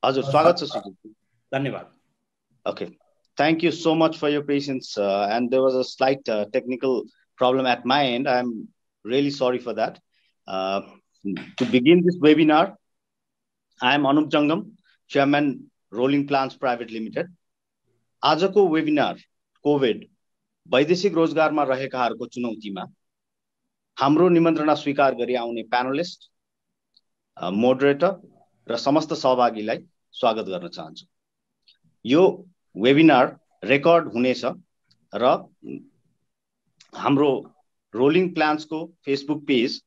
हजुर स्वागत छ सुजित। धन्यवाद। Okay, thank you so much for your patience. And there was a slight technical problem at my end. I'm really sorry for that. Uh, to begin this webinar, I am Anup Jangam, Chairman, Rolling Plans Private Limited. आजको webinar covid वैदेशिक रोजगारमा रहेकाहरूको चुनौतीमा हाम्रो निमन्त्रणा स्वीकार गरी आउने panellist, moderator र समस्त सहभागीलाई स्वागत गर्न चाहन्छु। यो वेबिनार रेकर्ड हुनेछ र हाम्रो रोलिङ प्लान्सको फेसबुक पेज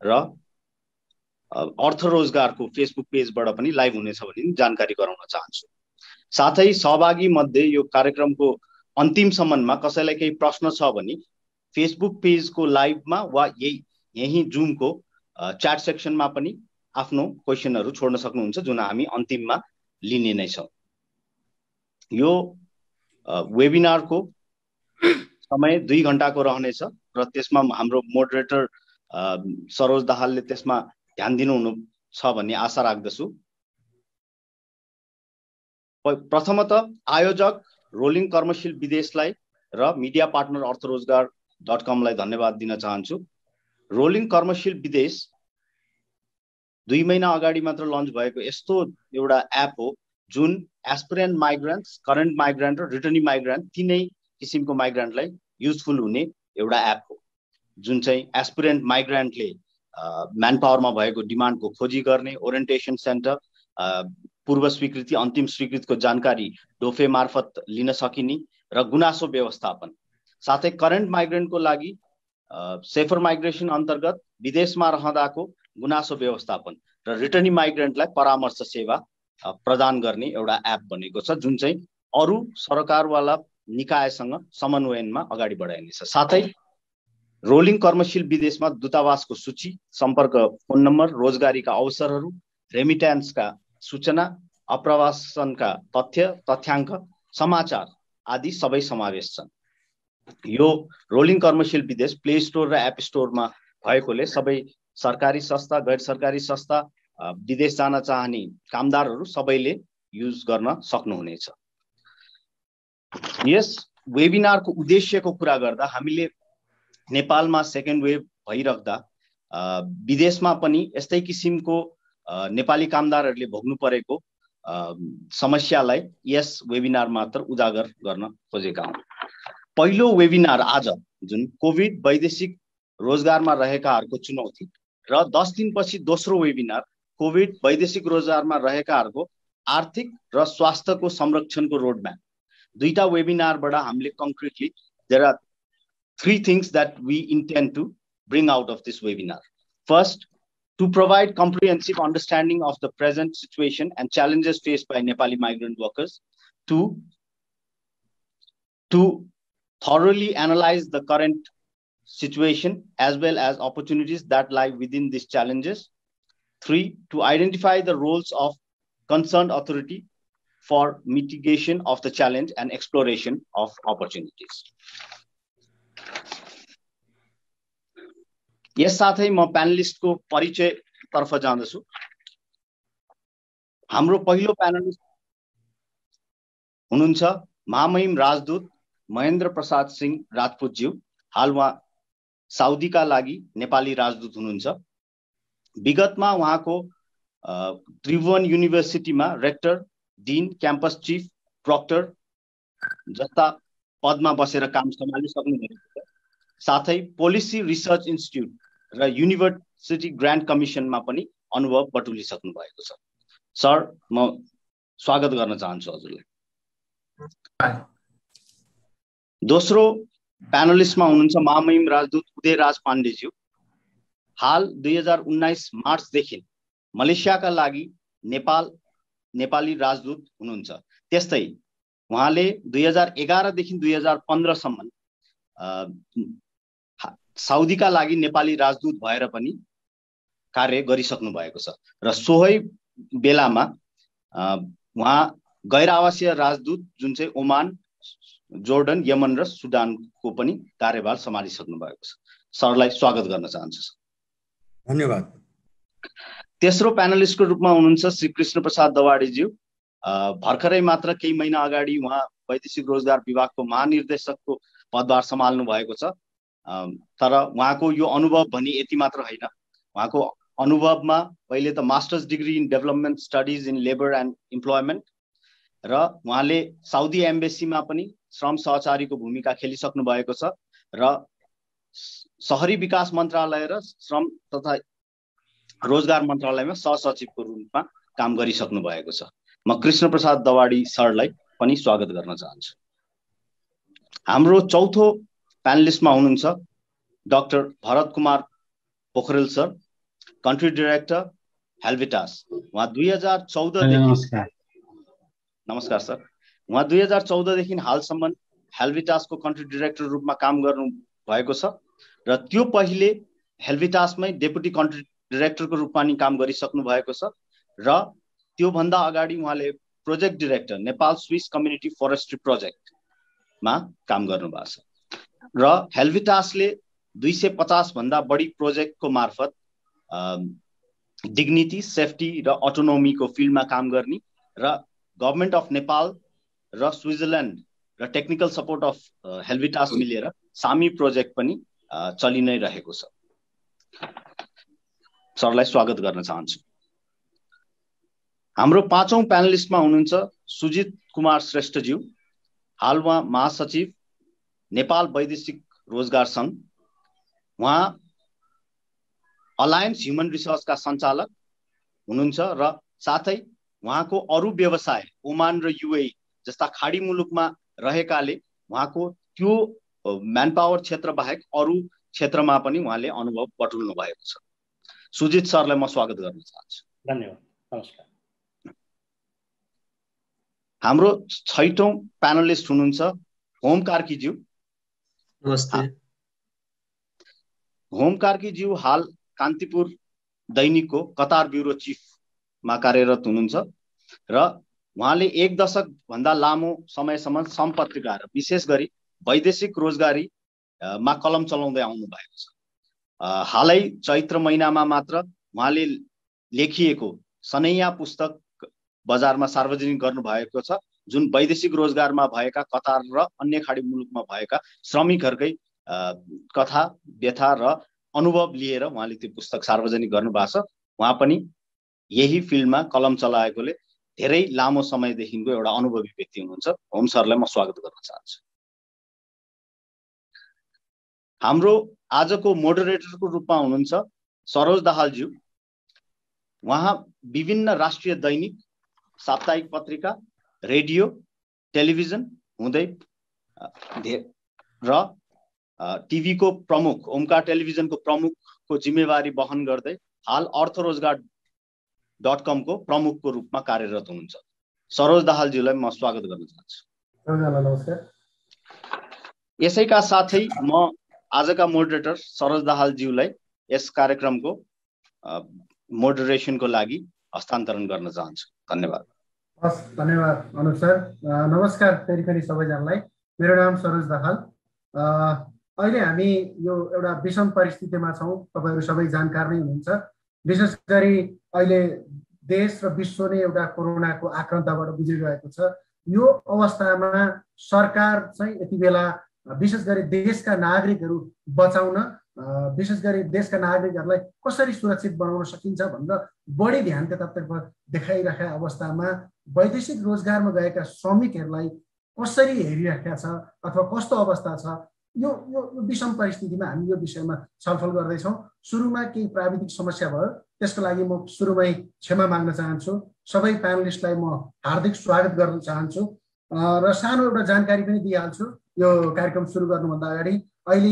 र अर्थ रोजगारको फेसबुक पेजबाट पनि लाइभ हुनेछ भन्ने जानकारी गराउन चाहन्छु। साथै सहभागी मध्ये यो कार्यक्रमको अन्तिमसम्ममा कसैलाई केही प्रश्न छ भने फेसबुक पेजको लाइभमा वा यही जुमको च्याट सेक्सनमा पनि आफ्नो क्वेशनहरु छोड्न सक्नुहुन्छ, जुन हामी अन्तिममा लिने नै छौं। यो वेबिनारको समय 2 घण्टाको रहनेछ र त्यसमा हाम्रो मोडरेटर सरोज दाहालले त्यसमा ध्यान दिनुहुन्छ भन्ने आशा राख्दछु। प्रथमतः आयोजक रोलिङ कर्मशील विदेशलाई र मिडिया पार्टनर अर्थरोजगार.com लाई धन्यवाद दिन चाहन्छु। रोलिङ कर्मशील विदेश 2 महिना अगाडि मात्र लन्च भएको यस्तो एउटा एप हो जुन एस्पिरेन्ट माइग्रेन्ट्स, करेन्ट माइग्रेन्ट र रिटर्निङ माइग्रेन्ट तीनै किसिमको माइग्रेन्टलाई युजफुल हुने एउटा एप हो, जुन चाहिँ एस्पिरेन्ट माइग्रेन्टले म्यान पावरमा भएको डिमान्डको खोजी गर्ने, ओरिएन्टेसन सेन्टर, पूर्व स्वीकृति अन्तिम स्वीकृतिको जानकारी डोफे मार्फत लिन सकिने र गुनासो व्यवस्थापन, साथै करेन्ट माइग्रेन्टको लागि सेफर माइग्रेसन अन्तर्गत विदेशमा रहँदाको गुनासो व्यवस्थापन र रिटर्निङ माइग्रेन्टलाई परामर्श सेवा प्रदान गर्ने एउटा एप बनेको छ, जुन चाहिँ अरु सरकारवाला निकायसँग समन्वयनमा अगाडि बढाइनेछ। साथै रोलिङ कर्मशील विदेशमा दूतावासको सूची, सम्पर्क फोन नम्बर, रोजगारीका अवसरहरू, रेमिट्यान्सका सूचना, अप्रवासनका तथ्य, तथ्याङ्क, समाचार आदि सबै समावेश छन्। यो रोलिङ कर्मशील विदेश प्ले स्टोर र एप स्टोरमा भएकोले सबै सरकारी संस्था, गैर सरकारी संस्था, विदेश जान चाहने कामदारहरू सबैले युज गर्न सक्नुहुनेछ। यस वेबिनारको उद्देश्यको कुरा गर्दा हामीले नेपालमा सेकेन्ड वेभ भइराख्दा विदेशमा पनि यस्तै किसिमको नेपाली कामदारहरूले भोग्नु परेको समस्यालाई यस वेबिनार मात्र उजागर गर्न खोजेका हौं। पहिलो वेबिनार आज जुन कोभिड वैदेशिक रोजगारमा रहेकाहरूको चुनौती र 10 दिनपछि दोस्रो वेबिनार कोभिड वैदेशिक रोजगारमा रहेकाहरूको आर्थिक र स्वास्थ्यको संरक्षणको रोडम्याप। दुईटा वेबिनारबाट हामीले कंक्रिटली there are 3 things that we intend to bring out of this webinar. First, to provide comprehensive understanding of the present situation and challenges faced by Nepali migrant workers. Two, to thoroughly analyze the current situation as well as opportunities that lie within these challenges. 3, to identify the roles of concerned authority for mitigation of the challenge and exploration of opportunities. यस साथै म प्यानलिस्टको परिचय तर्फ जाँदछु। हाम्रो पहिलो panellist हुनुहुन्छ महामहिम राजदूत महेन्द्र प्रसाद सिंह राजपूत ज्यू। हाल उहाँ साउदीका लागि नेपाली राजदूत हुनुहुन्छ। विगतमा उहाँको त्रिभुवन युनिभर्सिटीमा रेक्टर, डिन, क्याम्पस चिफ, प्रोक्टर जस्ता पदमा बसेर काम सम्हालिसक्नु भएको छ। साथै पोलिसी रिसर्च इन्स्टिट्युट र युनिभर्सिटी ग्रान्ट कमिसनमा पनि अनुभव बटुलिसक्नु भएको छ। सर, म स्वागत गर्न चाहन्छु हजुरलाई। दोस्रो प्यानलिस्टमा हुनुहुन्छ महामहिम राजदूत उदयराज पाण्डेज्यू। हाल 2019 मार्चदेखि मलेसियाका लागि नेपाली राजदूत हुनुहुन्छ। त्यस्तै उहाँले 2011 देखि 2015 सम्म साउदीका लागि नेपाली राजदूत भएर पनि कार्य गरिसक्नु भएको छ र सोही बेलामा उहाँ गैर आवासीय राजदूत जुन चाहिँ ओमान, जोर्डन, यमन र सुडानको पनि कार्यभार सम्हालिसक्नु भएको छ। सरलाई स्वागत गर्न चाहन्छु। धन्यवाद। तेस्रो प्यानलिस्टको रूपमा हुनुहुन्छ श्री कृष्ण प्रसाद दवाडीज्यू। भर्खरै मात्र केही महिना अगाडि उहाँ वैदेशिक रोजगार विभागको महानिर्देशकको पदभार सम्हाल्नु भएको छ। तर उहाँको यो अनुभव भने यति मात्र होइन। उहाँको अनुभवमा पहिले त masters degree in development studies in labour and employment र उहाँले साउदी एम्बेसीमा पनि श्रम सहचारीको भूमिका खेलिसक्नु भएको छ र शहरी विकास मन्त्रालय र श्रम तथा रोजगार मन्त्रालयमा सहसचिवको रूपमा काम गरिसक्नु भएको छ। म कृष्ण प्रसाद दवाडी सरलाई पनि स्वागत गर्न चाहन्छु। हाम्रो चौथो प्यानलिस्टमा हुनुहुन्छ doctor Bharat Kumar Pokhrel sir, country director Helvetas. उहाँ 2014 देखि नमस्कार सर। उहाँ 2014 देखि हालसम्म हेल्भिटासको कन्ट्री डाइरेक्टर रूपमा काम गर्नु भएको छ र त्यो पहिले हेल्भिटासमै डेपुटी कन्ट्री डाइरेक्टरको रूपमा नि काम गरिसक्नु भएको छ र त्यो भन्दा अगाडि उहाँले project director Nepal Swiss community forestry प्रोजेक्टमा काम गर्नु भएको छ र हेल्भिटासले 250 भन्दा बढी प्रोजेक्टको मार्फत डिग्निटी, सेफ्टी र अटोनोमीको फिल्डमा काम गर्ने र गभर्नमेन्ट अफ नेपाल र स्विजरल्यान्ड र टेक्निकल सपोर्ट अफ हेल्भिटास मिलेर सामी प्रोजेक्ट पनि चलि नै रहेको छ। सरलाई स्वागत गर्न चाहन्छु। हाम्रो पाँचौं प्यानलिस्टमा हुनुहुन्छ सुजित कुमार श्रेष्ठज्यू। हाल उहाँ महासचिव नेपाल वैदेशिक रोजगार सङ्घ, उहाँ अलायन्स ह्युमन रिसोर्सका सञ्चालक हुनुहुन्छ र साथै उहाँको अरू व्यवसाय ओमान र युएई जस्ता खाडी मुलुकमा रहेकाले उहाँको त्यो म्यानपावर क्षेत्र बाहेक अरू क्षेत्रमा पनि उहाँले अनुभव बटुल्नु भएको छ। सुजित सरलाई म स्वागत गर्न चाहन्छु। धन्यवाद। नमस्कार। हाम्रो छैटौं प्यानलिस्ट हुनुहुन्छ होम कार्कीज्यू। नमस्ते। होम कार्कीज्यू हाल कान्तिपुर दैनिकको कतार ब्युरो चिफमा कार्यरत हुनुहुन्छ र उहाँले 1 दशक भन्दा लामो समयसम्म सम्पत्रिका र विशेष गरी वैदेशिक रोजगारीमा कलम चलाउँदै आउनु भएको छ। हालै चैत्र महिनामा मात्र उहाँले लेखिएको सनैया पुस्तक बजारमा सार्वजनिक गर्नुभएको छ, जुन वैदेशिक रोजगारमा भएका कतार र अन्य खाडी मुलुकमा भएका श्रमिकहरूकै कथा, व्यथा र अनुभव लिएर उहाँले त्यो पुस्तक सार्वजनिक गर्नुभएको छ। उहाँ पनि यही फिल्डमा कलम चलाएकोले धेरै लामो समयदेखिको एउटा अनुभवी व्यक्ति हुनुहुन्छ। होम सरलाई म स्वागत गर्न चाहन्छु। हाम्रो आजको मोडरेटरको रूपमा हुनुहुन्छ सरोज दाहालज्यू। उहाँ विभिन्न राष्ट्रिय दैनिक, साप्ताहिक पत्रिका, रेडियो, टेलिभिजन हुँदै र टिभीको प्रमुख, ओमकार टेलिभिजनको प्रमुखको जिम्मेवारी वहन गर्दै हाल अर्थरोजगार.com को प्रमुखको रूपमा कार्यरत हुनुहुन्छ। सरोज दाहालज्यूलाई म स्वागत गर्न चाहन्छु। नमस्कार। यसैका साथै म आजका मोडरेटर सरोज दाहालज्यूलाई यस कार्यक्रमको मोडरेसनको लागि हस्तान्तरण गर्न चाहन्छु। धन्यवाद। हस्, धन्यवाद अनुप सर। नमस्कार फेरि पनि सबैजनालाई। मेरो नाम सरोज दाहाल। अहिले हामी यो एउटा विषम परिस्थितिमा छौँ, तपाईहरु सबै जानकार नै हुनुहुन्छ। विशेष गरी अहिले देश र विश्व नै एउटा कोरोनाको आक्रान्ताबाट गुज्रिरहेको छ। यो अवस्थामा सरकार चाहिँ यति बेला विशेष गरी देशका नागरिकहरू बचाउन, विशेष गरी देशका नागरिकहरूलाई कसरी सुरक्षित बनाउन सकिन्छ भनेर बढी ध्यान त्यतातर्फ देखाइरहेका अवस्थामा वैदेशिक रोजगारमा गएका श्रमिकहरूलाई कसरी हेरिरहेका छ अथवा कस्तो अवस्था छ, यो विषम परिस्थितिमा हामी यो विषयमा छलफल गर्दैछौँ। सुरुमा केही प्राविधिक समस्या भयो, त्यसको लागि म सुरुमै क्षमा माग्न चाहन्छु। सबै प्यानलिस्टलाई म हार्दिक स्वागत गर्न चाहन्छु र सानो एउटा जानकारी पनि दिइहाल्छु। यो कार्यक्रम सुरु गर्नुभन्दा अगाडि अहिले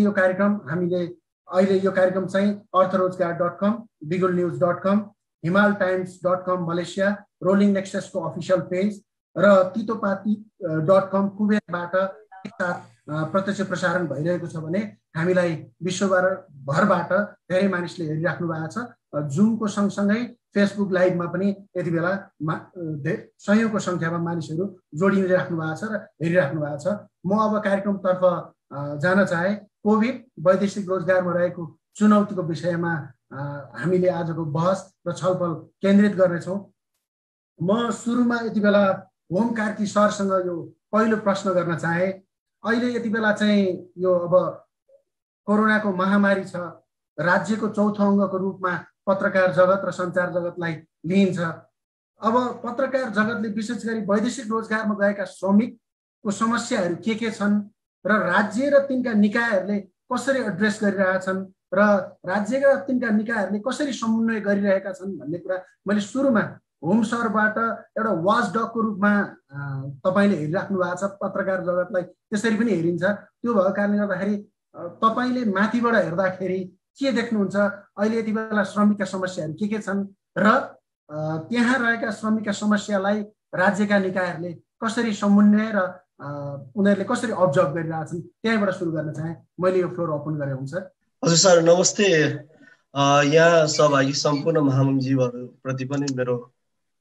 यो कार्यक्रम चाहिँ अर्थरोजगार.com, बिगुलन्युज.com, हिमालटाइम्स.com मलेसिया, रोलिङ नेक्ससको अफिसियल पेज र तितोपाती.com कुवेतबाट प्रत्यक्ष प्रसारण भइरहेको छ भने हामीलाई विश्वभरबाट धेरै मानिसले हेरिराख्नु भएको छ। जुमको सँगसँगै फेसबुक लाइभमा पनि यति बेला सयौंको संख्यामा मानिसहरू जोडिराख्नु भएको छ र हेरिराख्नु भएको छ। म अब कार्यक्रमतर्फ जान चाहे। कोभिड वैदेशिक रोजगारमा रहेको चुनौतीको विषयमा हामीले आजको बहस र छलफल केन्द्रित गर्नेछौँ। म सुरुमा यति बेला होम कार्की सरसँग यो पहिलो प्रश्न गर्न चाहे। अहिले यति बेला चाहिँ यो अब कोरोनाको महामारी छ, राज्यको चौथो अङ्गको रूपमा पत्रकार जगत र सञ्चार जगतलाई लिइन्छ। अब पत्रकार जगतले विशेष गरी वैदेशिक रोजगारमा गएका श्रमिकको समस्याहरू के छन् र राज्य र तिनका निकायहरूले कसरी एड्रेस गरिरहेछन् र राज्य र तिनका निकायहरूले कसरी समन्वय गरिरहेका छन् भन्ने कुरा मैले सुरुमा होम सरबाट एउटा वाचडगको रूपमा तपाईँले हेरिराख्नु भएको छ। पत्रकार जगतलाई त्यसरी पनि हेरिन्छ। त्यो भएको कारणले गर्दाखेरि तपाईँले माथिबाट हेर्दाखेरि के देख्नुहुन्छ? अहिले यति बेला श्रमिकका समस्याहरू के छन् र त्यहाँ रहेका श्रमिकका समस्यालाई राज्यका निकायहरूले कसरी समन्वय र उनीहरूले कसरी अब्जर्भ गरिरहेछन्, त्यहीँबाट सुरु गर्न चाहे। मैले यो फ्लोर ओपन गरेँ हुन्छ। हजुर सर, नमस्ते। यहाँ सहभागी सम्पूर्ण महामन्त्रीहरूप्रति पनि मेरो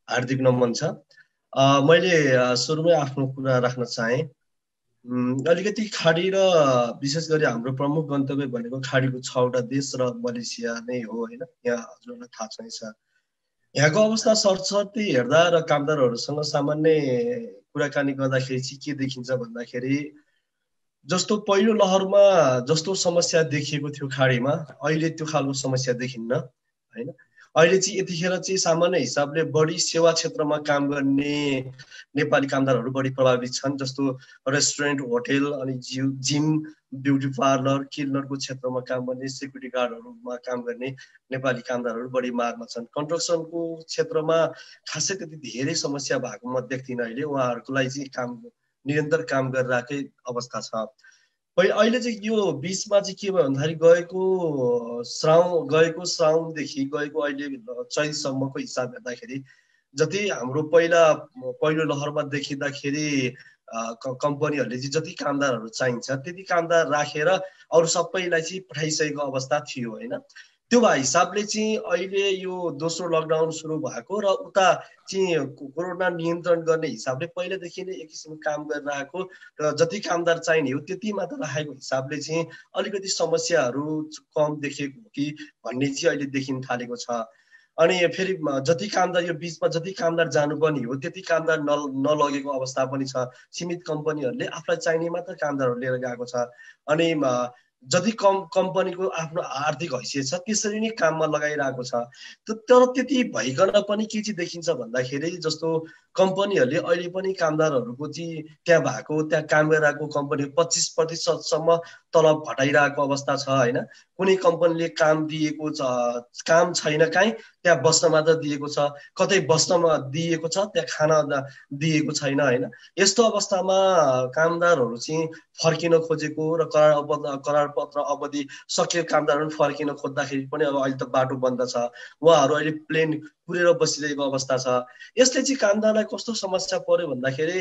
हार्दिक नमन छ। मैले सुरुमै आफ्नो कुरा राख्न चाहेँ। अलिकति खाडी र विशेष गरी हाम्रो प्रमुख गन्तव्य भनेको खाडीको 6वटा देश र मलेसिया नै हो होइन। यहाँ हजुरलाई थाहा छ। यहाँको अवस्था सरसर्ती हेर्दा र कामदारहरूसँग सामान्य कुराकानी गर्दाखेरि चाहिँ के देखिन्छ भन्दाखेरि जस्तो पहिलो लहरमा जस्तो समस्या देखिएको थियो खाडीमा, अहिले त्यो खालको समस्या देखिन्न होइन। अहिले चाहिँ यतिखेर चाहिँ सामान्य हिसाबले बढी सेवा क्षेत्रमा काम गर्ने नेपाली कामदारहरू बढी प्रभावित छन्। जस्तो रेस्टुरेन्ट, होटेल, अनि जिम, ब्युटी पार्लर, किलनरको क्षेत्रमा काम गर्ने, सेक्युरिटी गार्डहरूमा काम गर्ने नेपाली कामदारहरू बढी मागमा छन्। कन्स्ट्रक्सनको क्षेत्रमा खासै त्यति धेरै समस्या भएको म देख्दिनँ अहिले। उहाँहरूको लागि चाहिँ निरन्तर काम गरिरहेकै अवस्था छ। अहिले चाहिँ यो बिचमा चाहिँ के भयो भन्दाखेरि गएको श्रावणदेखि गएको अहिले चैतसम्मको हिसाब हेर्दाखेरि जति हाम्रो पहिलो लहरमा देखिँदाखेरि कम्पनीहरूले चाहिँ जति कामदारहरू चाहिन्छ त्यति कामदार राखेर अरू सबैलाई चाहिँ पठाइसकेको अवस्था थियो होइन। त्यो भए हिसाबले चाहिँ अहिले यो दोस्रो लकडाउन सुरु भएको र उता चाहिँ कोरोना नियन्त्रण गर्ने हिसाबले पहिलेदेखि नै एक किसिमको काम गरिरहेको र जति कामदार चाहिने हो त्यति मात्र राखेको हिसाबले चाहिँ अलिकति समस्याहरू कम देखेको हो कि भन्ने चाहिँ अहिले देखिन थालेको छ। अनि फेरि जति कामदार यो बिचमा जति कामदार जानुपर्ने हो त्यति कामदार नलगेको अवस्था पनि छ। सीमित कम्पनीहरूले आफूलाई चाहिने मात्र कामदारहरू लिएर गएको छ। अनि जति कम्पनीको आफ्नो आर्थिक हैसियत छ त्यसरी नै काममा लगाइरहेको छ। तर त्यति भइकन पनि के चाहिँ देखिन्छ भन्दाखेरि जस्तो कम्पनीहरूले अहिले पनि कामदारहरूको चाहिँ त्यहाँ काम गरिरहेको कम्पनी 25% तलब घटाइरहेको अवस्था छ होइन। कुनै कम्पनीले काम छैन कहीँ त्यहाँ बस्न मात्र दिएको छ, कतै बस्नमा दिएको छ त्यहाँ खाना दिएको छैन होइन। यस्तो अवस्थामा कामदारहरू चाहिँ फर्किन खोजेको र करारपत्र अवधि सकियो कामदारहरू फर्किन खोज्दाखेरि पनि अब अहिले त बाटो बन्द छ। उहाँहरू अहिले प्लेन कुरेर बसिरहेको अवस्था छ। यसले चाहिँ कामदारलाई कस्तो समस्या पर्यो भन्दाखेरि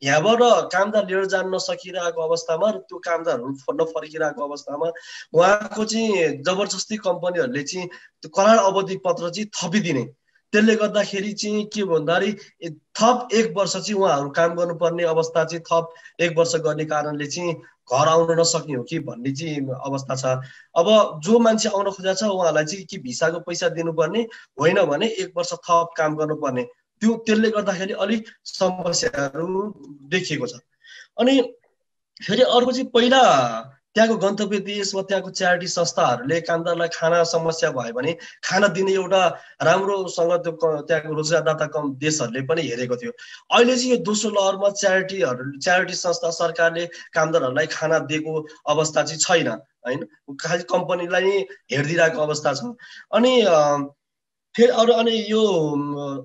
यहाँबाट कामदार लिएर जान नसकिरहेको अवस्थामा र त्यो कामदारहरू नफर्किरहेको अवस्थामा उहाँको चाहिँ जबरजस्ती कम्पनीहरूले चाहिँ त्यो करार अवधि पत्र चाहिँ थपिदिने, त्यसले गर्दाखेरि चाहिँ के भन्दाखेरि थप 1 वर्ष चाहिँ उहाँहरू काम गर्नुपर्ने अवस्था चाहिँ थप 1 वर्ष गर्ने कारणले चाहिँ घर आउन नसक्ने हो कि भन्ने चाहिँ अवस्था छ। अब जो मान्छे आउन खोजेको छ उहाँलाई चाहिँ कि भिसाको पैसा दिनुपर्ने होइन भने 1 वर्ष थप काम गर्नुपर्ने, त्यसले गर्दाखेरि अलिक समस्याहरू देखिएको छ। अनि फेरि अर्को चाहिँ पहिला त्यहाँको गन्तव्य देश वा त्यहाँको च्यारिटी संस्थाहरूले कामदारलाई खाना समस्या भयो भने खाना दिने एउटा राम्रोसँग त्यहाँको रोजगारदाता देशहरूले पनि हेरेको थियो। अहिले चाहिँ यो दोस्रो लहरमा च्यारिटी संस्था सरकारले कामदारहरूलाई खाना दिएको अवस्था चाहिँ छैन होइन। खालि कम्पनीलाई नै हेरिदिरहेको अवस्था छ। अनि फेरि अनि यो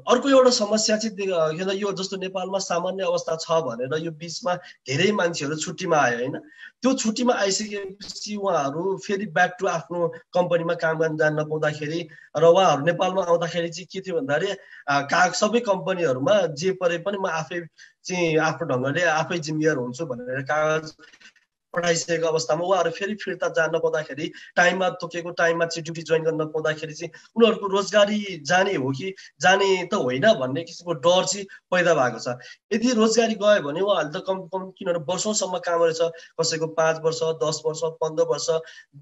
अर्को एउटा समस्या चाहिँ यो जस्तो नेपालमा सामान्य अवस्था छ भनेर यो बिचमा धेरै मान्छेहरू छुट्टीमा आयो होइन। त्यो छुट्टीमा आइसकेपछि उहाँहरू फेरि ब्याक टु आफ्नो कम्पनीमा काम गर्न जान नपाउँदाखेरि र उहाँहरू नेपालमा आउँदाखेरि चाहिँ के थियो भन्दाखेरि सबै कम्पनीहरूमा जे परे पनि म आफै चाहिँ आफ्नो ढङ्गले आफै जिम्मेवार हुन्छु भनेर कागज पठाइसकेको अवस्थामा उहाँहरू फेरि फिर्ता जान पाउँदाखेरि टाइममा तोकेको टाइममा चाहिँ ड्युटी जोइन गर्न पाउँदाखेरि चाहिँ उनीहरूको रोजगारी जाने हो कि जाने त होइन भन्ने किसिमको डर चाहिँ पैदा भएको छ। यदि रोजगारी गयो भने उहाँहरूले त कम किनभने वर्षौँसम्म काम रहेछ, कसैको 5 वर्ष 10 वर्ष 15 वर्ष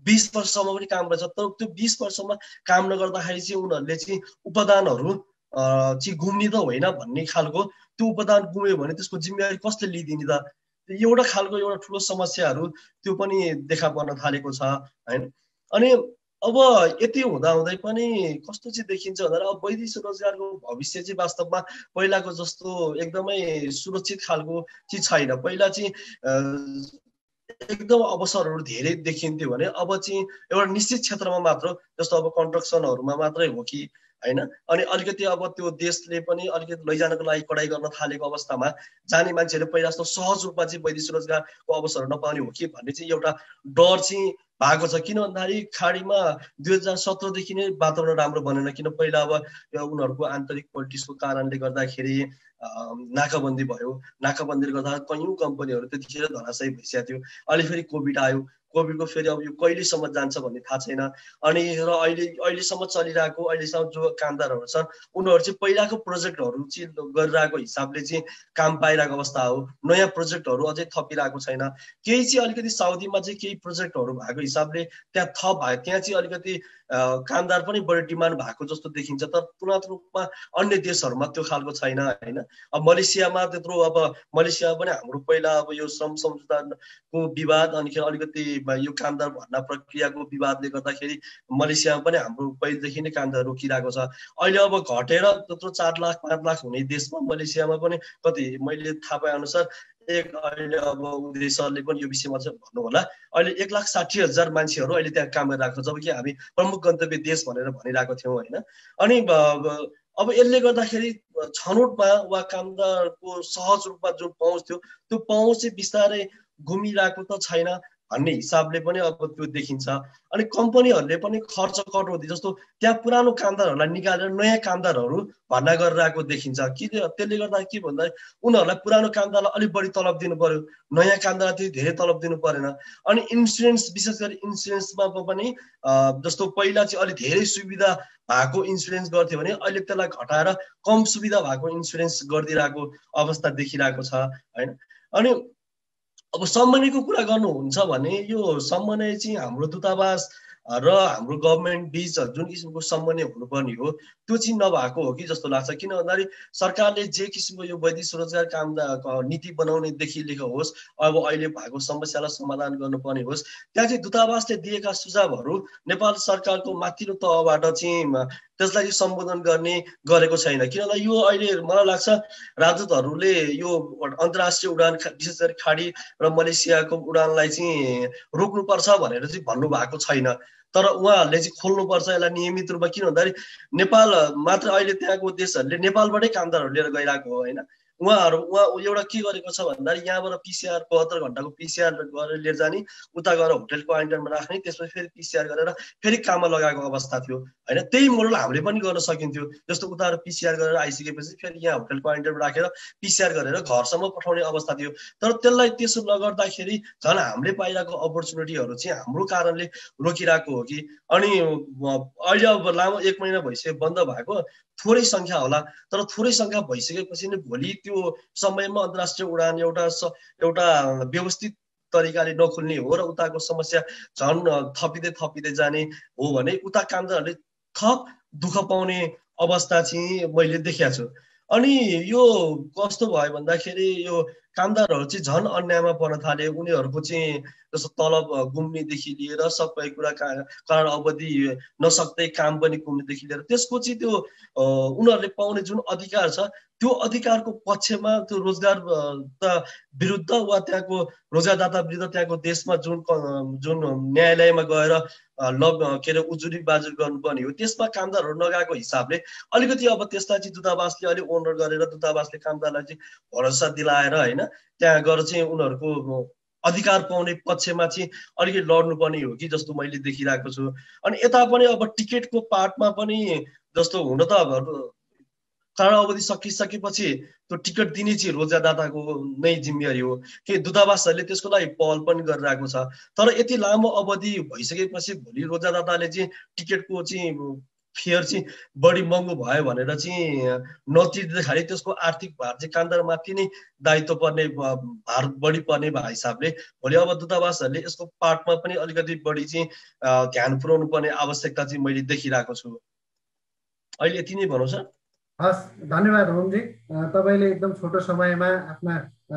20 वर्षसम्म पनि काम रहेछ। तर त्यो 20 वर्षमा काम नगर्दाखेरि चाहिँ उनीहरूले चाहिँ उपदानहरू चाहिँ गुम्ने त होइन भन्ने खालको, त्यो उपदान गुम्यो भने त्यसको जिम्मेवारी कसले लिइदिने त, एउटा खालको एउटा ठुलो समस्याहरू त्यो पनि देखा पर्न थालेको छ हैन। अनि अब यति हुँदाहुँदै पनि कस्तो चाहिँ देखिन्छ भन्दा अब वैदेशिक रोजगारको भविष्य चाहिँ वास्तवमा पहिलाको जस्तो एकदमै सुरक्षित खालको चाहिँ छैन। पहिला चाहिँ एकदम अवसरहरू धेरै देखिन्थ्यो भने अब चाहिँ एउटा निश्चित क्षेत्रमा मात्र, जस्तो अब कन्स्ट्रक्सनहरूमा मात्रै हो कि हैन। अनि अलिकति अब त्यो देशले पनि अलिकति लैजानको लागि कडाइ गर्न थालेको अवस्थामा जाने मान्छेहरूले पहिला जस्तो सहज रूपमा चाहिँ वैदेशिक रोजगारको अवसर नपाउने हो कि भन्ने चाहिँ एउटा डर चाहिँ भएको छ। किन भन्दाखेरि खाडीमा 2017 नै वातावरण राम्रो बनेन, किन पहिला अब उनीहरूको आन्तरिक पोलिटिक्सको कारणले गर्दाखेरि नाकाबन्दी भयो। नाकाबन्दीले गर्दा कयौं कम्पनीहरू त्यतिखेर धराशायी भइसकेको थियो। अहिले फेरि कोभिड आयो, कोभिडको फेरि अब यो कहिलेसम्म जान्छ भन्ने थाहा छैन। अनि र अहिलेसम्म चलिरहेको अहिलेसम्म जो कामदारहरू छन् उनीहरू चाहिँ पहिलाको प्रोजेक्टहरू चाहिँ गरिरहेको हिसाबले चाहिँ काम पाइरहेको अवस्था हो। नयाँ प्रोजेक्टहरू अझै थपिरहेको छैन। केही चाहिँ अलिकति साउदीमा चाहिँ केही प्रोजेक्टहरू भएको हिसाबले त्यहाँ थप भयो, त्यहाँ चाहिँ अलिकति कामदार पनि बढी डिमान्ड भएको जस्तो देखिन्छ। तर तुलनात्मक रूपमा अन्य देशहरूमा त्यो खालको छैन हैन। अब मलेसियामा त्यत्रो, अब मलेसिया पनि हाम्रो पहिला अब यो श्रम सम्झौताको विवाद अनि अलिकति यो कामदार भर्ना प्रक्रियाको विवादले गर्दाखेरि मलेसियामा पनि हाम्रो पहिलेदेखि नै कामदार रोकिरहेको छ। अहिले अब घटेर त्यत्रो 4 लाख 5 लाख हुने देशमा मलेसियामा पनि कति मैले थाहा पाए अनुसार अहिले अब उदय सरले पनि यो विषयमा चाहिँ भन्नु होला, अहिले 1,60,000 मान्छेहरू अहिले त्यहाँ काम गरिरहेको छ, जबकि हामी प्रमुख गन्तव्य देश भनेर भनिरहेको थियौँ हैन। अनि अब यसले गर्दाखेरि छनौटमा वा कामदारको सहज रूपमा जुन पहुँच थियो त्यो पहुँच चाहिँ बिस्तारै घुमिरहेको त छैन भन्ने हिसाबले पनि अब त्यो देखिन्छ। अनि कम्पनीहरूले पनि खर्च कटौती, जस्तो त्यहाँ पुरानो कामदारहरूलाई निकालेर नयाँ कामदारहरू भर्ना गरिरहेको देखिन्छ। त्यसले गर्दा के भन्दा उनीहरूलाई पुरानो कामदारलाई अलिक बढी तलब दिनु पर्यो, नयाँ कामदारलाई त्यति धेरै तलब दिनु परेन। अनि इन्सुरेन्स, विशेष गरी इन्सुरेन्समा पनि जस्तो पहिला चाहिँ अलिक धेरै सुविधा भएको इन्सुरेन्स गर्थ्यो भने अहिले त्यसलाई घटाएर कम सुविधा भएको इन्सुरेन्स गरिदिरहेको अवस्था देखिरहेको छ हैन। अनि अब समन्वयको कुरा गर्नुहुन्छ भने यो समन्वय चाहिँ हाम्रो दूतावास र हाम्रो गभर्मेन्ट बीच जुन किसिमको समन्वय हुनुपर्ने हो त्यो चाहिँ नभएको हो कि जस्तो लाग्छ। किन भन्दाखेरि सरकारले जे किसिमको यो वैदेशिक रोजगार काम नीति बनाउनेदेखि लिएको होस्, अब अहिले भएको समस्यालाई समाधान गर्नुपर्ने होस्, त्यहाँ चाहिँ दूतावासले दिएका सुझावहरू नेपाल सरकारको माथिल्लो तहबाट चाहिँ त्यसलाई सम्बोधन गर्ने गरेको छैन। किनभने यो अहिले मलाई लाग्छ राजदूतहरूले यो अन्तर्राष्ट्रिय उडान विशेष गरी खाडी र मलेसियाको उडानलाई चाहिँ रोक्नुपर्छ भनेर चाहिँ भन्नुभएको छैन। तर उहाँहरूले चाहिँ खोल्नुपर्छ यसलाई नियमित रूपमा। किन भन्दाखेरि नेपाल मात्र अहिले त्यहाँको देशहरूले नेपालबाटै कामदारहरू लिएर गइरहेको हो हैन। उहाँ एउटा के गरेको छ भन्दाखेरि यहाँबाट पिसिआर 72 घण्टाको पिसिआर गरेर लिएर जाने, उता गएर होटल क्वारेन्टाइनमा राख्ने, त्यसपछि फेरि पिसिआर गरेर फेरि काममा लगाएको अवस्था थियो हैन। त्यही मोडल हामीले पनि गर्न सकिन्थ्यो। जस्तो उता पिसिआर गरेर आइसकेपछि फेरि यहाँ होटल क्वारेन्टाइनमा राखेर पिसिआर गरेर घरसम्म पठाउने अवस्था थियो। तर त्यसलाई त्यसो नगर्दाखेरि झन् हामीले पाइरहेको अपर्च्युनिटीहरू चाहिँ हाम्रो कारणले रोकिरहेको हो कि। अनि अहिले अब लामो 1 महिना भइसक्यो बन्द भएको, थोरै सङ्ख्या होला, तर थोरै सङ्ख्या भइसकेपछि नै भोलि त्यो समयमा अन्तर्राष्ट्रिय उडान एउटा व्यवस्थित तरिकाले नखुल्ने हो र उताको समस्या झन् थपिँदै जाने हो भने उता कामदारहरूले थप दुःख पाउने अवस्था चाहिँ मैले देखेको छु। अनि यो कस्तो भयो भन्दाखेरि यो कामदारहरू चाहिँ झन् अन्यायमा पर्न थाले। उनीहरूको चाहिँ जस्तो तलब गुम्नेदेखि लिएर सबै कुरा कारण अवधि नसक्दै काम पनि गुम्नेदेखि लिएर त्यसको चाहिँ त्यो उनीहरूले पाउने जुन अधिकार छ त्यो अधिकारको पक्षमा त्यो रोजगार विरुद्ध वा त्यहाँको रोजगारदाता विरुद्ध त्यहाँको देशमा जुन न्यायालयमा गएर के अरे उजुरी बाजुरी गर्नुपर्ने हो त्यसमा कामदारहरू नगएको हिसाबले अलिकति अब त्यसलाई चाहिँ दूतावासले अलिक ओनर गरेर दूतावासले कामदारलाई चाहिँ भरोसा दिलाएर हैन त्यहाँ गएर चाहिँ उनीहरूको अधिकार पाउने पक्षमा चाहिँ अलिकति लड्नुपर्ने हो कि जस्तो मैले देखिरहेको छु। अनि यता पनि अब टिकटको पार्टमा पनि जस्तो हुन त अब कारण अवधि सकिसकेपछि त्यो टिकट दिने चाहिँ रोजादाताको नै जिम्मेवारी हो कि दूतावासहरूले त्यसको लागि पहल पनि गरिरहेको छ। तर यति लामो अवधि भइसकेपछि भोलि रोजादाताले चाहिँ टिकटको चाहिँ फेयर चाहिँ बढी महँगो भयो भनेर चाहिँ नतिर्दाखेरि त्यसको आर्थिक भार चाहिँ कामदारमाथि नै दायित्व पर्ने, भार बढी पर्ने भए हिसाबले भोलि अब दूतावासहरूले यसको पार्टमा पनि अलिकति बढी चाहिँ ध्यान पुर्याउनु पर्ने आवश्यकता चाहिँ मैले देखिरहेको छु। अहिले यति नै भनौँ सर। हस्, धन्यवाद होमजी। तपाईँले एकदम छोटो समयमा आफ्ना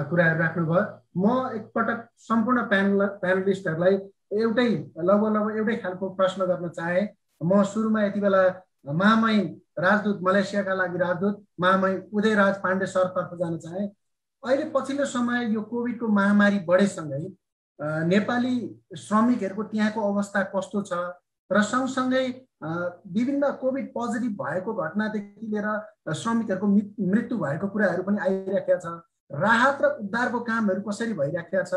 कुराहरू राख्नुभयो। म एकपटक सम्पूर्ण प्यानलिस्टहरूलाई लगभग एउटै खालको प्रश्न गर्न चाहे। म सुरुमा यति बेला महामहिम राजदूत, मलेसियाका लागि राजदूत महामहिम उदयराज पाण्डे सरतर्फ जान चाहे। अहिले पछिल्लो समय यो कोभिडको महामारी बढेसँगै नेपाली श्रमिकहरूको त्यहाँको अवस्था कस्तो छ र सँगसँगै विभिन्न कोभिड पोजिटिभ भएको घटनादेखि लिएर श्रमिकहरूको मृत्यु भएको कुराहरू पनि आइराखेका छ। राहत र उद्धारको कामहरू कसरी भइराखेका छ,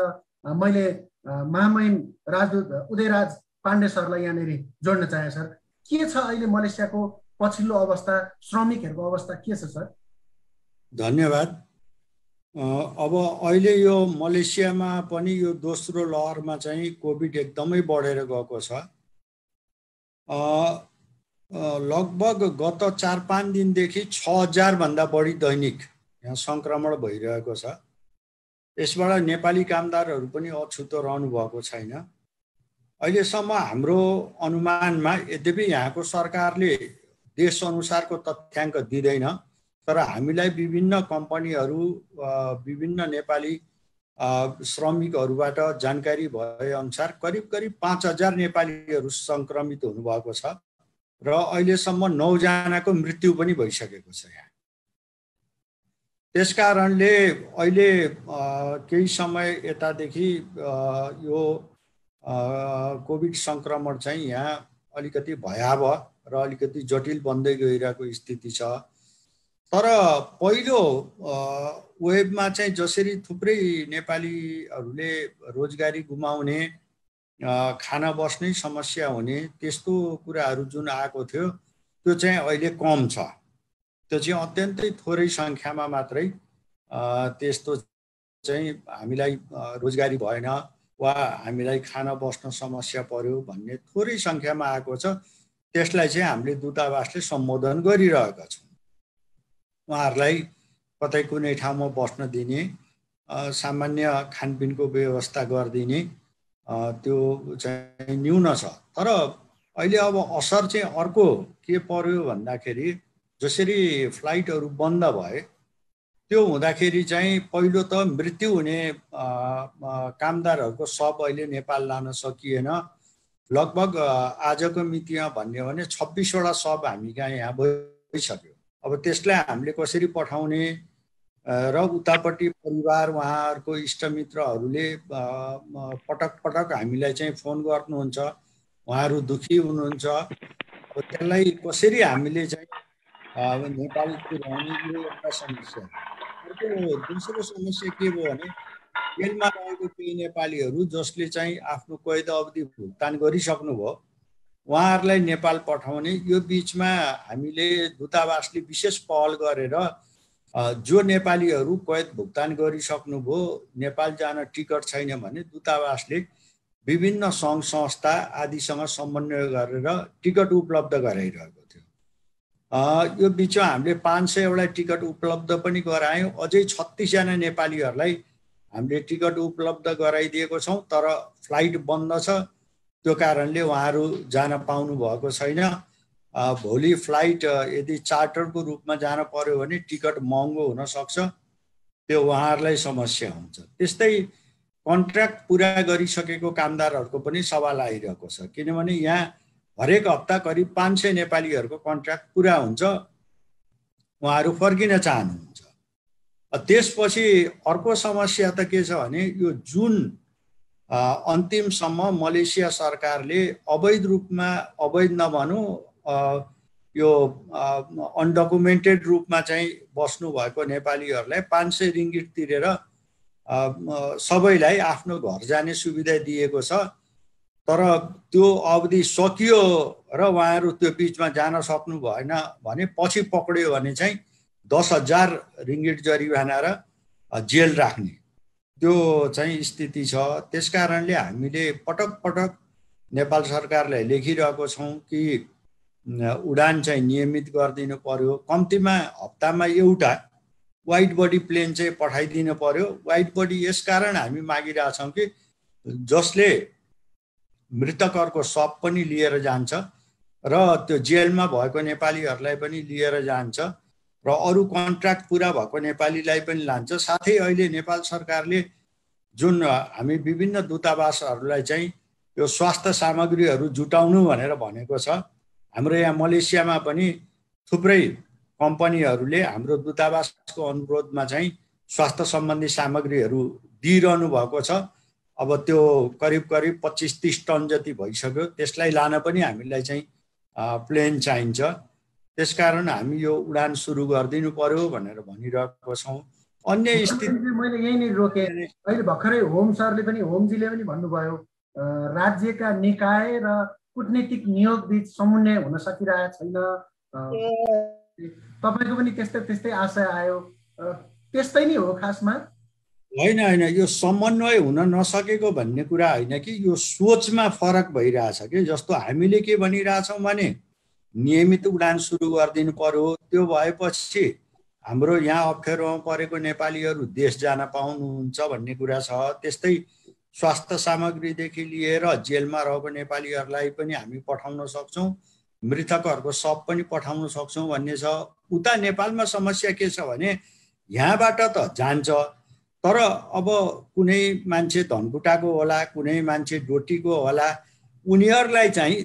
मैले महामहिम राजदूत उदयराज पाण्डे सरलाई यहाँनिर जोड्न चाहे। सर, के छ अहिले मलेसियाको पछिल्लो अवस्था, श्रमिकहरूको अवस्था के छ सर? धन्यवाद। अब अहिले यो मलेसियामा पनि यो दोस्रो लहरमा चाहिँ कोभिड एकदमै बढेर गएको छ। लगभग गत 4-5 दिनदेखि 6000 भन्दा बढी दैनिक यहाँ संक्रमण भइरहेको छ। यसबाट नेपाली कामदारहरू पनि अछुतो रहनु भएको छैन। अहिलेसम्म हाम्रो अनुमानमा, यद्यपि यहाँको सरकारले देश अनुसारको तथ्याङ्क दिँदैन, तर हामीलाई विभिन्न कम्पनीहरू, विभिन्न नेपाली श्रमिकहरूबाट जानकारी भए अनुसार करिब 5000 नेपालीहरू सङ्क्रमित हुनुभएको छ र अहिलेसम्म 9 जनाको मृत्यु पनि भइसकेको छ यहाँ। त्यसकारणले अहिले केही समय यतादेखि यो कोभिड सङ्क्रमण चाहिँ यहाँ अलिकति भयावह र अलिकति जटिल बन्दै गइरहेको स्थिति छ। तर पहिलो वेबमा चाहिँ जसरी थुप्रै नेपालीहरूले रोजगारी गुमाउने, खाना बस्नै समस्या हुने, त्यस्तो कुराहरू जुन आएको थियो त्यो चाहिँ अहिले कम छ। त्यो चाहिँ अत्यन्तै थोरै सङ्ख्यामा मात्रै त्यस्तो चाहिँ हामीलाई रोजगारी भएन वा हामीलाई खाना बस्न समस्या पर्यो भन्ने थोरै सङ्ख्यामा आएको छ। त्यसलाई चाहिँ हामीले दूतावासले सम्बोधन गरिरहेका छौँ। उहाँहरूलाई कतै कुनै ठाउँमा बस्न दिने, सामान्य खानपिनको व्यवस्था गरिदिने, त्यो चाहिँ न्यून छ। तर अहिले अब असर चाहिँ अर्को के पर्यो भन्दाखेरि, जसरी फ्लाइटहरू बन्द भए त्यो हुँदाखेरि चाहिँ पहिलो त मृत्यु हुने कामदारहरूको शव अहिले नेपाल लान सकिएन। लगभग आजको मितिमा भन्यो भने 26वटा शव हामी कहाँ यहाँ भइसक्यो। अब त्यसलाई हामीले कसरी पठाउने र उतापट्टि परिवार, उहाँहरूको इष्टमित्रहरूले पटक हामीलाई चाहिँ फोन गर्नुहुन्छ, उहाँहरू दुखी हुनुहुन्छ। अब त्यसलाई कसरी हामीले चाहिँ नेपाल पुर्याउने, यो एउटा समस्या। अर्को दोस्रो समस्या के भयो भने, जेलमा रहेको केही नेपालीहरू जसले चाहिँ आफ्नो कैद अवधि भुक्तान गरिसक्नुभयो, उहाँहरूलाई नेपाल पठाउने। यो बिचमा हामीले दूतावासले विशेष पहल गरेर जो नेपालीहरू कैद भुक्तान गरिसक्नुभयो, नेपाल जान टिकट छैन भने दूतावासले विभिन्न सङ्घ संस्था आदिसँग समन्वय गरेर टिकट उपलब्ध गराइरहेको थियो। यो बिचमा हामीले 500 टिकट उपलब्ध पनि गरायौँ। अझै 36 जना नेपालीहरूलाई हामीले टिकट उपलब्ध गराइदिएको छौँ। तर फ्लाइट बन्द छ, त्यो कारणले उहाँहरू जान पाउनु भएको छैन। भोलि फ्लाइट यदि चार्टरको रूपमा जान पर्यो भने टिकट महँगो हुन सक्छ, त्यो उहाँहरूलाई समस्या हुन्छ। त्यस्तै कन्ट्र्याक्ट पुरा गरिसकेको कामदारहरूको पनि सवाल आइरहेको छ, किनभने यहाँ हरेक हप्ता करिब 500 नेपालीहरूको कन्ट्र्याक्ट पुरा हुन्छ, उहाँहरू फर्किन चाहनुहुन्छ। त्यसपछि अर्को समस्या त के छ भने, यो जुन अन्तिमसम्म मलेसिया सरकारले अवैध रूपमा, अवैध नभनौँ, यो अनडकुमेन्टेड रूपमा चाहिँ बस्नु भएको नेपालीहरूलाई 500 रिङ्गिट तिरेर सबैलाई आफ्नो घर जाने सुविधा दिएको छ। तर त्यो अवधि सकियो र उहाँहरू त्यो बिचमा जान सक्नु भएन भने पछि पक्रियो भने चाहिँ 10,000 रिङ्गिट जरिवाना र जेल राख्ने त्यो चाहिँ स्थिति छ। त्यसकारणले हामीले पटक पटक नेपाल सरकारलाई लेखिरहेको छौँ कि उडान चाहिँ नियमित गरिदिनु पर्यो। कम्तीमा हप्तामा एउटा वाइड बडी प्लेन चाहिँ पठाइदिनु पर्यो। वाइड बडी यसकारण हामी मागिरहेछौँ कि जसले मृतकहरूको शव पनि लिएर जान्छ र त्यो जेलमा भएको नेपालीहरूलाई पनि लिएर जान्छ र अरू कन्ट्र्याक्ट पुरा भएको नेपालीलाई पनि लान्छ। साथै अहिले नेपाल सरकारले जुन हामी विभिन्न दूतावासहरूलाई चाहिँ यो स्वास्थ्य सामग्रीहरू जुटाउनु भनेर भनेको छ, हाम्रो यहाँ मलेसियामा पनि थुप्रै कम्पनीहरूले हाम्रो दूतावासको अनुरोधमा चाहिँ स्वास्थ्य सम्बन्धी सामग्रीहरू दिइरहनु भएको छ। अब त्यो करिब 25-30 टन जति भइसक्यो। त्यसलाई लान पनि हामीलाई चाहिँ प्लेन चाहिन्छ। त्यसकारण हामी यो उडान सुरु गरिदिनु पर्यो भनेर भनिरहेको छौँ। अन्य स्थिति मैले यही नै रोकेँ। अहिले भर्खरै होम सरले पनि, होमजीले पनि भन्नुभयो राज्यका निकाय र कूटनीतिक नियोग बीच समन्वय हुन सकिरहेको छैन। तपाईँको पनि त्यस्तै आशा आयो, त्यस्तै नै हो खासमा? होइन, यो समन्वय हुन नसकेको भन्ने कुरा होइन कि यो सोचमा फरक भइरहेछ कि। जस्तो हामीले के भनिरहेछौँ भने नियमित उडान सुरु गरिदिनु पर्यो। त्यो भएपछि हाम्रो यहाँ अप्ठ्यारोमा परेको नेपालीहरू देश जान पाउनुहुन्छ भन्ने कुरा छ। त्यस्तै स्वास्थ्य सामग्रीदेखि लिएर जेलमा रहेको नेपालीहरूलाई पनि हामी पठाउन सक्छौँ, मृतकहरूको शव पनि पठाउन सक्छौँ भन्ने छ। उता नेपालमा समस्या के छ भने यहाँबाट त जान्छ, तर अब कुनै मान्छे धनकुटाको होला, कुनै मान्छे डोटीको होला, उनीहरूलाई चाहिँ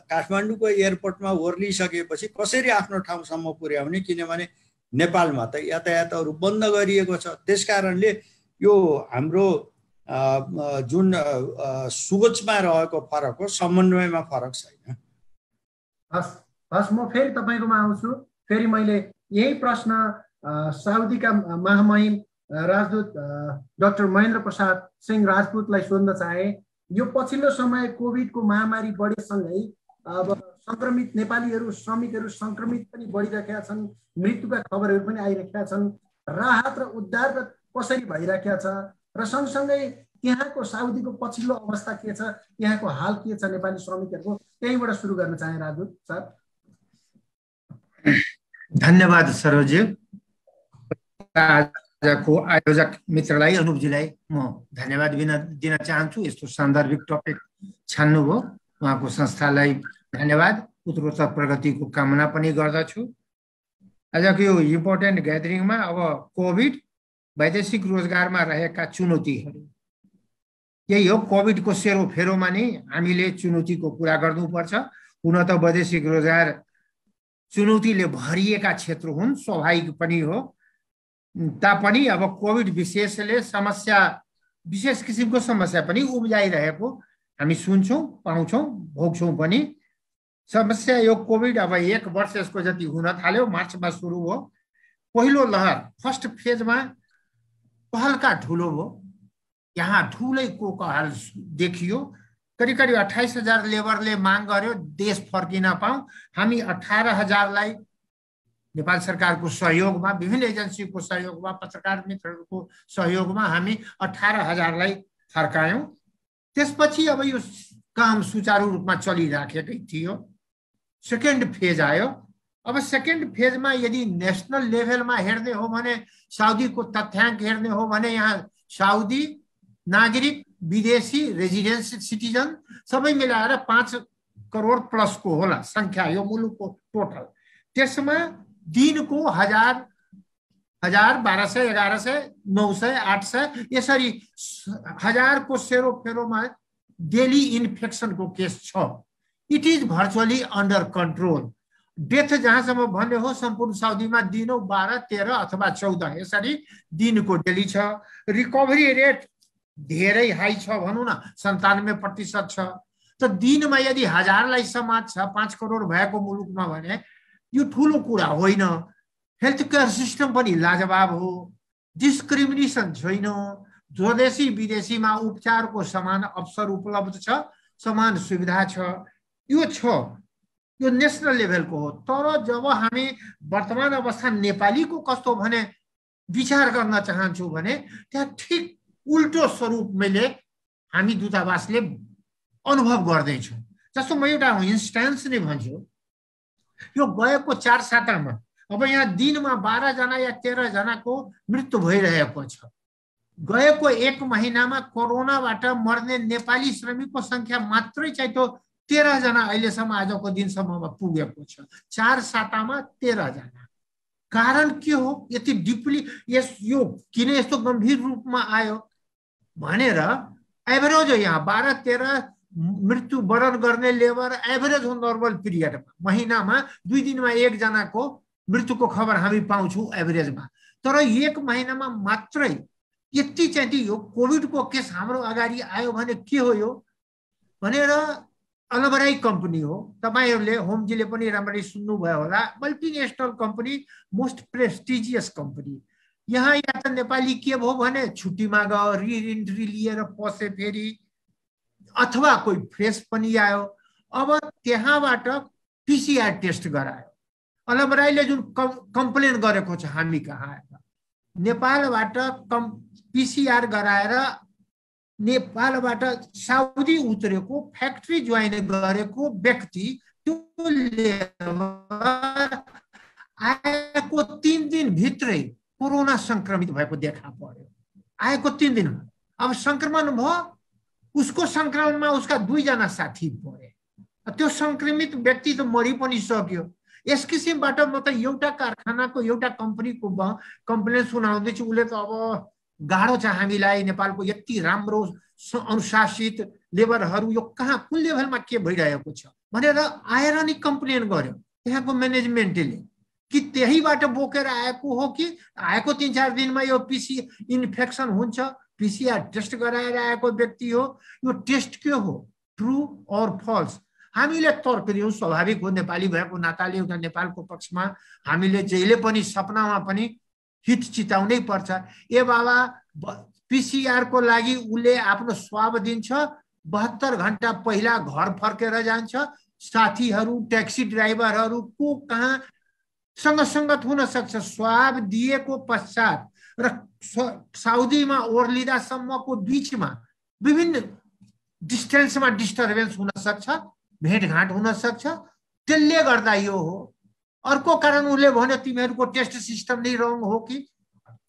काठमाडौँको एयरपोर्टमा ओर्लिसकेपछि कसरी आफ्नो ठाउँसम्म पुर्याउने? किनभने नेपालमा त यातायातहरू बन्द गरिएको छ। त्यसकारणले यो हाम्रो जुन सोचमा रहेको फरक हो, समन्वयमा फरक छैन। हस्, म फेरि तपाईँकोमा आउँछु। फेरि मैले यही प्रश्न साउदीका महामहिम राजदूत डाक्टर महेन्द्र प्रसाद सिंह राजपूतलाई सोध्न चाहे। यो पछिल्लो समय कोभिडको महामारी बढेसँगै अब सङ्क्रमित नेपालीहरू, श्रमिकहरू सङ्क्रमित पनि बढिरहेका छन्, मृत्युका खबरहरू पनि आइरहेका छन्। राहत र उद्धार कसरी भइरहेका छ र सँगसँगै त्यहाँको साउदीको पछिल्लो अवस्था के छ, त्यहाँको हाल के छ नेपाली श्रमिकहरूको, त्यहीँबाट सुरु गर्न चाहे राजदूत सर। धन्यवाद सरोजी। आजको आयोजक मित्रलाई, अनुपजीलाई म धन्यवाद दिन चाहन्छु। यस्तो सान्दर्भिक टपिक छान्नुभयो, उहाँको संस्थालाई धन्यवाद, उत्तरोत्तर प्रगतिको कामना पनि गर्दछु। आजको यो इम्पोर्टेन्ट ग्यादरिङमा अब कोभिड, वैदेशिक रोजगारमा रहेका चुनौतीहरू, यही हो। कोभिडको सेरोफेरोमा नै हामीले चुनौतीको कुरा गर्नुपर्छ। हुन त वैदेशिक रोजगार चुनौतीले भरिएका क्षेत्र हुन्, स्वाभाविक पनि हो। तापनि अब कोभिड विशेष किसिमको समस्या पनि उब्जाइरहेको हामी सुन्छौँ, पाउँछौँ, भोग्छौँ पनि। समस्या यो कोभिड अब 1 वर्ष यसको जति हुन थाल्यो, मार्चमा सुरु हो। पहिलो लहर फर्स्ट फेजमा पहलका ठुलो हो, यहाँ ठुलै कोकाहाल देखियो। करिब 28,000 लेबरले माग गर्यो देश फर्किन पाऊँ। हामी 18,000लाई नेपाल सरकारको सहयोगमा, विभिन्न एजेन्सीको सहयोगमा, पत्रकार मित्रहरूको सहयोगमा हामी 18,000लाई फर्कायौँ। त्यसपछि अब यो काम सुचारू रूपमा चलिराखेकै थियो। सेकेन्ड फेज आयो। अब सेकेन्ड फेजमा यदि नेसनल लेभलमा हेर्ने हो भने, साउदीको तथ्याङ्क हेर्ने हो भने, यहाँ साउदी नागरिक, विदेशी, रेजिडेन्स सिटिजन सबै मिलाएर 5 करोड प्लसको होला सङ्ख्या यो मुलुकको टोटल। त्यसमा दिनको 1000, 1200, 1100, 900, 800 यसरी 1000 को सेरोफेरोमा डेली इन्फेक्सनको केस छ। It is virtually under control. Death जहाँसम्म भन्ने हो सम्पूर्ण साउदीमा दिनौ 12, 13 अथवा 14 यसरी दिनको डेली छ। रिकभरी रेट धेरै हाई छ, भनौँ न 97% छ। त दिनमा यदि 1000लाई समात्छ 5 करोड भएको मुलुकमा भने यो ठुलो कुरा होइन। हेल्थ केयर सिस्टम पनि लाजवाब हो, डिस्क्रिमिनेसन छैन। स्वदेशी विदेशीमा उपचारको समान अवसर उपलब्ध छ, समान सुविधा छ। यो छ। यो नेसनल लेभलको हो। तर जब हामी वर्तमान अवस्था नेपालीको कस्तो भने विचार गर्न चाहन्छु भने त्यहाँ ठिक उल्टो स्वरूप मैले हामी दूतावासले अनुभव गर्दैछौँ। जस्तो म एउटा इन्स्टान्स नै भन्छु, यो गएको 4 सातामा अब यहाँ दिनमा 12 जना या 13 जनाको मृत्यु भइरहेको छ। गएको 1 महिनामा कोरोनाबाट मर्ने नेपाली श्रमिकको संख्या मात्रै चाहिँ त्यो 13 जना अहिलेसम्म आजको दिनसम्ममा पुगेको छ। 4 सातामा 13 जना। कारण के हो? यति डिपली यो किन यस्तो गम्भीर रूपमा आयो भनेर एभरेज हो यहाँ 12-13 मृत्यु वरण गर्ने लेबर एभरेज हो नर्मल पिरियडमा। महिनामा 2 दिनमा 1 जनाको मृत्युको खबर हामी पाउँछौँ एभरेजमा। तर 1 महिनामा मात्रै यति चाहिँ यो कोभिडको केस हाम्रो अगाडि आयो भने के हो यो भनेर अलबराई कम्पनी हो। तपाईहरुले होमजीले पनि राम्ररी सुन्नुभयो होला। Multinational company, most prestigious company. यहाँ या त नेपाली के भयो भने छुट्टीमा गयो, रिइन्ट्री लिएर पसे फेरि, अथवा कोही फ्रेस पनि आयो। अब त्यहाँबाट पीसीआर टेस्ट गरायो। अलबराईले जुन कम्प्लेन गरेको छ हामी कहाँ आएर नेपालबाट पीसीआर गराएर नेपालबाट साउदी उत्रेको फ्याक्ट्री ज्वाइन गरेको व्यक्ति त्यो आएको 3 दिन भित्रै कोरोना संक्रमित भएको देखा पर्यो। आएको 3 दिनमा अब संक्रमण भयो, उसको संक्रमणमा उसका 2 जना साथी परे। त्यो संक्रमित व्यक्ति त मरि पनि सक्यो। यस किसिमबाट म त एउटा कारखानाको एउटा कम्पनीको कम्प्लेन सुनाउँदैछु। उसले त अब गाह्रो छ हामीलाई, नेपालको यति राम्रो अनुशासित लेबरहरू यो कहाँ कुन लेभलमा के भइरहेको छ भनेर आएर नि कम्प्लेन गर्यो त्यहाँको म्यानेजमेन्टले। कि त्यहीबाट बोकेर आएको हो कि आएको 3-4 दिनमा यो पीसी इन्फेक्सन हुन्छ, पीसीआर टेस्ट गराएर आएको व्यक्ति हो। यो टेस्ट के हो, ट्रु और फल्स? हामीले तर्क दियौँ, स्वाभाविक हो। नेपाली भएको नाताले एउटा नेपालको पक्षमा हामीले जहिले पनि सपनामा पनि हित चिताउनै पर्छ। ए बाबा पीसीआर को लागि उसले आफ्नो स्वाब दिन्छ, 72 घण्टा पहिला घर फर्केर जान्छ। साथीहरू, ट्याक्सी ड्राइभरहरू को कहाँ सँगसँगत हुन सक्छ। स्वाब दिएको पश्चात र साउदीमा ओर्लिदासम्मको बीचमा विभिन्न डिस्टेन्समा डिस्टर्बेन्स हुन सक्छ, भेटघाट हुन सक्छ। त्यसले गर्दा यो हो। अर्को कारण उसले भन्यो तिमीहरूको टेस्ट सिस्टम नै रङ हो कि,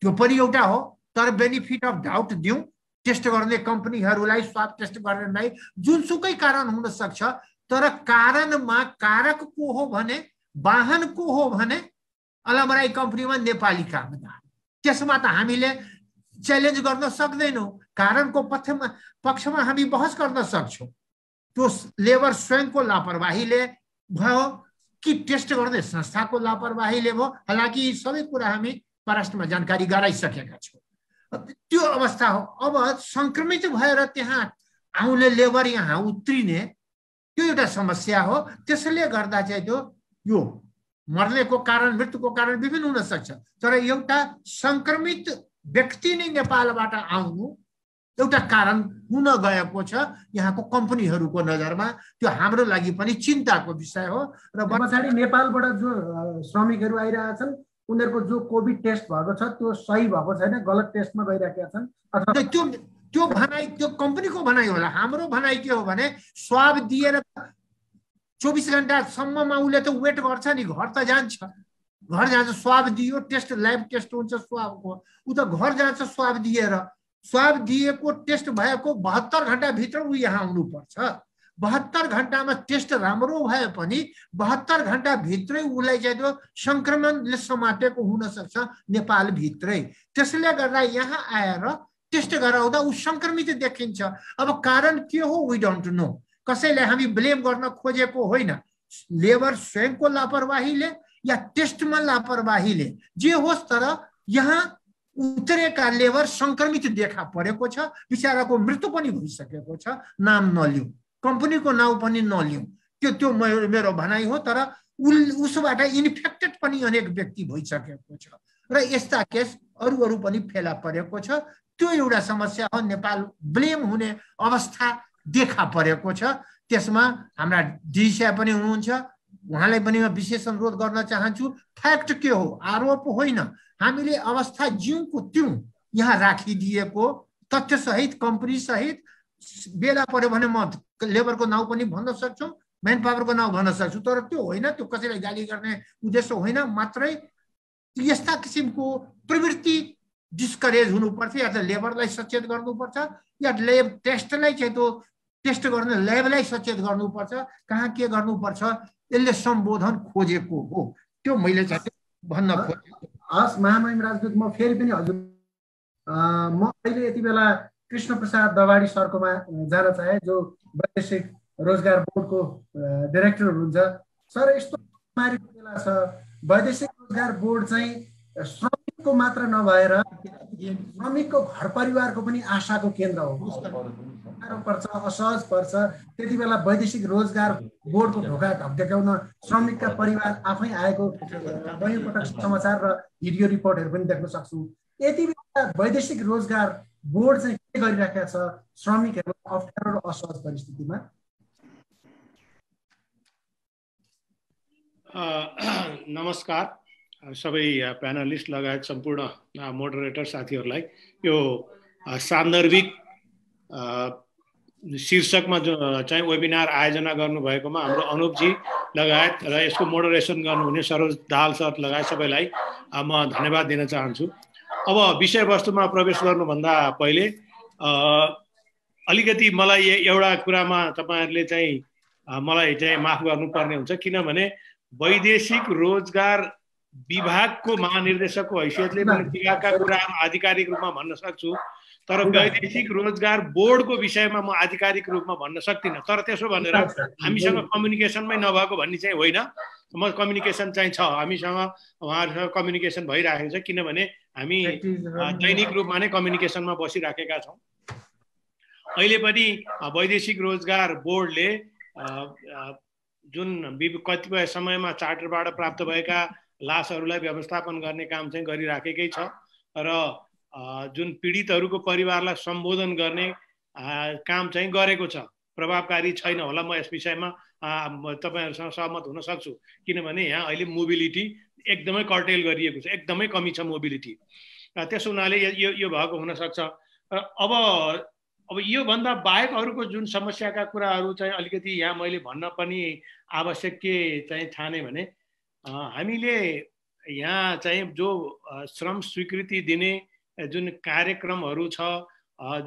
त्यो पनि एउटा हो। तर बेनिफिट अफ डाउट दिउँ टेस्ट गर्ने कम्पनीहरूलाई, स्वाब टेस्ट गर्नेलाई। जुनसुकै कारण हुन सक्छ, तर कारणमा कारक को हो भने, वाहन को हो भने अलबराई कम्पनीमा नेपाली कामदार। त्यसमा त हामीले च्यालेन्ज गर्न सक्दैनौँ। कारणको पक्षमा हामी बहस गर्न सक्छौँ। त्यो लेबर स्वयंको लापरवाहीले भयो कि टेस्ट गर्ने संस्थाको लापरवाहीले भयो। हालाकि सबै कुरा हामी परराष्ट्रमा जानकारी गराइसकेका छौँ। त्यो अवस्था हो। अब संक्रमित भएर त्यहाँ आउने लेबर यहाँ उत्रिने त्यो एउटा समस्या हो। त्यसले गर्दा चाहिँ त्यो यो मर्नेको कारण, मृत्युको कारण विभिन्न हुन सक्छ। तर एउटा संक्रमित व्यक्ति नै नेपालबाट आउनु एउटा कारण हुन गएको छ यहाँको कम्पनीहरूको नजरमा। त्यो हाम्रो लागि पनि चिन्ताको विषय हो। र पछाडि नेपालबाट जो श्रमिकहरू आइरहेछन् उनीहरूको जो कोभिड टेस्ट भएको छ त्यो सही भएको छैन, गलत टेस्टमा गइरहेका छन्। अथवा त्यो भनाइ त्यो कम्पनीको भनाइ होला। हाम्रो भनाइ के हो भने स्वाब दिएर 24 घण्टासम्ममा उसले त वेट गर्छ नि, घर त जान्छ। घर जान्छ, स्वाब दियो, टेस्ट ल्याब टेस्ट हुन्छ स्वाबको, ऊ त घर जान्छ स्वाब दिएर। स्वाब दिएको टेस्ट भएको 72 घण्टाभित्र ऊ यहाँ आउनुपर्छ। 72 घण्टामा टेस्ट राम्रो भए पनि 72 घण्टाभित्रै उसलाई चाहिँ त्यो संक्रमणले समातेको हुन सक्छ नेपालभित्रै। त्यसले गर्दा यहाँ आएर टेस्ट गराउँदा ऊ संक्रमित देखिन्छ। अब कारण के हो वी डोन्ट नो। कसैले हामी ब्लेम गर्न खोजेको होइन। लेबर स्वयंको लापरवाहीले या टेस्टमा लापरवाहीले जे होस्, तर यहाँ उत्रेका लेबर संक्रमित देखा परेको छ। बिचाराको मृत्यु पनि भइसकेको छ। नाम नलिउँ, कम्पनीको नाउँ पनि नलिउँ, त्यो मेरो भनाइ हो। तर उसबाट इन्फेक्टेड पनि अनेक व्यक्ति भइसकेको छ र यस्ता केस अरू पनि फेला परेको छ। त्यो एउटा समस्या हो। नेपाल ब्लेम हुने अवस्था देखा परेको छ। त्यसमा हाम्रा डिसिआई पनि हुनुहुन्छ, उहाँलाई पनि म विशेष अनुरोध गर्न चाहन्छु। फ्याक्ट के हो, आरोप होइन, हामीले अवस्था जिउँको त्यों यहाँ राखिदिएको तथ्यसहित कम्पनी सहित बेला पर्यो भने म लेबरको नाउँ पनि भन्न सक्छु, म्यान पावरको नाउँ भन्न सक्छु, तर त्यो होइन, त्यो कसैलाई गाली गर्ने उद्देश्य होइन, मात्रै यस्ता किसिमको प्रवृत्ति डिस्करेज हुनुपर्छ, या त लेबरलाई सचेत गर्नुपर्छ, या लेब टेस्टलाई चाहिँ त्यो टेस्ट गर्ने ल्याबलाई सचेत गर्नुपर्छ, कहाँ के गर्नुपर्छ, यसले सम्बोधन खोजेको हो, त्यो मैले चाहिँ भन्न खोजेको। हस् महामहिम राजदूत, म फेरि पनि हजुर म अहिले यति बेला कृष्ण प्रसाद दवाडी सरकोमा जान चाहे, जो वैदेशिक रोजगार बोर्डको डाइरेक्टर हुनुहुन्छ। सर, यस्तो बिमारीको बेला छ, वैदेशिक रोजगार बोर्ड चाहिँ श्रमिकको मात्र नभएर श्रमिकको घर परिवारको पनि आशाको केन्द्र हो। गाह्रो पर्छ, असहज पर्छ, त्यति बेला वैदेशिक रोजगार बोर्डको ढोका ढकढक्याउन श्रमिकका परिवार आफै आएको कैयौँ पटक समाचार र भिडियो रिपोर्टहरू पनि देख्न सक्छौँ। यति बेला वैदेशिक रोजगार बोर्ड चाहिँ के गरिराखेको छ श्रमिकहरू अप्ठ्यारो र असहज परिस्थितिमा? नमस्कार सबै प्यानलिस्ट लगायत सम्पूर्ण मोडरेटर साथीहरूलाई। यो सान्दर्भिक शीर्षकमा जो चाहिँ वेबिनार आयोजना गर्नुभएकोमा हाम्रो अनुपजी लगायत र यसको मोडरेसन गर्नुहुने सरोज दाहाल सर लगायत सबैलाई म धन्यवाद दिन चाहन्छु। अब विषयवस्तुमा प्रवेश गर्नुभन्दा पहिले अलिकति मलाई एउटा कुरामा तपाईँहरूले चाहिँ मलाई चाहिँ माफ गर्नुपर्ने हुन्छ, किनभने वैदेशिक रोजगार विभागको महानिर्देशकको हैसियतले मैले विभागका कुराहरू आधिकारिक रूपमा भन्न सक्छु, तर वैदेशिक रोजगार बोर्डको विषयमा म आधिकारिक रूपमा भन्न सक्दिनँ। तर त्यसो भनेर हामीसँग कम्युनिकेसनमै नभएको भन्ने चाहिँ होइन, म कम्युनिकेसन चाहिँ छ, हामीसँग उहाँहरूसँग कम्युनिकेसन भइरहेको छ, किनभने हामी दैनिक रूपमा नै कम्युनिकेसनमा बसिराखेका छौँ। अहिले पनि वैदेशिक रोजगार बोर्डले जुन कतिपय समयमा चार्टरबाट प्राप्त भएका लासहरूलाई व्यवस्थापन गर्ने काम चाहिँ गरिराखेकै छ र जुन पीडितहरूको परिवारलाई सम्बोधन गर्ने काम चाहिँ गरेको छ। प्रभावकारी छैन होला, म यस विषयमा तपाईँहरूसँग सहमत हुन सक्छु, किनभने यहाँ अहिले मोबिलिटी एकदमै कर्टेल गरिएको छ, एकदमै कमी छ मोबिलिटी। त्यसो हुनाले यो भएको हुनसक्छ। अब योभन्दा बाहेक अरूको जुन समस्याका कुराहरू चाहिँ अलिकति यहाँ मैले भन्न पनि आवश्यक के चाहिँ ठाने भने, हामीले यहाँ चाहिँ जो श्रम स्वीकृति दिने जुन कार्यक्रमहरू छ,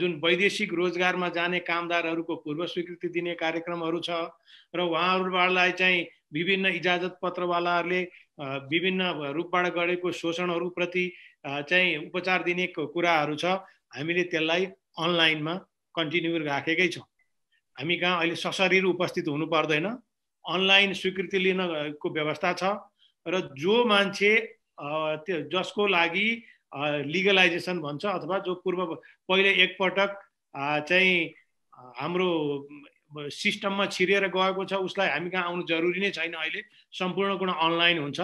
जुन वैदेशिक रोजगारमा जाने कामदारहरूको पूर्व स्वीकृति दिने कार्यक्रमहरू छ र उहाँहरूलाई चाहिँ विभिन्न इजाजत पत्रवालाहरूले विभिन्न रूपबाट गरेको शोषणहरूप्रति चाहिँ उपचार दिने कुराहरू छ, हामीले त्यसलाई अनलाइनमा कन्टिन्यू राखेकै छौँ। हामी कहाँ अहिले सशरीर उपस्थित हुनु पर्दैन, अनलाइन स्वीकृति लिनको व्यवस्था छ र जो मान्छे जसको लागि लिगलाइजेसन भन्छ अथवा जो पहिले एकपटक चाहिँ हाम्रो सिस्टममा छिरेर गएको छ उसलाई हामी कहाँ आउनु जरुरी नै छैन। अहिले सम्पूर्ण कुरा अनलाइन हुन्छ।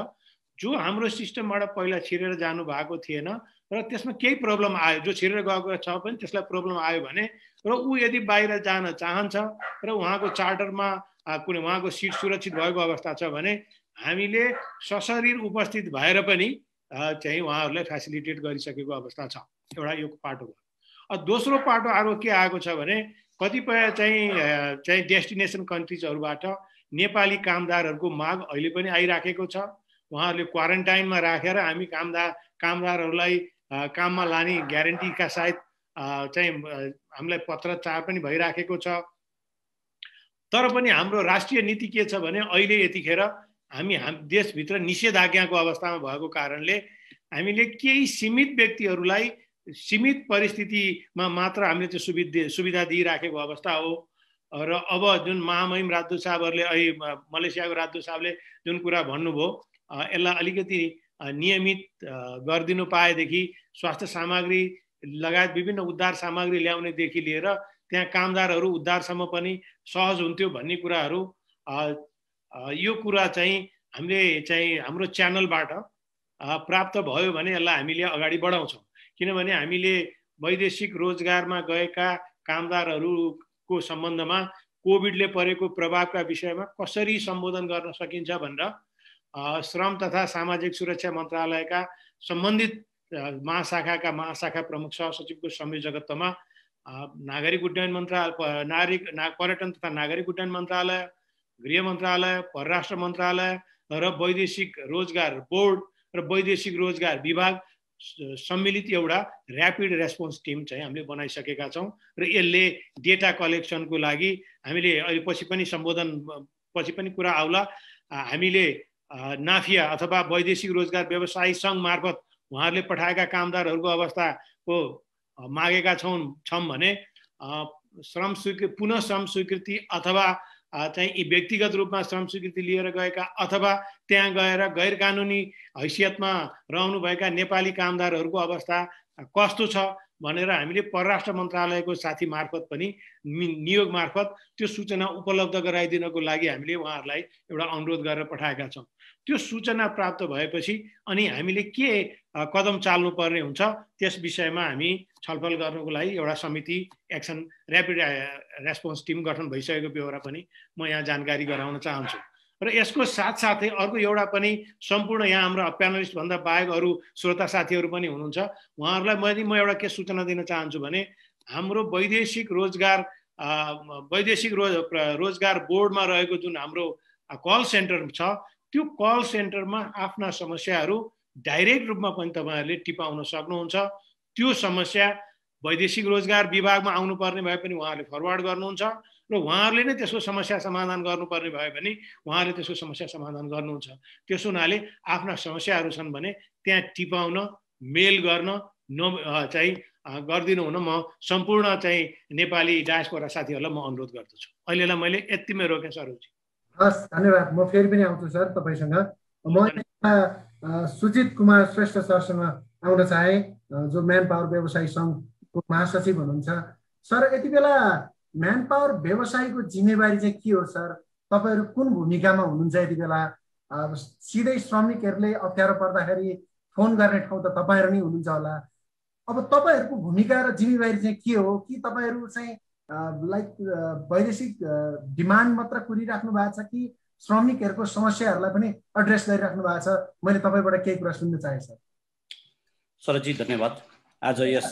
जो हाम्रो सिस्टमबाट पहिला छिरेर जानु भएको थिएन र त्यसमा केही प्रब्लम आयो, जो छिरेर गएको छ पनि त्यसलाई प्रब्लम आयो भने र ऊ यदि बाहिर जान चाहन्छ र उहाँको चार्टरमा कुनै उहाँको सिट सुरक्षित भएको अवस्था छ भने हामीले सशरीर उपस्थित भएर पनि चाहिँ उहाँहरूलाई फेसिलिटेट गरिसकेको अवस्था छ। एउटा यो पाटो भयो। दोस्रो पाटो अर्को के आएको छ भने कतिपय चाहिँ डेस्टिनेसन कन्ट्रिजहरूबाट नेपाली कामदारहरूको माग अहिले पनि आइराखेको छ। उहाँहरूले क्वारेन्टाइनमा राखेर हामी कामदारहरूलाई काममा लाने ग्यारेन्टीका साथ चाहिँ हामीलाई पत्रचार पनि भइराखेको छ। तर पनि हाम्रो राष्ट्रिय नीति के छ भने अहिले यतिखेर हामी देशभित्र निषेधाज्ञाको अवस्थामा भएको कारणले हामीले केही सीमित व्यक्तिहरूलाई सीमित परिस्थितिमा मात्र हामीले त्यो सुविधा दिइराखेको अवस्था हो। र अब जुन महामहिम राजदूत साहबहरूले अहिले मलेसियाको राजदूत साहबले जुन कुरा भन्नुभयो यसलाई अलिकति नियमित गरिदिनु पाएदेखि स्वास्थ्य सामग्री लगायत विभिन्न उद्धार सामग्री ल्याउनेदेखि लिएर त्यहाँ कामदारहरू उद्धारसम्म पनि सहज हुन्थ्यो भन्ने कुराहरू यो कुरा चाहिँ हामीले चाहिँ हाम्रो च्यानलबाट प्राप्त भयो भने यसलाई हामीले अगाडि बढाउँछौँ। किनभने हामीले वैदेशिक रोजगारमा गएका कामदारहरूको सम्बन्धमा कोभिडले परेको प्रभावका विषयमा कसरी सम्बोधन गर्न सकिन्छ भनेर श्रम तथा सामाजिक सुरक्षा मन्त्रालयका सम्बन्धित महाशाखाका महाशाखा प्रमुख सहसचिवको संयोजकत्वमा नागरिक उड्डयन मन्त्रालय, पर्यटन तथा नागरिक उड्डयन मन्त्रालय, गृह मन्त्रालय, परराष्ट्र मन्त्रालय र वैदेशिक रोजगार बोर्ड र वैदेशिक रोजगार विभाग सम्मिलित एउटा ऱ्यापिड रेस्पोन्स टिम चाहिँ हामीले बनाइसकेका छौँ र यसले डेटा कलेक्सनको लागि हामीले अहिले पछि पनि कुरा आउला। हामीले नाफिया अथवा वैदेशिक रोजगार व्यवसायी सङ्घ मार्फत उहाँहरूले पठाएका कामदारहरूको अवस्थाको मागेका छौँ भने पुनः श्रम स्वीकृति अथवा चाहिँ व्यक्तिगत रूपमा श्रम स्वीकृति लिएर गएका अथवा त्यहाँ गएर गैर कानुनी हैसियतमा रहनुभएका नेपाली कामदारहरूको अवस्था कस्तो छ भनेर हामीले परराष्ट्र मन्त्रालयको साथी मार्फत पनि नियोग मार्फत त्यो सूचना उपलब्ध गराइदिनको लागि हामीले उहाँहरूलाई एउटा अनुरोध गरेर पठाएका छौँ। त्यो सूचना प्राप्त भएपछि अनि हामीले के कदम चाल्नुपर्ने हुन्छ त्यस विषयमा हामी छलफल गर्नको लागि एउटा समिति एक्सन ऱ्यापिड रेस्पोन्स टिम गठन भइसकेको बेहोरा पनि म यहाँ जानकारी गराउन चाहन्छु। र यसको साथसाथै अर्को एउटा पनि सम्पूर्ण यहाँ हाम्रो प्यानलिस्ट भन्दा बाहेक अरू श्रोता साथीहरू पनि हुनुहुन्छ, उहाँहरूलाई म एउटा के सूचना दिन चाहन्छु भने हाम्रो वैदेशिक रोजगार बोर्डमा रहेको जुन हाम्रो कल सेन्टर छ त्यो कल सेन्टरमा आफ्ना समस्याहरू डाइरेक्ट रूपमा पनि तपाईँहरूले टिपाउन सक्नुहुन्छ। त्यो समस्या वैदेशिक रोजगार विभागमा आउनुपर्ने भए पनि उहाँहरूले फरवार्ड गर्नुहुन्छ र उहाँहरूले नै त्यसको समस्या समाधान गर्नुपर्ने भयो भने उहाँहरूले त्यसको समस्या समाधान गर्नुहुन्छ। त्यसो हुनाले आफ्ना समस्याहरू छन् भने त्यहाँ टिपाउन मेल गर्न चाहिँ गरिदिनु हुन म सम्पूर्ण चाहिँ नेपाली डायस्पोरा साथीहरूलाई म अनुरोध गर्दछु। अहिलेलाई मैले यतिमै रोकेँ सरोजी। हस्, धन्यवाद। म फेरि पनि आउँछु सर तपाईँसँग। म सुजित कुमार श्रेष्ठ सरसँग आउन चाहे जो म्यान पावर व्यवसायी सङ्घको महासचिव हुनुहुन्छ। सर, यति बेला म्यान पावर व्यवसायीको जिम्मेवारी चाहिँ के हो सर? तपाईँहरू कुन भूमिकामा हुनुहुन्छ यति बेला? सिधै श्रमिकहरूले अप्ठ्यारो पर्दाखेरि फोन गर्ने ठाउँ त तपाईँहरू नै हुनुहुन्छ होला। अब तपाईँहरूको भूमिका र जिम्मेवारी चाहिँ के हो? कि तपाईँहरू चाहिँ वैदेशिक डिमान्ड मात्र कुरिराख्नु भएको छ कि श्रमिकहरूको समस्याहरूलाई पनि एड्रेस गरिराख्नु भएको छ? मैले तपाईँबाट केही कुरा सुन्न चाहे सर। सरजी धन्यवाद। आज यस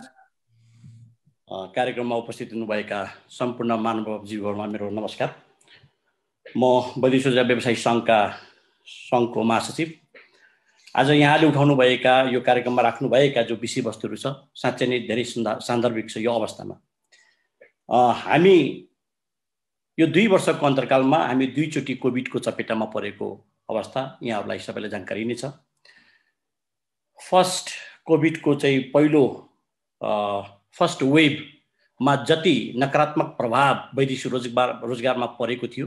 कार्यक्रममा उपस्थित हुनुभएका सम्पूर्ण मानवजीवहरूमा मेरो नमस्कार। म वैदेशिक व्यवसायी सङ्घको महासचिव। आज यहाँले उठाउनुभएका यो कार्यक्रममा राख्नुभएका जो विषयवस्तुहरू छ साँच्चै नै धेरै सान्दर्भिक छ। यो अवस्थामा हामी यो 2 वर्षको अन्तर्कालमा हामी 2 चोटि कोभिडको चपेटामा परेको अवस्था यहाँहरूलाई सबैलाई जानकारी नै छ। फर्स्ट कोभिडको चाहिँ पहिलो फर्स्ट वेभमा जति नकारात्मक प्रभाव वैदेशिक रोजगारमा परेको थियो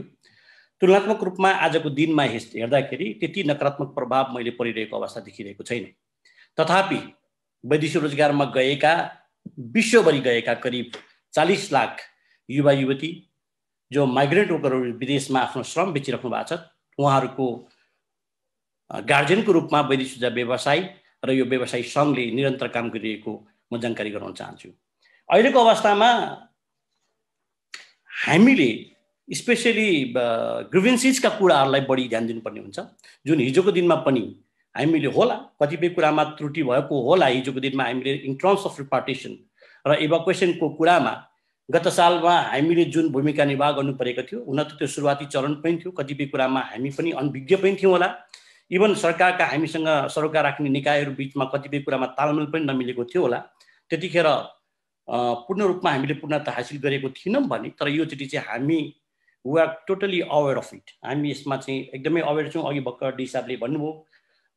तुलनात्मक रूपमा आजको दिनमा हेर्दाखेरि त्यति नकारात्मक प्रभाव मैले परिरहेको अवस्था देखिरहेको छैन। तथापि वैदेशिक रोजगारमा गएका विश्वभरि गएका करिब 40 लाख युवा युवती जो माइग्रेन्ट वर्करहरू विदेशमा आफ्नो श्रम बेचिराख्नु भएको छ उहाँहरूको गार्जियनको रूपमा वैदेशिक व्यवसाय र यो व्यवसायी सङ्घले निरन्तर काम गरिरहेको म जानकारी गराउन चाहन्छु। अहिलेको अवस्थामा हामीले स्पेसली ग्रिभेन्सेसका कुराहरूलाई बढी ध्यान दिनुपर्ने हुन्छ। जुन हिजोको दिनमा पनि हामीले होला कतिपय कुरामा त्रुटि भएको होला। हिजोको दिनमा हामीले इन टर्म्स अफ रिपार्टेसन र इभ्याकुएसनको कुरामा गत सालमा हामीले जुन भूमिका निर्वाह गर्नु परेको थियो हुन त त्यो सुरुवाती चरण पनि थियो। कतिपय कुरामा हामी पनि अनभिज्ञ पनि थियौँ होला। इभन सरकारका हामीसँग सरोकार राख्ने निकायहरू बिचमा कतिपय कुरामा तालमेल पनि नमिलेको थियो होला। त्यतिखेर पूर्ण रूपमा हामीले पूर्णता हासिल गरेको थिएनौँ भने तर योचोटि चाहिँ हामी we are totally aware of it. हामी यसमा चाहिँ एकदमै अवेर छौँ। अघि भर्खर डी साहबले भन्नुभयो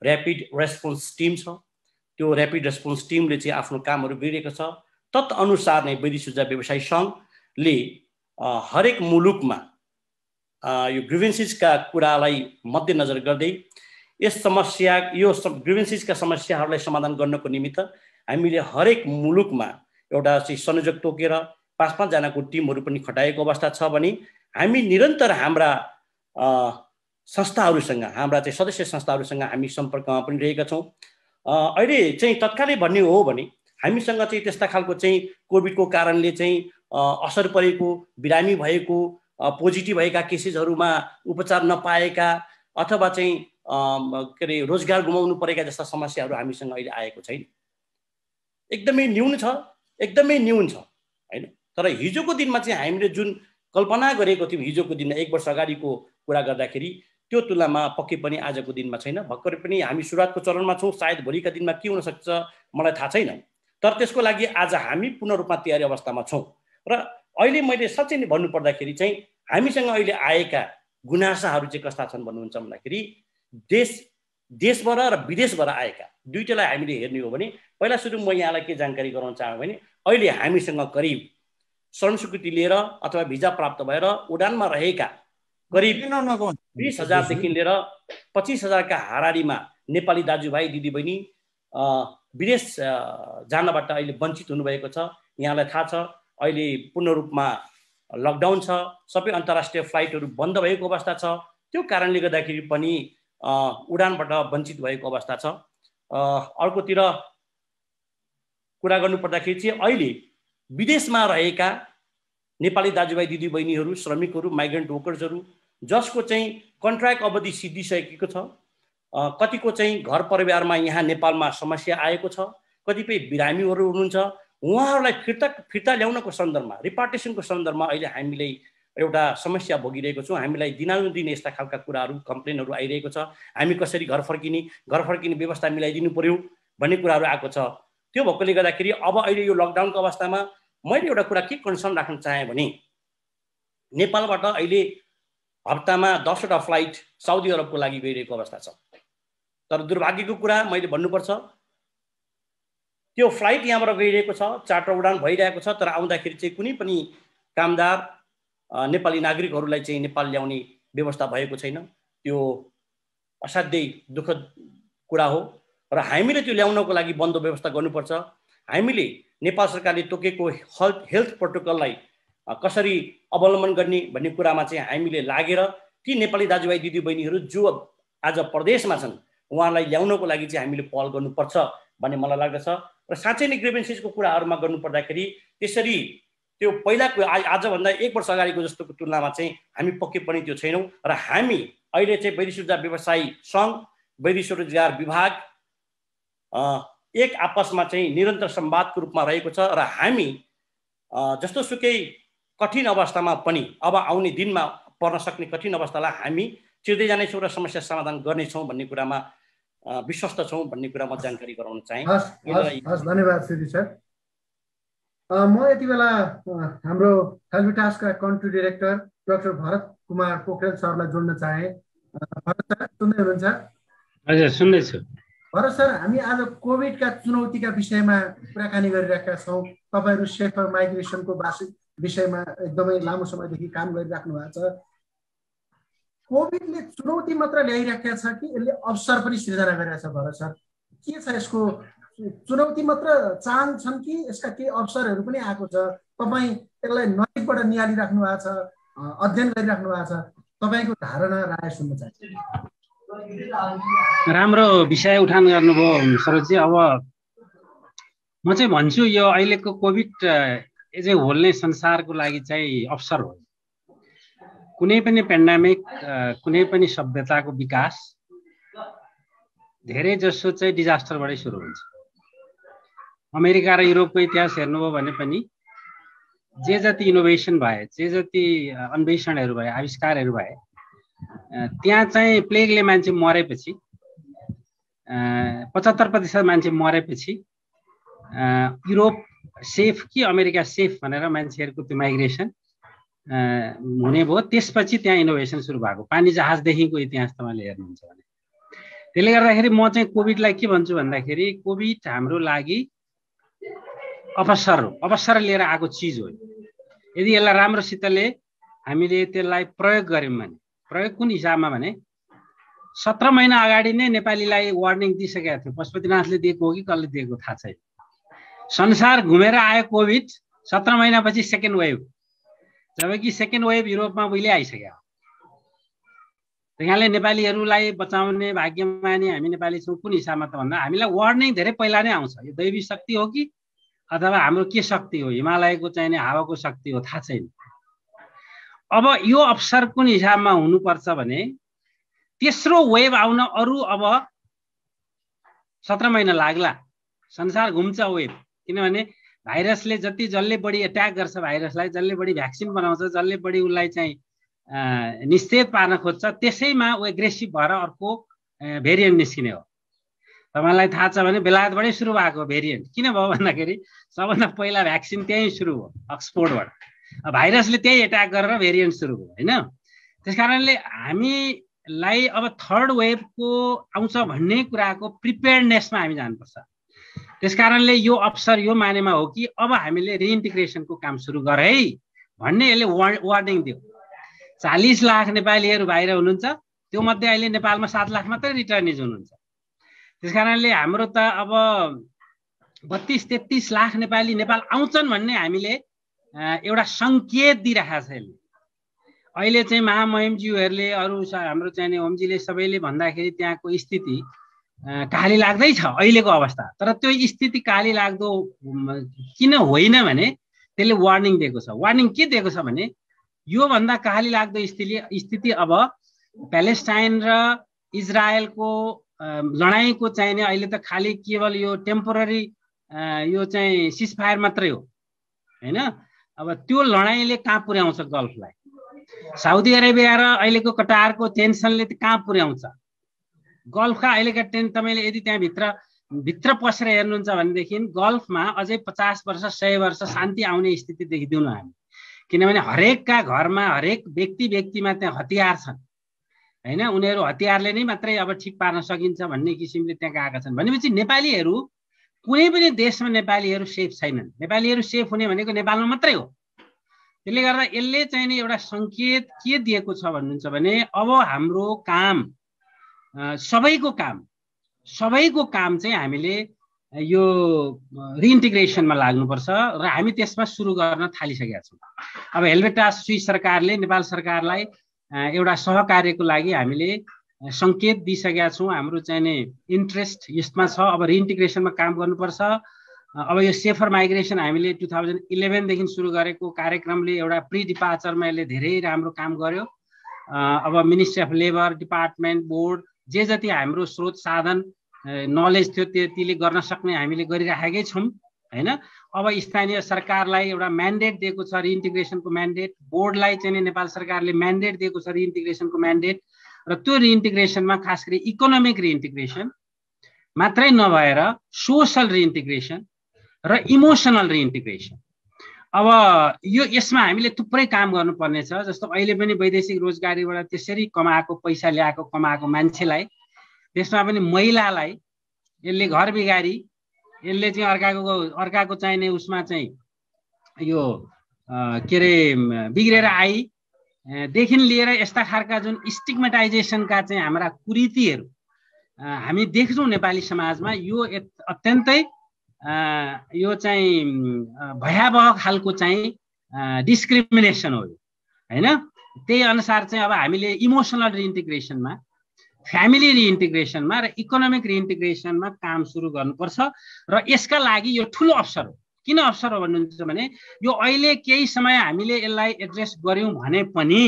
ऱ्यापिड रेस्पोन्स टिम छ। त्यो ऱ्यापिड रेस्पोन्स टिमले चाहिँ आफ्नो कामहरू गरिरहेको छ। तत्अनुसार नै वैदेशिक व्यवसायी सङ्घले हरेक मुलुकमा यो ग्रिभेन्सेसका कुरालाई मध्यनजर गर्दै यो ग्रिभेन्सेसका समस्याहरूलाई समाधान गर्नको निमित्त हामीले हरेक मुलुकमा एउटा चाहिँ संयोजक तोकेर 5-5 जनाको टिमहरू पनि खटाएको अवस्था छ भने हामी निरन्तर हाम्रा संस्थाहरूसँग हाम्रा चाहिँ सदस्य संस्थाहरूसँग हामी सम्पर्कमा पनि रहेका छौँ। अहिले चाहिँ तत्कालै भन्ने हो भने हामीसँग चाहिँ त्यस्ता खालको चाहिँ कोभिडको कारणले चाहिँ असर परेको बिरामी भएको पोजिटिभ भएका केसेसहरूमा उपचार नपाएका अथवा चाहिँ के अरे रोजगार गुमाउनु परेका जस्ता समस्याहरू हामीसँग अहिले आएको छैन। एकदमै न्यून छ, एकदमै न्यून छ हैन। तर हिजोको दिनमा चाहिँ हामीले जुन कल्पना गरेको थियौँ हिजोको दिनमा 1 वर्ष अगाडिको कुरा गर्दाखेरि त्यो तुलनामा पक्कै पनि आजको दिनमा छैन। भर्खरै पनि हामी सुरुवातको चरणमा छौँ, सायद भोलिका दिनमा के हुन सक्छ मलाई थाहा छैन। तर त्यसको लागि आज हामी पूर्ण रूपमा तयारी अवस्थामा छौँ। र अहिले मैले साँच्चै नै भन्नुपर्दाखेरि चाहिँ हामीसँग अहिले आएका गुनासाहरू चाहिँ कस्ता छन् भन्नुहुन्छ भन्दाखेरि देशबाट र विदेशबाट आएका दुईटैलाई हामीले हेर्ने हो भने पहिला सुरु म यहाँलाई के जानकारी गराउन चाहे भने अहिले हामीसँग करिब श्रम स्वीकृति लिएर अथवा भिजा प्राप्त भएर उडानमा रहेका करिब 20,000 देखि लिएर 25,000 का हाराहारीमा नेपाली दाजुभाइ दिदीबहिनी विदेश जानबाट अहिले वञ्चित हुनुभएको छ। यहाँलाई थाहा छ अहिले पूर्ण रूपमा लकडाउन छ, सबै अन्तर्राष्ट्रिय फ्लाइटहरू बन्द भएको अवस्था छ। त्यो कारणले गर्दाखेरि पनि उडानबाट वञ्चित भएको अवस्था छ। अर्कोतिर कुरा गर्नुपर्दाखेरि चाहिँ अहिले विदेशमा रहेका नेपाली दाजुभाइ दिदीबहिनीहरू, श्रमिकहरू, माइग्रेन्ट वर्कर्सहरू जसको चाहिँ कन्ट्र्याक्ट अवधि सिद्धिसकेको छ, कतिको चाहिँ घर परिवारमा यहाँ नेपालमा समस्या आएको छ, कतिपय बिरामीहरू हुनुहुन्छ, उहाँहरूलाई फिर्ता ल्याउनको सन्दर्भमा रिपार्टेसनको सन्दर्भमा अहिले हामीले एउटा समस्या भोगिरहेको छौँ। हामीलाई दिनानुदिन यस्ता खालका कुराहरू कम्प्लेनहरू आइरहेको छ। हामी कसरी घर फर्किने व्यवस्था मिलाइदिनु पर्यो भन्ने कुराहरू आएको छ। त्यो भएकोले गर्दाखेरि अब अहिले यो लकडाउनको अवस्थामा मैले एउटा कुरा के कन्सर्न राख्न चाहेँ भने नेपालबाट अहिले हप्तामा 10वटा फ्लाइट साउदी अरबको लागि गइरहेको अवस्था छ। तर दुर्भाग्यको कुरा मैले भन्नुपर्छ त्यो फ्लाइट यहाँबाट गइरहेको छ, चार्टर उडान भइरहेको छ, तर आउँदाखेरि चाहिँ कुनै पनि कामदार नेपाली नागरिकहरूलाई चाहिँ नेपाल ल्याउने व्यवस्था भएको छैन। त्यो असाध्यै दुःखद कुरा हो र हामीले त्यो ल्याउनको लागि बन्द व्यवस्था गर्नुपर्छ। हामीले नेपाल सरकारले तोकेको हेल्थ प्रोटोकललाई कसरी अवलम्बन गर्ने भन्ने कुरामा चाहिँ हामीले लागेर ती नेपाली दाजुभाइ दिदीबहिनीहरू जो आज प्रदेशमा छन् उहाँलाई ल्याउनको लागि चाहिँ हामीले पहल गर्नुपर्छ भन्ने मलाई लाग्दछ। र साँच्चै नै ग्रिभेन्सेसको कुराहरूमा गर्नुपर्दाखेरि त्यसरी त्यो पहिलाको आजभन्दा 1 वर्ष अगाडिको जस्तोको तुलनामा चाहिँ हामी पक्कै पनि त्यो छैनौँ। र हामी अहिले चाहिँ वैदेशिक रोजगार व्यवसायी सङ्घ, वैदेशिक रोजगार विभाग एक आपसमा चाहिँ निरन्तर संवादको रूपमा रहेको छ। र हामी जस्तो सुकै कठिन अवस्थामा पनि अब आउने दिनमा पर्न सक्ने कठिन अवस्थालाई हामी चिर्दै जानेछौँ र समस्या समाधान गर्नेछौँ भन्ने कुरामा विश्वस्त छौँ भन्ने कुरा म जानकारी गराउन चाहे। धन्यवाद श्री सर। म यति बेला हाम्रो हेल्पिटासका country director doctor Bharat Kumar Pokhrel सरलाई जोड्न चाहे। भरत सर सुन्दै हुनुहुन्छ? हजुर सुन्दैछु। भरत सर, हामी आज कोभिडका चुनौतीका विषयमा कुराकानी गरिरहेका छौँ। तपाईँहरू सेफर माइग्रेसनको विषयमा एकदमै लामो समयदेखि काम गरिराख्नु भएको छ। कोभिडले चुनौती मात्र ल्याइराखेको छ कि यसले अवसर पनि सृजना गरेको छ? भरत सर, के छ यसको चुनौती मात्र चाहन्छन् कि यसका केही अवसरहरू पनि आएको छ? तपाईँ यसलाई नजिकबाट निहालिराख्नु भएको छ, अध्ययन गरिराख्नु भएको छ, तपाईँको धारणा राय सुन्न चाहन्छु। राम्रो विषय उठान गर्नुभयो सरोजजी। अब म चाहिँ भन्छु यो अहिलेको कोभिड चाहिँ होल्ने संसारको लागि चाहिँ अवसर हो। कुनै पनि पेन्डेमिक, कुनै पनि सभ्यताको विकास धेरै जसो चाहिँ डिजास्टरबाटै सुरु हुन्छ। अमेरिका र युरोपको इतिहास हेर्नुभयो भने पनि जे जति इनोभेसन भए, जे जति अन्वेषणहरू भए, आविष्कारहरू भए, त्यहाँ चाहिँ प्लेगले मान्छे मरेपछि 75% मान्छे मरेपछि युरोप सेफ कि अमेरिका सेफ भनेर मान्छेहरूको त्यो माइग्रेसन हुने भयो। त्यसपछि त्यहाँ इनोभेसन सुरु भएको पानी जहाजदेखिको इतिहास तपाईँले हेर्नुहुन्छ भने। त्यसले गर्दाखेरि म चाहिँ कोभिडलाई के भन्छु भन्दाखेरि कोभिड हाम्रो लागि अवसर लिएर आएको चिज हो। यदि यसलाई राम्रोसितले हामीले त्यसलाई प्रयोग गऱ्यौँ भने, प्रयोग कुन हिसाबमा भने 17 महिना अगाडि नै नेपालीलाई वार्निङ दिइसकेको थियो। पशुपतिनाथले दिएको हो कि कसले दिएको थाहा छैन। संसार घुमेर आयो कोभिड, 17 महिनापछि सेकेन्ड वेभ, जबकि सेकेन्ड वेभ युरोपमा उहिले आइसक्यो। यहाँले नेपालीहरूलाई बचाउने भाग्यमानी हामी नेपाली छौँ कुन हिसाबमा त भन्दा हामीलाई वार्निङ धेरै पहिला नै आउँछ। यो दैवी शक्ति हो कि अथवा हाम्रो के शक्ति हो, हिमालयको चाहिने हावाको शक्ति हो थाहा छैन। अब यो अवसर कुन हिसाबमा हुनुपर्छ भने तेस्रो वेभ आउन अरू अब 17 महिना लाग्ला। संसार घुम्छ वेभ, किनभने भाइरसले जसले बढी एट्याक गर्छ भाइरसलाई, जसले बढी भ्याक्सिन बनाउँछ, जसले बढी उसलाई चाहिँ निषेध पार्न खोज्छ, त्यसैमा ऊ एग्रेसिभ भएर अर्को भेरिएन्ट निस्किने हो। तपाईँलाई थाहा छ भने बेलायतबाटै सुरु भएको भेरिएन्ट किन भयो भन्दाखेरि सबभन्दा पहिला भ्याक्सिन त्यहीँ सुरु हो, अक्सफोर्डबाट। भाइरसले त्यही एट्याक गरेर भेरिएन्ट सुरु भयो होइन। त्यस कारणले हामीलाई अब थर्ड वेभको आउँछ भन्ने कुराको प्रिपेयर्डनेसमा हामी जानुपर्छ। त्यस कारणले यो अवसर यो मानेमा हो कि अब हामीले रिइन्टिग्रेसनको काम सुरु गर है भन्ने यसले वार्निङ दियो। 40 लाख नेपालीहरू बाहिर हुनुहुन्छ, त्यो मध्ये अहिले नेपालमा 7 लाख मात्रै रिटर्निज हुनुहुन्छ। त्यस कारणले हाम्रो त अब 32-33 लाख नेपाली नेपाल आउँछन् भन्ने हामीले एउटा सङ्केत दिइरहेको छ यसले। अहिले चाहिँ महामहिमज्यूहरूले अरू हाम्रो चाहिँ ओमजीले सबैले भन्दाखेरि त्यहाँको स्थिति काली लाग्दैछ अहिलेको अवस्था। तर त्यो स्थिति काली लाग्दो किन होइन भने त्यसले वार्निङ दिएको छ। वार्निङ के दिएको छ भने योभन्दा काली लाग्दो स्थिति अब प्यालेस्टाइन र इजरायलको लडाइँको चाहिने अहिले त खालि केवल यो टेम्पोररी यो चाहिँ सिजफायर मात्रै हो होइन। अब त्यो लडाइँले कहाँ पुर्याउँछ गल्फलाई, साउदी अरेबिया र अहिलेको कटारको टेन्सनले कहाँ पुर्याउँछ गल्फका अहिलेका तपाईँले यदि त्यहाँ भित्र पसेर हेर्नुहुन्छ भनेदेखि गल्फमा अझै 50 वर्ष 100 वर्ष शान्ति आउने स्थिति देखिदिउँ हामी। किनभने हरेकका घरमा हरेक व्यक्तिमा त्यहाँ हतियार छन् होइन। उनीहरू हतियारले नै मात्रै अब ठिक पार्न सकिन्छ भन्ने किसिमले त्यहाँ गएका छन्। भनेपछि नेपालीहरू कुनै पनि देशमा नेपालीहरू सेफ छैनन्। नेपालीहरू सेफ हुने भनेको नेपालमा मात्रै हो। त्यसले गर्दा यसले चाहिँ नि एउटा सङ्केत के दिएको छ भन्नुहुन्छ भने अब हाम्रो काम सबैको काम चाहिँ हामीले यो रिइन्टिग्रेसनमा लाग्नुपर्छ र हामी त्यसमा सुरु गर्न थालिसकेका छौँ। अब हेलवेटास स्विस सरकारले नेपाल सरकारलाई एउटा सहकार्यको लागि हामीले सङ्केत दिइसकेका छौँ। हाम्रो चाहिँ नि इन्ट्रेस्ट यसमा छ। अब रिइन्टिग्रेसनमा काम गर्नुपर्छ। अब यो सेफर माइग्रेसन हामीले 2011देखि सुरु गरेको कार्यक्रमले एउटा प्री डिपार्चरमा यसले धेरै राम्रो काम गर्यो। अब ministry of labour, department, board जे जति हाम्रो स्रोत साधन नलेज थियो त्यतिले गर्न सक्ने हामीले गरिराखेकै छौँ होइन। अब स्थानीय सरकारलाई एउटा म्यान्डेट दिएको छ रिइन्टिग्रेसनको म्यान्डेट, बोर्डलाई चाहिँ नेपाल सरकारले म्यान्डेट दिएको छ रिइन्टिग्रेसनको म्यान्डेट। र त्यो रिइन्टिग्रेसनमा खास गरी इकोनोमिक रिइन्टिग्रेसन मात्रै नभएर सोसल रिइन्टिग्रेसन र इमोसनल रिइन्टिग्रेसन। अब यसमा हामीले थुप्रै काम गर्नुपर्ने छ। जस्तो अहिले पनि वैदेशिक रोजगारीबाट त्यसरी पैसा ल्याएको कमाएको मान्छेलाई, त्यसमा पनि महिलालाई यसले घर बिगारी यसले चाहिँ अर्काको चाहिने उसमा चाहिँ यो के अरे बिग्रेर देखि लिएर यस्ता खालका जुन स्टिग्मेटाइजेसनका चाहिँ हाम्रा कुरीतिहरू हामी देख्छौँ नेपाली समाजमा, यो अत्यन्तै यो चाहिँ भयावह खालको चाहिँ डिस्क्रिमिनेसन हो होइन। त्यही अनुसार चाहिँ अब हामीले इमोसनल रिइन्टिग्रेसनमा, फ्यामिली रिइन्टिग्रेसनमा र इकोनोमिक रिइन्टिग्रेसनमा काम सुरु गर्नुपर्छ। र यसका लागि यो ठुलो अवसर हो। किन अवसर हो भन्नुहुन्छ भने यो अहिले केही समय हामीले यसलाई एड्रेस गर्यौँ भने पनि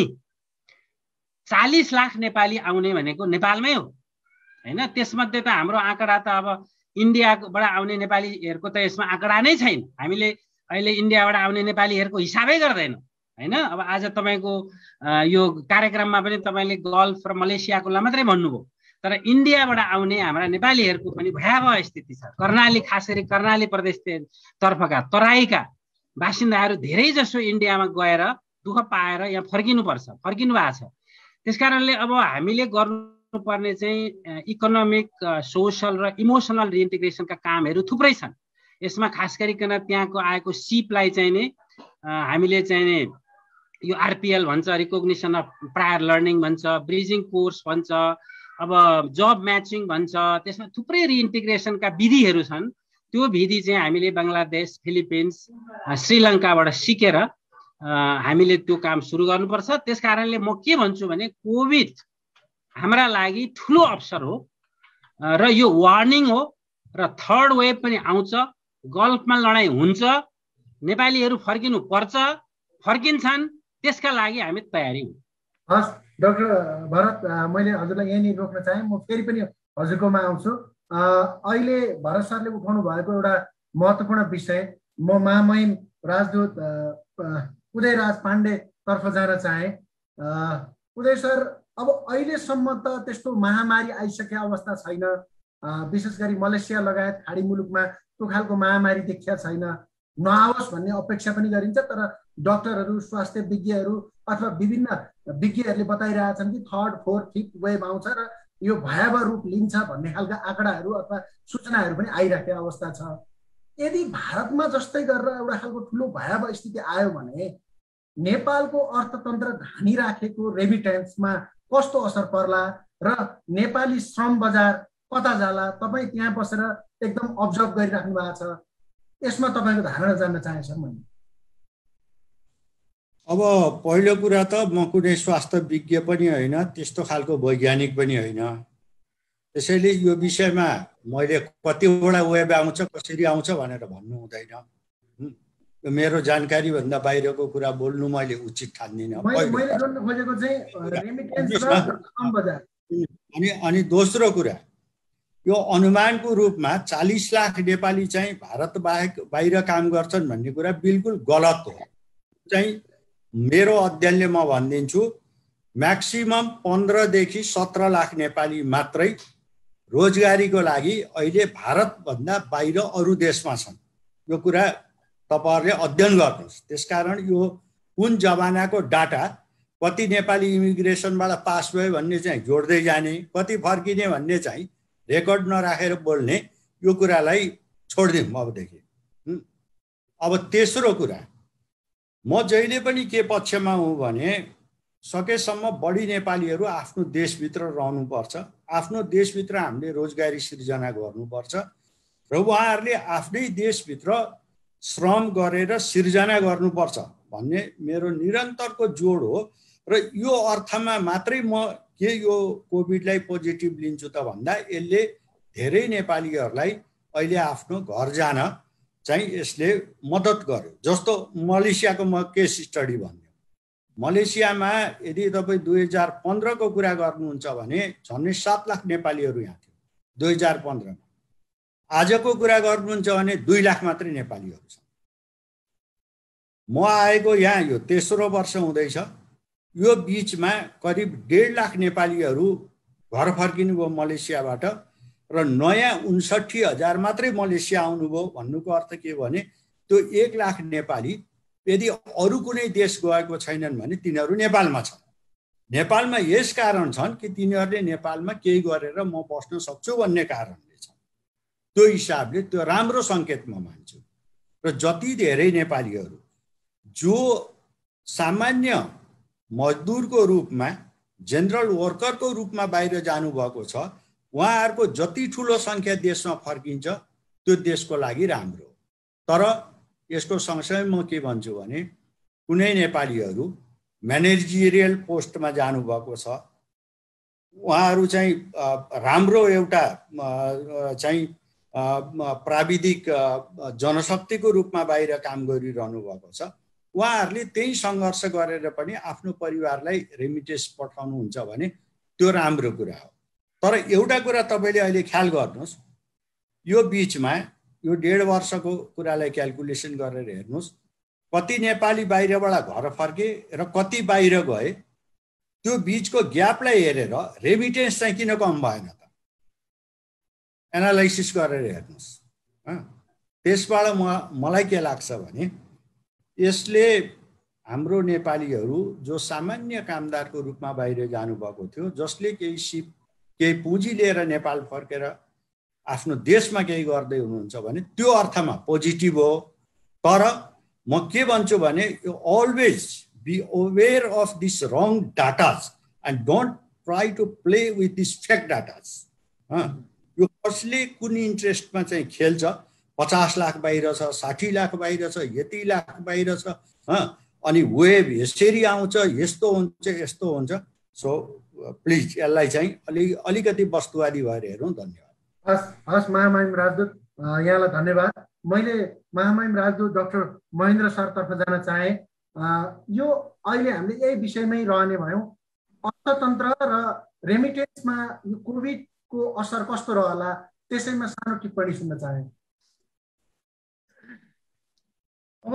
40 लाख नेपाली आउने भनेको नेपालमै हो होइन। त्यसमध्ये त हाम्रो आँकडा त अब इन्डियाबाट आउने नेपालीहरूको त यसमा आँकडा नै छैन। हामीले अहिले इन्डियाबाट आउने नेपालीहरूको हिसाबै गर्दैन होइन। अब आज तपाईँको यो कार्यक्रममा पनि तपाईँले गल्फ र मलेसियाकोलाई मात्रै भन्नुभयो, तर इन्डियाबाट आउने हाम्रा नेपालीहरूको पनि भयावह स्थिति छ। कर्णाली, खास गरी कर्णाली प्रदेशतर्फका तराईका बासिन्दाहरू धेरै जसो इन्डियामा गएर दुःख पाएर यहाँ फर्किनु भएको छ। त्यस कारणले अब हामीले गर्नुपर्ने चाहिँ इकोनोमिक, सोसल र इमोसनल रिइन्टिग्रेसनका कामहरू थुप्रै छन्। यसमा खास गरिकन त्यहाँको आएको सिपलाई चाहिँ नि हामीले चाहिँ नि यो आरपिएल भन्छ, रिकग्निसन अफ प्रायर लर्निङ भन्छ, ब्रिजिङ कोर्स भन्छ, अब जब म्याचिङ भन्छ। त्यसमा थुप्रै रिइन्टिग्रेसनका विधिहरू छन्। त्यो विधि चाहिँ हामीले बङ्गलादेश, फिलिपिन्स, श्रीलङ्काबाट सिकेर हामीले त्यो काम सुरु गर्नुपर्छ। त्यस कारणले म के भन्छु भने कोभिड हाम्रा लागि ठुलो अवसर हो र यो वार्निङ हो। र थर्ड वेभ पनि आउँछ, गल्फमा लडाइँ हुन्छ, नेपालीहरू फर्किनु पर्छ, फर्किन्छन् त्यसका लागि हामी तयारी हौँ। हस् डाक्टर भरत, मैले हजुरलाई यहीँनिर रोक्न चाहेँ, म फेरि पनि हजुरकोमा आउँछु। अहिले भरत सरले उठाउनु भएको एउटा महत्त्वपूर्ण विषय, म महामहिम राजदूत उदयराज पाण्डेतर्फ जान चाहेँ। उदय सर, अब अहिलेसम्म त त्यस्तो महामारी आइसकेको अवस्था छैन, विशेष गरी मलेसिया लगायत खाडी मुलुकमा त्यो खालको महामारी देखिया छैन, नआओस् भन्ने अपेक्षा पनि गरिन्छ। तर डाक्टरहरू, स्वास्थ्य विज्ञहरू अथवा विभिन्न विज्ञहरूले बताइरहेछन् कि 3rd 4th 5th वेभ आउँछ र यो भयावह रूप लिन्छ भन्ने खालका आँकडाहरू अथवा सूचनाहरू पनि आइरहेको अवस्था छ। यदि भारतमा जस्तै गरेर एउटा खालको ठुलो भयावह स्थिति आयो भने नेपालको अर्थतन्त्र धानिराखेको रेमिटेन्समा कस्तो असर पर्ला र नेपाली श्रम बजार कता जाला? तपाईँ त्यहाँ बसेर एकदम अब्जर्भ गरिराख्नु भएको छ, यसमा तपाईँको धारणा जान्न चाहे सर मैले। अब पहिलो कुरा त म कुनै स्वास्थ्य विज्ञ पनि होइन, त्यस्तो खालको वैज्ञानिक पनि होइन, त्यसैले यो विषयमा मैले कतिवटा वेब आउँछ कसरी आउँछ भनेर भन्नु हुँदैन। मेरो जानकारी भन्दा बाहिरको कुरा बोल्नु मैले उचित ठान्दिनँ। अनि दोस्रो कुरा, यो अनुमानको रूपमा 40 लाख नेपाली चाहिँ भारत बाहिर काम गर्छन् भन्ने कुरा बिल्कुल गलत हो। चाहिँ मेरो अध्ययनले म भनिदिन्छु, म्याक्सिमम 15 देखि 17 लाख नेपाली मात्रै रोजगारीको लागि अहिले भारतभन्दा बाहिर अरू देशमा छन्। यो कुरा तपाईहरुले अध्ययन गर्नुहोस्। त्यसकारण यो कुन जमानाको डाटा, कति नेपाली इमिग्रेसनबाट पास भयो भन्ने चाहिँ जोड्दै जाने, कति फर्किने भन्ने चाहिँ रेकर्ड नराखेर बोल्ने, यो कुरालाई छोड्दिउँ अबदेखि। अब तेस्रो कुरा, म जहिले पनि के पक्षमा हुँ भने सकेसम्म बढी नेपालीहरू आफ्नो देशभित्र रहनुपर्छ, आफ्नो देशभित्र हामीले रोजगारी सिर्जना गर्नुपर्छ र उहाँहरूले आफ्नै देशभित्र श्रम गरेर सिर्जना गर्नुपर्छ भन्ने मेरो निरन्तरको जोड हो। र यो अर्थमा मात्रै म के यो कोभिडलाई पोजिटिभ लिन्छु त भन्दा यसले धेरै नेपालीहरूलाई अहिले आफ्नो घर जान चाहिँ यसले मद्दत गर्यो। जस्तो मलेसियाको म केस स्टडी भन्छु। मलेसियामा यदि तपाईँ 2015 को कुरा गर्नुहुन्छ भने झन्डै 7 लाख नेपालीहरू यहाँ थियो 2015 मा। आजको कुरा गर्नुहुन्छ भने 2 लाख मात्रै नेपालीहरू छन्। म आएको यहाँ यो तेस्रो वर्ष हुँदैछ, यो बीचमा करिब 1.5 लाख नेपालीहरू घर फर्किनु भयो मलेसियाबाट र नयाँ 59,000 मात्रै मलेसिया आउनुभयो। भन्नुको अर्थ के भने त्यो 1 लाख नेपाली यदि अरू कुनै देश गएको छैनन् भने तिनीहरू नेपालमा छन्। नेपालमा यस कारण छन् कि तिनीहरूले नेपालमा केही गरेर म बस्न सक्छु भन्ने कारणले छन्। त्यो हिसाबले त्यो राम्रो सङ्केत म मान्छु। र जति धेरै नेपालीहरू जो सामान्य मजदुरको रूपमा, जेनरल वर्करको रूपमा बाहिर जानुभएको छ, उहाँहरूको जति ठुलो सङ्ख्या देशमा फर्किन्छ त्यो देशको लागि राम्रो। तर यसको सँगसँगै म के भन्छु भने कुनै नेपालीहरू म्यानेजरियल पोस्टमा जानुभएको छ, उहाँहरू चाहिँ राम्रो एउटा चाहिँ प्राविधिक जनशक्तिको रूपमा बाहिर काम गरिरहनु भएको छ, उहाँहरूले त्यही सङ्घर्ष गरेर पनि आफ्नो परिवारलाई रेमिटेन्स पठाउनुहुन्छ भने त्यो राम्रो कुरा हो। तर एउटा कुरा तपाईँले अहिले ख्याल गर्नुहोस्, यो बिचमा यो 1.5 वर्षको कुरालाई क्यालकुलेसन गरेर हेर्नुहोस्, कति नेपाली बाहिरबाट घर फर्के र कति बाहिर गए, त्यो बिचको ग्यापलाई हेरेर रेमिटेन्स चाहिँ किन कम भएन त एनालाइसिस गरेर हेर्नुहोस्। त्यसबाट मलाई के लाग्छ भने यसले हाम्रो नेपालीहरू जो सामान्य कामदारको रूपमा बाहिर जानुभएको थियो, जसले केही पुँजी लिएर नेपाल फर्केर आफ्नो देशमा केही गर्दै हुनुहुन्छ भने त्यो अर्थमा पोजिटिभ हो। तर म के भन्छु भने you always be aware of this wrong datas and don't try to play with this fake datas. यो कसले कुन इन्ट्रेस्टमा चाहिँ खेल्छ, 50 लाख बाहिर छ, 60 लाख बाहिर छ, यति लाख बाहिर छ, अनि वेब यसरी आउँछ, यस्तो हुन्छ यस्तो हुन्छ। सो प्लिज यसलाई चाहिँ अलिकति वस्तुवादी भएर हेरौँ। धन्यवाद। हस् महामहिम राजदूत, यहाँलाई धन्यवाद। मैले महामहिम राजदूत डाक्टर महेन्द्र सरतर्फ जान चाहेँ। यो अहिले हामीले यही विषयमै रहने भयौँ। अर्थतन्त्र र रेमिटेन्समा यो कोभिडको असर कस्तो रहला त्यसैमा सानो टिप्पणी सुन्न चाहे। अब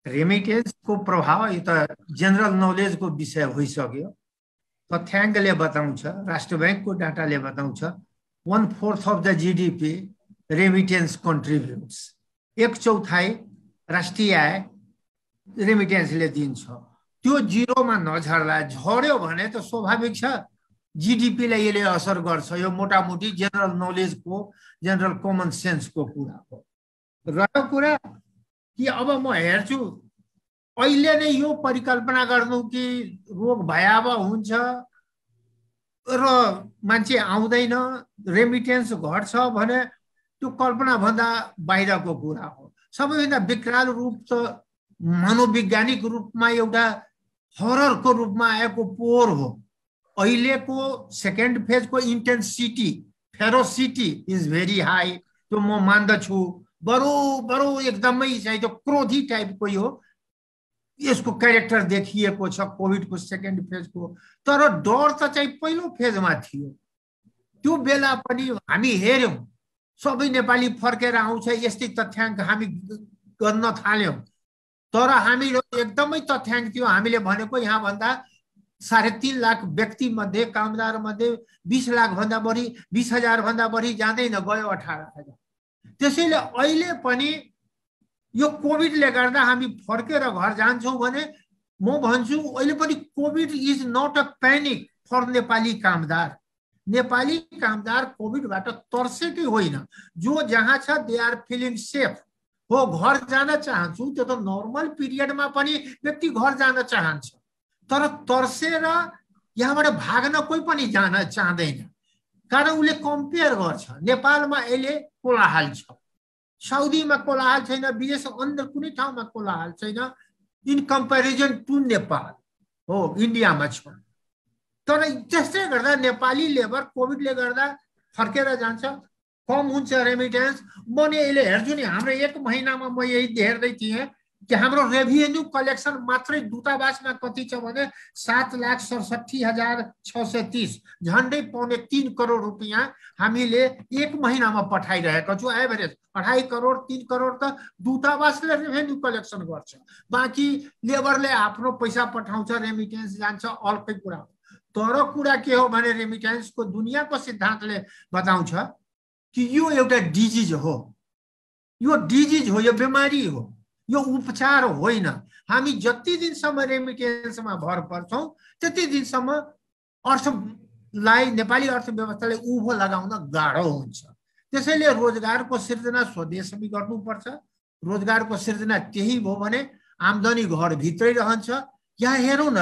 रेमिटेन्सको प्रभाव यो त जेनरल नलेजको विषय भइसक्यो। तथ्याङ्कले बताउँछ, राष्ट्र ब्याङ्कको डाटाले बताउँछ 1/4 of the GDP remittance contributes. 1/4 राष्ट्रिय आय रेमिटेन्सले दिन्छ। त्यो जिरोमा नझर्ला, झर्यो भने त स्वाभाविक छ GDP-लाई यसले असर गर्छ। यो मोटामोटी जेनरल नलेजको, जेनरल कमन सेन्सको कुरा हो। रह्यो कुरा कि अब म हेर्छु अहिले नै यो परिकल्पना गर्नु कि रोग भयावह हुन्छ र मान्छे आउँदैन, रेमिटेन्स घट्छ भने त्यो कल्पना भन्दा बाहिरको कुरा हो। सबैभन्दा विकराल रूप त मनोवैज्ञानिक रूपमा एउटा हररको रूपमा आएको पोहोर हो। अहिलेको सेकेन्ड फेजको intensity, ferocity is very high, त्यो म मान्दछु। बरु एकदमै चाहिँ त्यो क्रोधी टाइपको हो यसको क्यारेक्टर देखिएको छ कोभिडको सेकेन्ड फेजको। तर डर त चाहिँ पहिलो फेजमा थियो। त्यो बेला पनि हामी हेर्यौँ सबै नेपाली फर्केर आउँछ यस्तै तथ्याङ्क हामी गर्न थाल्यौँ। तर हामीले एकदमै तथ्याङ्क थियो। हामीले भनेको यहाँभन्दा 3.5 लाख व्यक्ति मध्ये, कामदार मध्ये 20 लाख भन्दा बढी, 20,000 भन्दा बढी जाँदैन, गयो 18,000। त्यसैले अहिले पनि यो कोभिडले गर्दा हामी फर्केर घर जान्छौँ भने म भन्छु अहिले पनि Covid is not a panic for Nepali कामदार। नेपाली कामदार कोभिडबाट तर्सेकै होइन। जो जहाँ छ दे आर फिलिङ सेफ हो। घर जान चाहन्छु, त्यो त नर्मल पिरियडमा पनि व्यक्ति घर जान चाहन्छ। तर तर्सेर यहाँबाट भाग्न कोही पनि जान चाहँदैन, कारण उसले कम्पेयर गर्छ। नेपालमा अहिले कोलाहल छ, साउदीमा कोलाहल छैन, विदेश अन्य कुनै ठाउँमा कोलाहल छैन इन कम्पेरिजन टु नेपाल हो, इन्डियामा छ। तर त्यसले गर्दा नेपाली लेबर कोभिडले गर्दा फर्केर जान्छ, कम हुन्छ रेमिटेन्स। म नि अहिले हेर्छु नि, हाम्रो 1 महिनामा म यही हेर्दै थिएँ कि हाम्रो रेभिन्यू कलेक्सन मात्रै दूतावासमा कति छ भने 7,67,630, झन्डै 3.25 करोड रुपियाँ हामीले 1 महिनामा पठाइरहेका छौँ। एभरेज 2.5 करोड 3 करोड त दूतावासले रेभिन्यू कलेक्सन गर्छ, बाँकी लेबरले आफ्नो पैसा पठाउँछ, रेमिटेन्स जान्छ, अर्कै कुरा हो। तर कुरा के हो भने रेमिटेन्सको दुनियाँको सिद्धान्तले बताउँछ कि यो एउटा डिजिज हो, यो डिजिज हो, यो बिमारी हो, यो उपचार होइन। हामी जति दिनसम्म रेमिटेन्समा भर पर्छौँ त्यति दिनसम्म अर्थलाई, नेपाली अर्थव्यवस्थालाई उभो लगाउन गाह्रो हुन्छ। त्यसैले रोजगारको सिर्जना स्वदेशमै गर्नुपर्छ। रोजगारको सिर्जना त्यही भयो भने आम्दानी घरभित्रै रहन्छ। यहाँ हेरौँ न,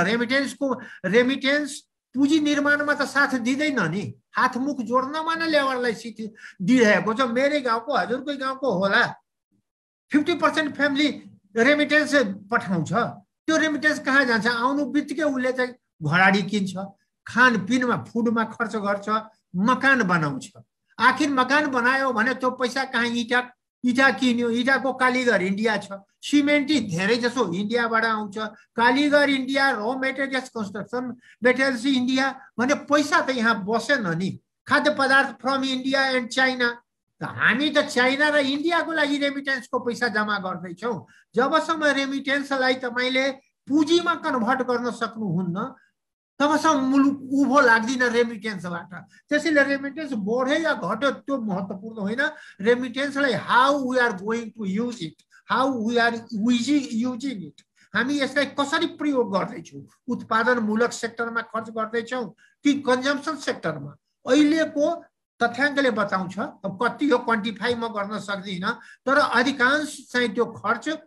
रेमिटेन्स पुँजी निर्माणमा त साथ दिँदैन नि, हातमुख जोड्नमा नै लेबरलाई दिइरहेको छ। मेरै गाउँको, हजुरकै गाउँको होला, 50% फ्यामिली रेमिटेन्स पठाउँछ। त्यो रेमिटेन्स कहाँ जान्छ? आउनु बित्तिकै उसले चाहिँ घराडी किन्छ, खानपिनमा, फुडमा खर्च गर्छ, मकान बनाउँछ। आखिर मकान बनायो भने त्यो पैसा कहाँ? इटा किन्यो, इटाको कालीगर इन्डिया छ, सिमेन्टी धेरै जसो इन्डियाबाट आउँछ, कालीगर इन्डिया, र मेटेरियल्स, कन्स्ट्रक्सन मेटेरियल्स इन्डिया भने पैसा त यहाँ बसेन नि। खाद्य पदार्थ फ्रम इन्डिया एन्ड चाइना, हामी त चाइना र इन्डियाको लागि रेमिटेन्सको पैसा जम्मा गर्दैछौँ। जबसम्म रेमिटेन्सलाई तपाईँले पुँजीमा कन्भर्ट गर्न सक्नुहुन्न तबसम्म मुलुक उभो लाग्दैन रेमिटेन्सबाट। त्यसैले रेमिटेन्स बढ्यो या घट्यो त्यो महत्त्वपूर्ण होइन। रेमिटेन्सलाई how we are going to use it, how we are using it, हामी यसलाई कसरी प्रयोग गर्दैछौँ। उत्पादनमूलक सेक्टरमा खर्च गर्दैछौँ कि कन्जम्सन सेक्टरमा? अहिलेको तथ्याङ्कले बताउँछ, अब कति हो क्वान्टिफाई म गर्न सक्दिनँ, तर अधिकांश चाहिँ त्यो खर्च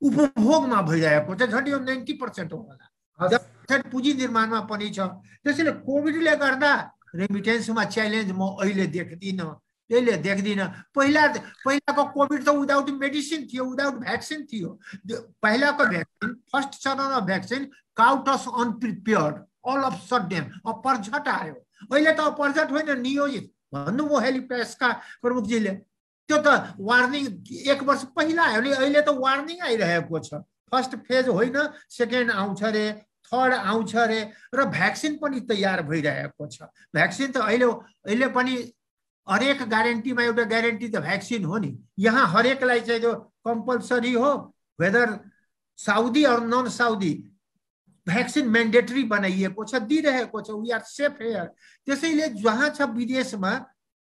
उपभोगमा भइरहेको छ, झन्डै 90% होला। पुँजी निर्माणमा पनि छ। त्यसैले कोभिडले गर्दा रेमिटेन्समा च्यालेन्ज म अहिले देख्दिनँ। पहिलाको कोभिड त विदाउट मेडिसिन थियो, विदाउट भ्याक्सिन थियो। पहिलाको भ्याक्सिन, फर्स्ट चरण of vaccine caught us unprepared, all of sudden अपरझट आयो। अहिले त अपरझट होइन, नियोजित भन्नुभयो हेलिपेसका प्रमुखजीले। त्यो त वार्निङ 1 वर्ष पहिला आयो नि, अहिले त वार्निङ आइरहेको छ। फर्स्ट फेज होइन, सेकेन्ड आउँछ रे, थर्ड आउँछ रे, र भ्याक्सिन पनि तयार भइरहेको छ। भ्याक्सिन त अहिले पनि हरेक ग्यारेन्टीमा एउटा ग्यारेन्टी त भ्याक्सिन हो नि। यहाँ हरेकलाई चाहिँ जो कम्पलसरी हो, whether Saudi or non Saudi, vaccine mandatory बनाइएको छ, दिइरहेको छ। We are safe here. त्यसैले जहाँ छ विदेशमा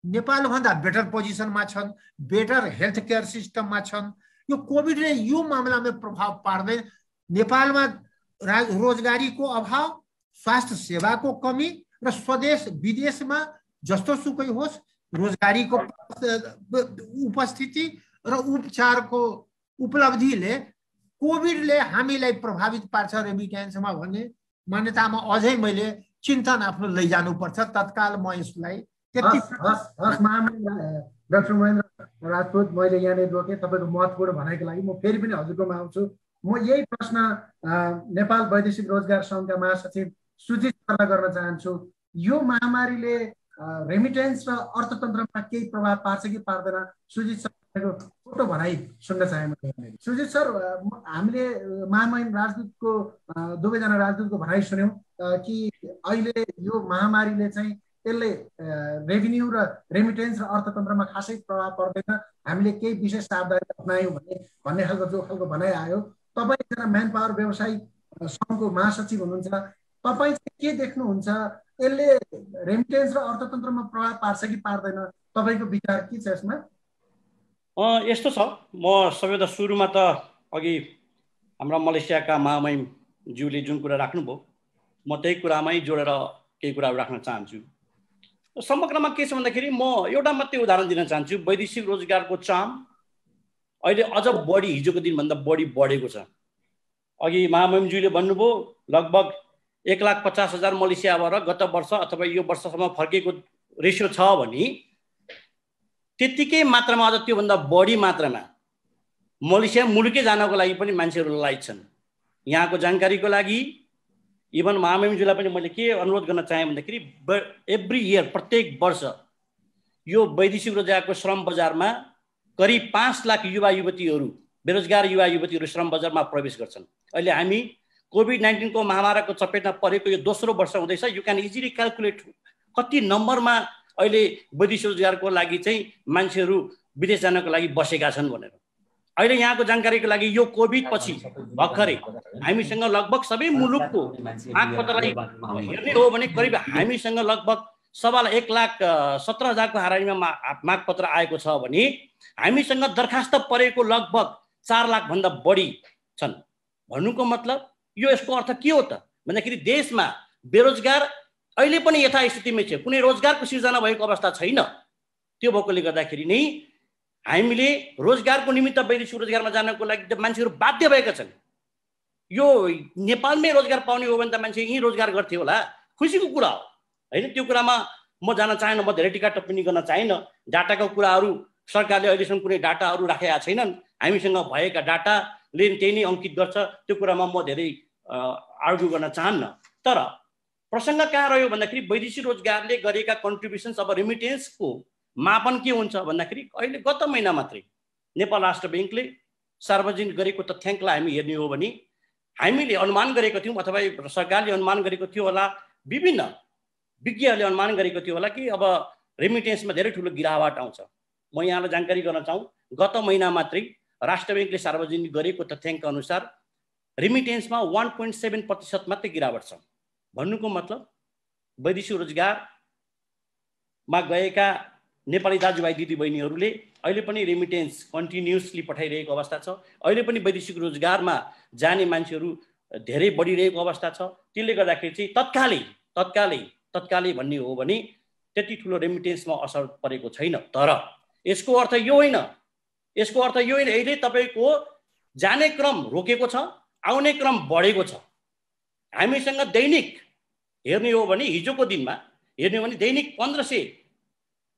नेपालभन्दा बेटर पोजिसनमा छन्, बेटर हेल्थ केयर सिस्टममा छन्। यो कोभिडले यो मामलामा प्रभाव पार्दैन। नेपालमा रोजगारीको अभाव, स्वास्थ्य सेवाको कमी र स्वदेश विदेशमा जस्तो सुकै होस् रोजगारीको उपस्थिति र उपचारको उपलब्धिले कोभिडले हामीलाई प्रभावित पार्छ रेमिटेन्समा भन्ने मान्यतामा अझै मैले चिन्तन आफ्नो लैजानुपर्छ। तत्काल म यसलाई डाक्टर महेन्द्र राजपूत, मैले यहाँनिर रोकेँ तपाईँको महत्त्वपूर्ण भनाइको लागि। म फेरि पनि हजुरकोमा आउँछु। म यही प्रश्न नेपाल वैदेशिक रोजगार सङ्घका महासचिव सुजित सरलाई गर्न चाहन्छु। यो महामारीले रेमिटेन्स र अर्थतन्त्रमा केही प्रभाव पार्छ कि पार्दैन? सुजित सरको छोटो भनाइ सुन्न चाहे। सुजित सर, हामीले महामहिम राजदूतको दुवैजना राजदूतको भनाइ सुन्यौँ कि अहिले यो महामारीले चाहिँ त्यसले रेभिन्यू र रेमिटेन्स र अर्थतन्त्रमा खासै प्रभाव पर्दैन, हामीले केही विशेष सावधानी अप्नायौँ भन्ने खालको भनाइ आयो। तपाईँ एकजना म्यान पावर व्यवसायी सङ्घको महासचिव हुनुहुन्छ, तपाईँ चाहिँ के देख्नुहुन्छ? यसले रेमिटेन्स र अर्थतन्त्रमा प्रभाव पार्छ कि पार्दैन? तपाईँको विचार के छ यसमा? यस्तो छ, म सबैभन्दा सुरुमा त अघि हाम्रा मलेसियाका महामहिमज्यूले जुन कुरा राख्नुभयो, म त्यही कुरामै जोडेर केही कुराहरू राख्न चाहन्छु। समग्रमा के छ भन्दाखेरि म एउटा मात्रै उदाहरण दिन चाहन्छु। वैदेशिक रोजगारको चाम अहिले अझ बढी, हिजोको दिनभन्दा बढी बढेको छ। अघि महामहिमज्यूले भन्नुभयो लगभग 1,50,000 मलेसियाबाट गत वर्ष अथवा यो वर्षसम्म फर्केको रेसियो छ भने त्यतिकै मात्रामा अझ त्योभन्दा बढी मात्रामा मलेसिया मुलुकै जानको लागि पनि मान्छेहरू लायक छन्। यहाँको जानकारीको लागि इभन महामहिमज्यूलाई पनि मैले के अनुरोध गर्न चाहेँ भन्दाखेरि एभ्री इयर, प्रत्येक वर्ष यो वैदेशिक रोजगारको श्रम बजारमा करिब 5 लाख युवा युवतीहरू, बेरोजगार युवा युवतीहरू श्रम बजारमा प्रवेश गर्छन्। अहिले हामी कोभिड-19 को महामारीको चपेटमा परेको यो दोस्रो वर्ष हुँदैछ। यु क्यान इजिली क्यालकुलेट कति नम्बरमा अहिले वैदेशिक रोजगारको लागि चाहिँ मान्छेहरू विदेश जानको लागि बसेका छन् भनेर। अहिले यहाँको जानकारीको लागि यो कोभिड पछि भर्खरै हामीसँग लगभग सबै मुलुकको मागपत्रलाई हेर्ने हो भने करिब हामीसँग लगभग 1,17,000 को हाराहारीमा मागपत्र आएको छ भने हामीसँग दरखास्त परेको लगभग 4 लाख भन्दा बढी छन्। भन्नुको मतलब यो यसको अर्थ के हो त भन्दाखेरि देशमा बेरोजगार अहिले पनि यथास्थितिमै छ, कुनै रोजगारको सिर्जना भएको अवस्था छैन। त्यो भएकोले गर्दाखेरि नै हामीले रोजगारको निमित्त वैदेशिक रोजगारमा जानको लागि मान्छेहरू बाध्य भएका छन्। यो नेपालमै रोजगार पाउने हो भने त मान्छे यहीँ रोजगार गर्थे होला, खुसीको कुरा हो होइन। त्यो कुरामा म जान चाहेन, म धेरै टिका टिप्पणी गर्न चाहिनँ। डाटाको कुराहरू सरकारले अहिलेसम्म कुनै डाटाहरू राखेका छैनन्। हामीसँग भएका डाटाले त्यही नै अङ्कित गर्छ। त्यो कुरामा म धेरै आर्ग्यु गर्न चाहन्न। तर प्रसङ्ग कहाँ रह्यो भन्दाखेरि वैदेशिक रोजगारले गरेका कन्ट्रिब्युसन्स, अब रेमिटेन्सको मापन के हुन्छ भन्दाखेरि अहिले गत महिना मात्रै नेपाल राष्ट्र ब्याङ्कले सार्वजनिक गरेको तथ्याङ्कलाई हामी हेर्ने हो भने हामीले अनुमान गरेको थियौँ अथवा सरकारले अनुमान गरेको थियो होला, विभिन्न विज्ञहरूले अनुमान गरेको थियो होला कि अब रेमिटेन्समा धेरै ठुलो गिरावट आउँछ। म यहाँलाई जानकारी गर्न चाहूँ, गत महिना मात्रै राष्ट्र ब्याङ्कले सार्वजनिक गरेको तथ्याङ्क अनुसार रेमिटेन्समा 1.7% मात्रै गिरावट छ। भन्नुको मतलब वैदेशिक रोजगारमा गएका नेपाली दाजुभाइ दिदीबहिनीहरूले अहिले पनि रेमिटेन्स कन्टिन्युसली पठाइरहेको अवस्था छ। अहिले पनि वैदेशिक रोजगारमा जाने मान्छेहरू धेरै बढिरहेको अवस्था छ। त्यसले गर्दाखेरि चाहिँ तत्कालै भन्ने हो भने त्यति ठुलो रेमिटेन्समा असर परेको छैन। तर यसको अर्थ यो होइन, अहिले तपाईँको जाने क्रम रोकेको छ, आउने क्रम बढेको छ। हामीसँग दैनिक हेर्ने हो भने हिजोको दिनमा हेर्ने हो भने दैनिक 1500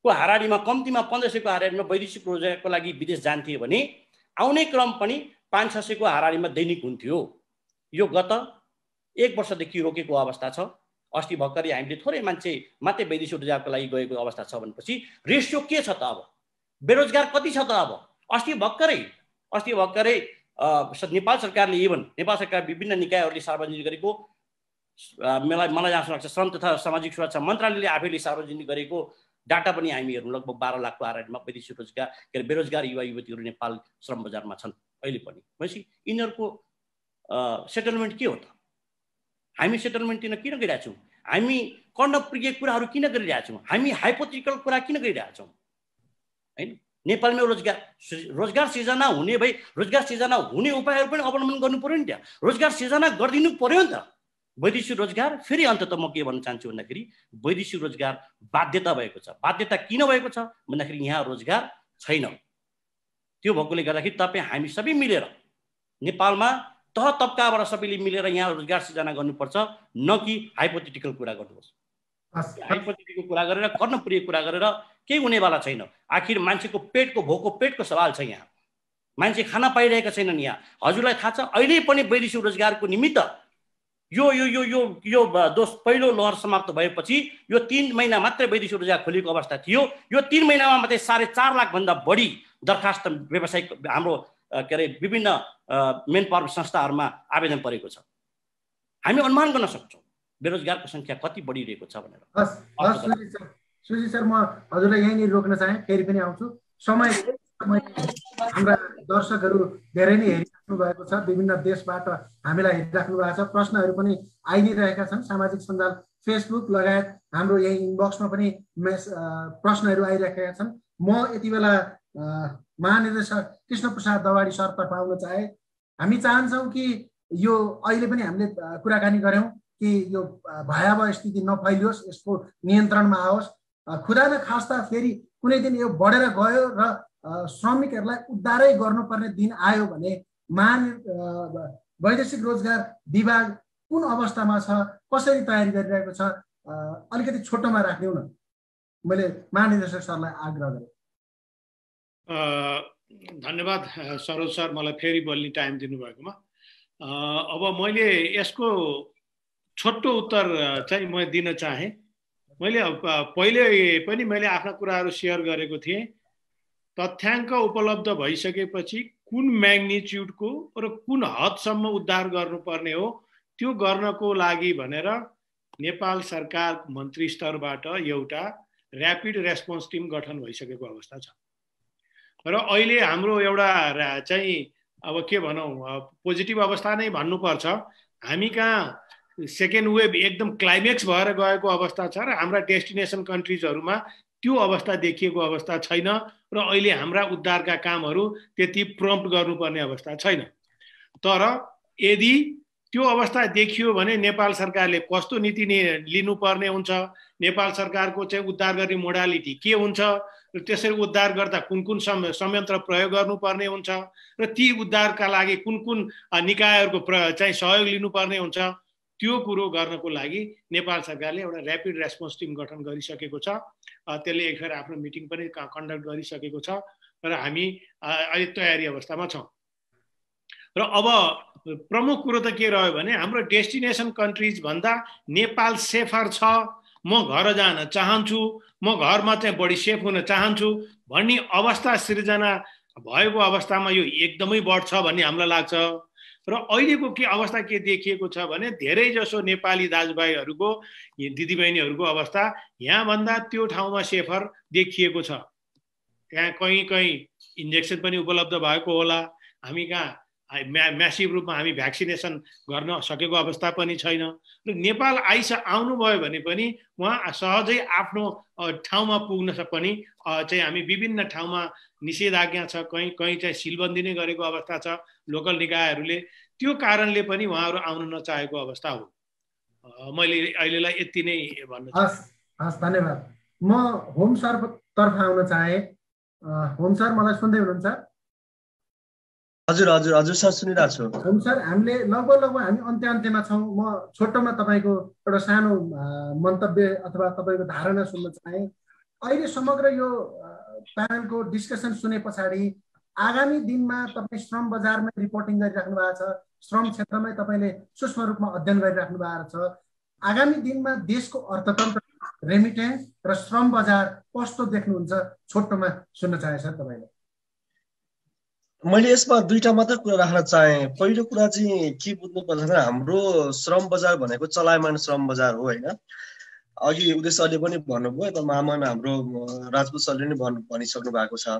को हाराहारीमा, कम्तीमा 1500 को हाराहारीमा वैदेशिक रोजगारको लागि विदेश जान्थे भने आउने क्रम पनि 500-600 को हाराहारीमा दैनिक हुन्थ्यो। यो गत 1 वर्षदेखि रोकेको अवस्था छ। अस्ति भर्खरै हामीले थोरै मान्छे मात्रै वैदेशिक रोजगारको लागि गएको अवस्था छ भनेपछि रेसियो के छ त? अब बेरोजगार कति छ त? अब अस्ति भर्खरै नेपाल सरकारले इभन नेपाल सरकार विभिन्न निकायहरूले सार्वजनिक गरेको मलाई जहाँसम्म लाग्छ श्रम तथा सामाजिक सुरक्षा मन्त्रालयले आफैले सार्वजनिक गरेको डाटा पनि हामी हेर्नु लगभग 12 लाखको आधारमा वैदेशिक रोजगार बेरोजगार युवा युवतीहरू नेपाल श्रम बजारमा छन् अहिले पनि। भनेपछि यिनीहरूको सेटलमेन्ट के हो त? हामी सेटलमेन्ट दिन किन गरिरहेका छौँ? हामी कर्णप्रिय कुराहरू किन गरिरहेका छौँ? हामी हाइपोथेटिकल कुरा किन गरिरहेका छौँ? हैन, नेपालमा रोजगार सिर्जना हुने भए रोजगार सिर्जना हुने उपायहरू पनि अवलम्बन गर्नु पर्यो नि। त्यहाँ रोजगार सिर्जना गरिदिनु पर्यो नि त। वैदेशिक रोजगार फेरि अन्तत म के भन्न चाहन्छु भन्दाखेरि वैदेशिक रोजगार बाध्यता भएको छ। बाध्यता किन भएको छ भन्दाखेरि यहाँ रोजगार छैन। त्यो भएकोले गर्दाखेरि तपाईँ हामी सबै मिलेर नेपालमा तह तबकाबाट सबैले मिलेर यहाँ रोजगार सिर्जना गर्नुपर्छ, न कि हाइपोथेटिकल कुरा गर्नुहोस्। हाइपोथेटिकल कुरा गरेर कर्णप्रिय कुरा गरेर केही हुनेवाला छैन। आखिर मान्छेको पेटको भोको पेटको सवाल छ। यहाँ मान्छे खाना पाइरहेका छैनन्। यहाँ हजुरलाई थाहा छ अहिले पनि वैदेशिक रोजगारको निमित्त यो यो यो यो यो पहिलो लहर समाप्त भएपछि यो 3 महिना मात्रै वैदेशिक रोजगार खोलिएको अवस्था थियो। यो 3 महिनामा मात्रै 4.5 लाखभन्दा बढी दरखास्त व्यावसायिक हाम्रो के अरे विभिन्न मेन पावर संस्थाहरूमा आवेदन परेको छ। हामी अनुमान गर्न सक्छौँ बेरोजगारको सङ्ख्या कति बढिरहेको छ भनेर। सुजी सर, म हजुरलाई यहीँनिर रोक्न चाहे, फेरि पनि आउँछु। समय हाम्रा दर्शकहरू धेरै नै हेरिराख्नु भएको छ, विभिन्न देशबाट हामीलाई हेरिराख्नु भएको छ। प्रश्नहरू पनि आइ नै रहेका छन्। सामाजिक सञ्जाल फेसबुक लगायत हाम्रो यही इनबक्समा पनि प्रश्नहरू आइरहेका छन्। म यति बेला महानिर्देशक कृष्ण प्रसाद दवाडी सरतर्फ आउन चाहे। हामी चाहन्छौँ कि यो अहिले पनि हामीले कुराकानी गऱ्यौँ कि यो भयावह स्थिति नफैलियोस्, यसको नियन्त्रणमा आओस्। खुदा न खास्ता फेरि कुनै दिन यो बढेर गयो र श्रमिकहरूलाई उद्धारै गर्नुपर्ने दिन आयो भने वैदेशिक रोजगार विभाग कुन अवस्थामा छ, कसरी तयारी गरिरहेको छ, अलिकति छोटोमा राख्दिउँ न। मैले महानिर्देशक सरलाई आग्रह गरेँ। धन्यवाद सरोज सर, मलाई फेरि बोल्ने टाइम दिनुभएकोमा। अब मैले यसको छोटो उत्तर चाहिँ म दिन चाहेँ। मैले पहिले पनि मैले आफ्ना कुराहरू सेयर गरेको थिएँ। तथ्याङ्क उपलब्ध भइसकेपछि कुन म्याग्निच्युडको र कुन हदसम्म उद्धार गर्नुपर्ने हो त्यो गर्नको लागि भनेर नेपाल सरकार मन्त्री स्तरबाट एउटा ऱ्यापिड रेस्पोन्स टिम गठन भइसकेको अवस्था छ। र अहिले हाम्रो एउटा चाहिँ अब के भनौँ पोजिटिभ अवस्था नै भन्नुपर्छ। हामी कहाँ सेकेन्ड वेभ एकदम क्लाइमेक्स भएर गएको अवस्था छ र हाम्रा डेस्टिनेसन कन्ट्रिजहरूमा त्यो अवस्था देखिएको अवस्था छैन र अहिले हाम्रा उद्धारका कामहरू त्यति प्रम्प्ट गर्नुपर्ने अवस्था छैन। तर यदि त्यो अवस्था देखियो भने नेपाल सरकारले कस्तो नीति लिनुपर्ने हुन्छ, नेपाल सरकारको चाहिँ उद्धार गर्ने मोडालिटी के हुन्छ, र त्यसरी उद्धार गर्दा कुन कुन संयन्त्र प्रयोग गर्नुपर्ने हुन्छ र ती उद्धारका लागि कुन कुन निकायहरूको चाहिँ सहयोग लिनुपर्ने हुन्छ, त्यो कुरो गर्नको लागि नेपाल सरकारले एउटा ऱ्यापिड रेस्पोन्स टिम गठन गरिसकेको छ। त्यसले एकखेर आफ्नो मिटिङ पनि कन्डक्ट गरिसकेको छ र हामी अहिले तयारी अवस्थामा छौँ। र अब प्रमुख कुरो त के रह्यो भने हाम्रो डेस्टिनेसन कन्ट्रिज भन्दा नेपाल सेफर छ, म घर जान चाहन्छु, म घरमा चाहिँ बढी सेफ हुन चाहन्छु भन्ने अवस्था सिर्जना भएको अवस्थामा यो एकदमै बढ्छ भन्ने हामीलाई लाग्छ। र अहिलेको के अवस्था के देखिएको छ भने धेरै जसो नेपाली दाजुभाइहरूको दिदीबहिनीहरूको अवस्था यहाँभन्दा त्यो ठाउँमा सेफर देखिएको छ। त्यहाँ कहीँ कहीँ इन्जेक्सन पनि उपलब्ध भएको होला। हामी कहाँ म्यासिभ रूपमा हामी भ्याक्सिनेसन गर्न सकेको अवस्था पनि छैन। र नेपाल आउनुभयो भने पनि उहाँ सहजै आफ्नो ठाउँमा पुग्न पनि चाहिँ हामी विभिन्न ठाउँमा निषेधाज्ञा छ, कहीँ कहीँ चाहिँ सिलबन्दी नै गरेको अवस्था छ लोकल निकायहरूले। त्यो कारणले पनि उहाँहरू आउन नचाहेको अवस्था हो। मैले अहिलेलाई यति नै भन्न चाहन्छु। हस्, धन्यवाद। म होम सर तर्फ आउन चाहे। होम सर, मलाई सुन्दै हुनुहुन्छ? हजुर हजुर हजुर सर, सुनिरहेको छु। होम सर, हामीले लगभग हामी अन्त्यमा छौँ। म छोटोमा तपाईँको एउटा सानो मन्तव्य अथवा तपाईँको धारणा सुन्न चाहे। अहिले समग्र यो प्यानलको डिस्कसन सुने पछाडि आगामी दिनमा तपाईँ श्रम बजारमै रिपोर्टिङ गरिराख्नु भएको छ, श्रम क्षेत्रमै तपाईँले सूक्ष्म रूपमा अध्ययन गरिराख्नु भएको छ। आगामी दिनमा देशको अर्थतन्त्र, रेमिटेन्स र श्रम बजार कस्तो देख्नुहुन्छ? छोटोमा सुन्न चाहे सर तपाईँले। मैले यसमा दुईटा मात्र कुरा राख्न चाहे। पहिलो कुरा चाहिँ के बुझ्नुपर्छ भने हाम्रो श्रम बजार भनेको चलायमान श्रम बजार हो होइन। अघि उदय सरले पनि भन्नुभयो, यता मामन हाम्रो राजपूत सरले नि भनिसक्नु भएको छ।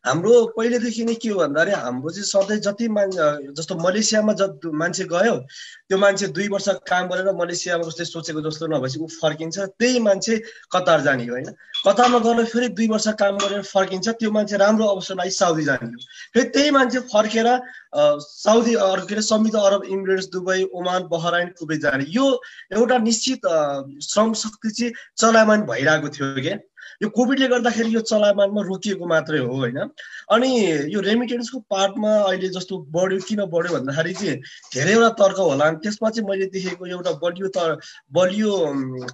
हाम्रो पहिलेदेखि नै के हो भन्दाखेरि हाम्रो चाहिँ सधैँ जति जस्तो मलेसियामा मान्छे गयो त्यो मान्छे 2 वर्ष काम गरेर मलेसियामा जस्तै सोचेको जस्तो नभएपछि ऊ फर्किन्छ, त्यही मान्छे कतार जाने हो होइन। कतारमा गएर फेरि 2 वर्ष काम गरेर फर्किन्छ, त्यो मान्छे राम्रो अवसरमा साउदी जाने हो। फेरि त्यही मान्छे फर्केर साउदी के अरे संयुक्त अरब Emirates, Dubai, Oman, Bahrain, Kuwait जाने। यो एउटा निश्चित श्रम शक्ति चाहिँ चलायमान भइरहेको थियो क्या। यो कोभिडले गर्दाखेरि यो चलायमानमा रोकिएको मात्रै हो होइन। अनि यो रेमिटेन्सको पार्टमा अहिले जस्तो बढ्यो, किन बढ्यो भन्दाखेरि चाहिँ धेरैवटा तर्क होला। त्यसमा चाहिँ मैले देखेको एउटा बलियो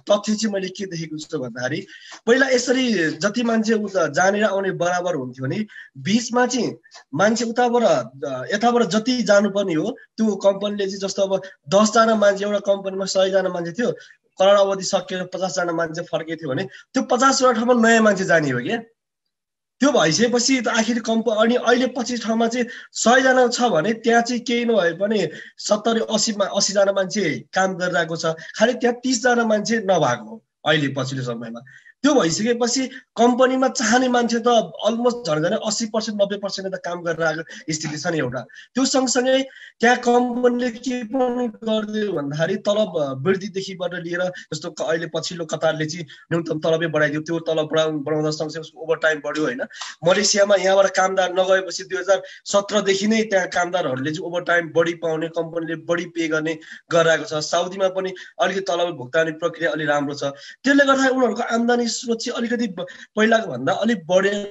तथ्य चाहिँ मैले के देखेको छु भन्दाखेरि पहिला यसरी जति मान्छे उता जानेर आउने बराबर हुन्थ्यो भने बिचमा चाहिँ मान्छे यताबाट जति जानुपर्ने हो त्यो कम्पनीले चाहिँ जस्तो अब 10 जना मान्छे एउटा कम्पनीमा 100 जना मान्छे थियो, करोड अवधि सकेर 50 जना मान्छे फर्केको थियो भने त्यो 50 वटा ठाउँमा नयाँ मान्छे जाने हो क्या। त्यो भइसकेपछि त आखिर अनि अहिले 25 ठाउँमा चाहिँ 100 जना छ भने त्यहाँ चाहिँ केही नभए पनि 70-80 जना मान्छे काम गरिरहेको छ, खालि त्यहाँ 30 जना मान्छे नभएको हो अहिले पछिल्लो समयमा। त्यो भइसकेपछि कम्पनीमा चाहने मान्छे त अलमोस्ट झन् 80% 90% त काम गरिरहेको स्थिति छ नि एउटा। त्यो सँगसँगै त्यहाँ कम्पनीले के पनि गरिदियो भन्दाखेरि तलब वृद्धिदेखिबाट लिएर जस्तो अहिले पछिल्लो कतारले चाहिँ न्यूनतम तलबै बढाइदियो, त्यो तलब बढाउँदा सँगसँगै उसको ओभर टाइम बढ्यो होइन। मलेसियामा यहाँबाट कामदार नगएपछि 2017 देखि नै त्यहाँ कामदारहरूले चाहिँ ओभर टाइम बढी पाउने, कम्पनीले बढी पे गर्ने गरिरहेको छ। साउदीमा पनि अलिकति तलब भुक्तानी प्रक्रिया अलि राम्रो छ। त्यसले गर्दा उनीहरूको आम्दानी स्रोत चाहिँ अलिकति पहिलाको भन्दा अलिक बढेर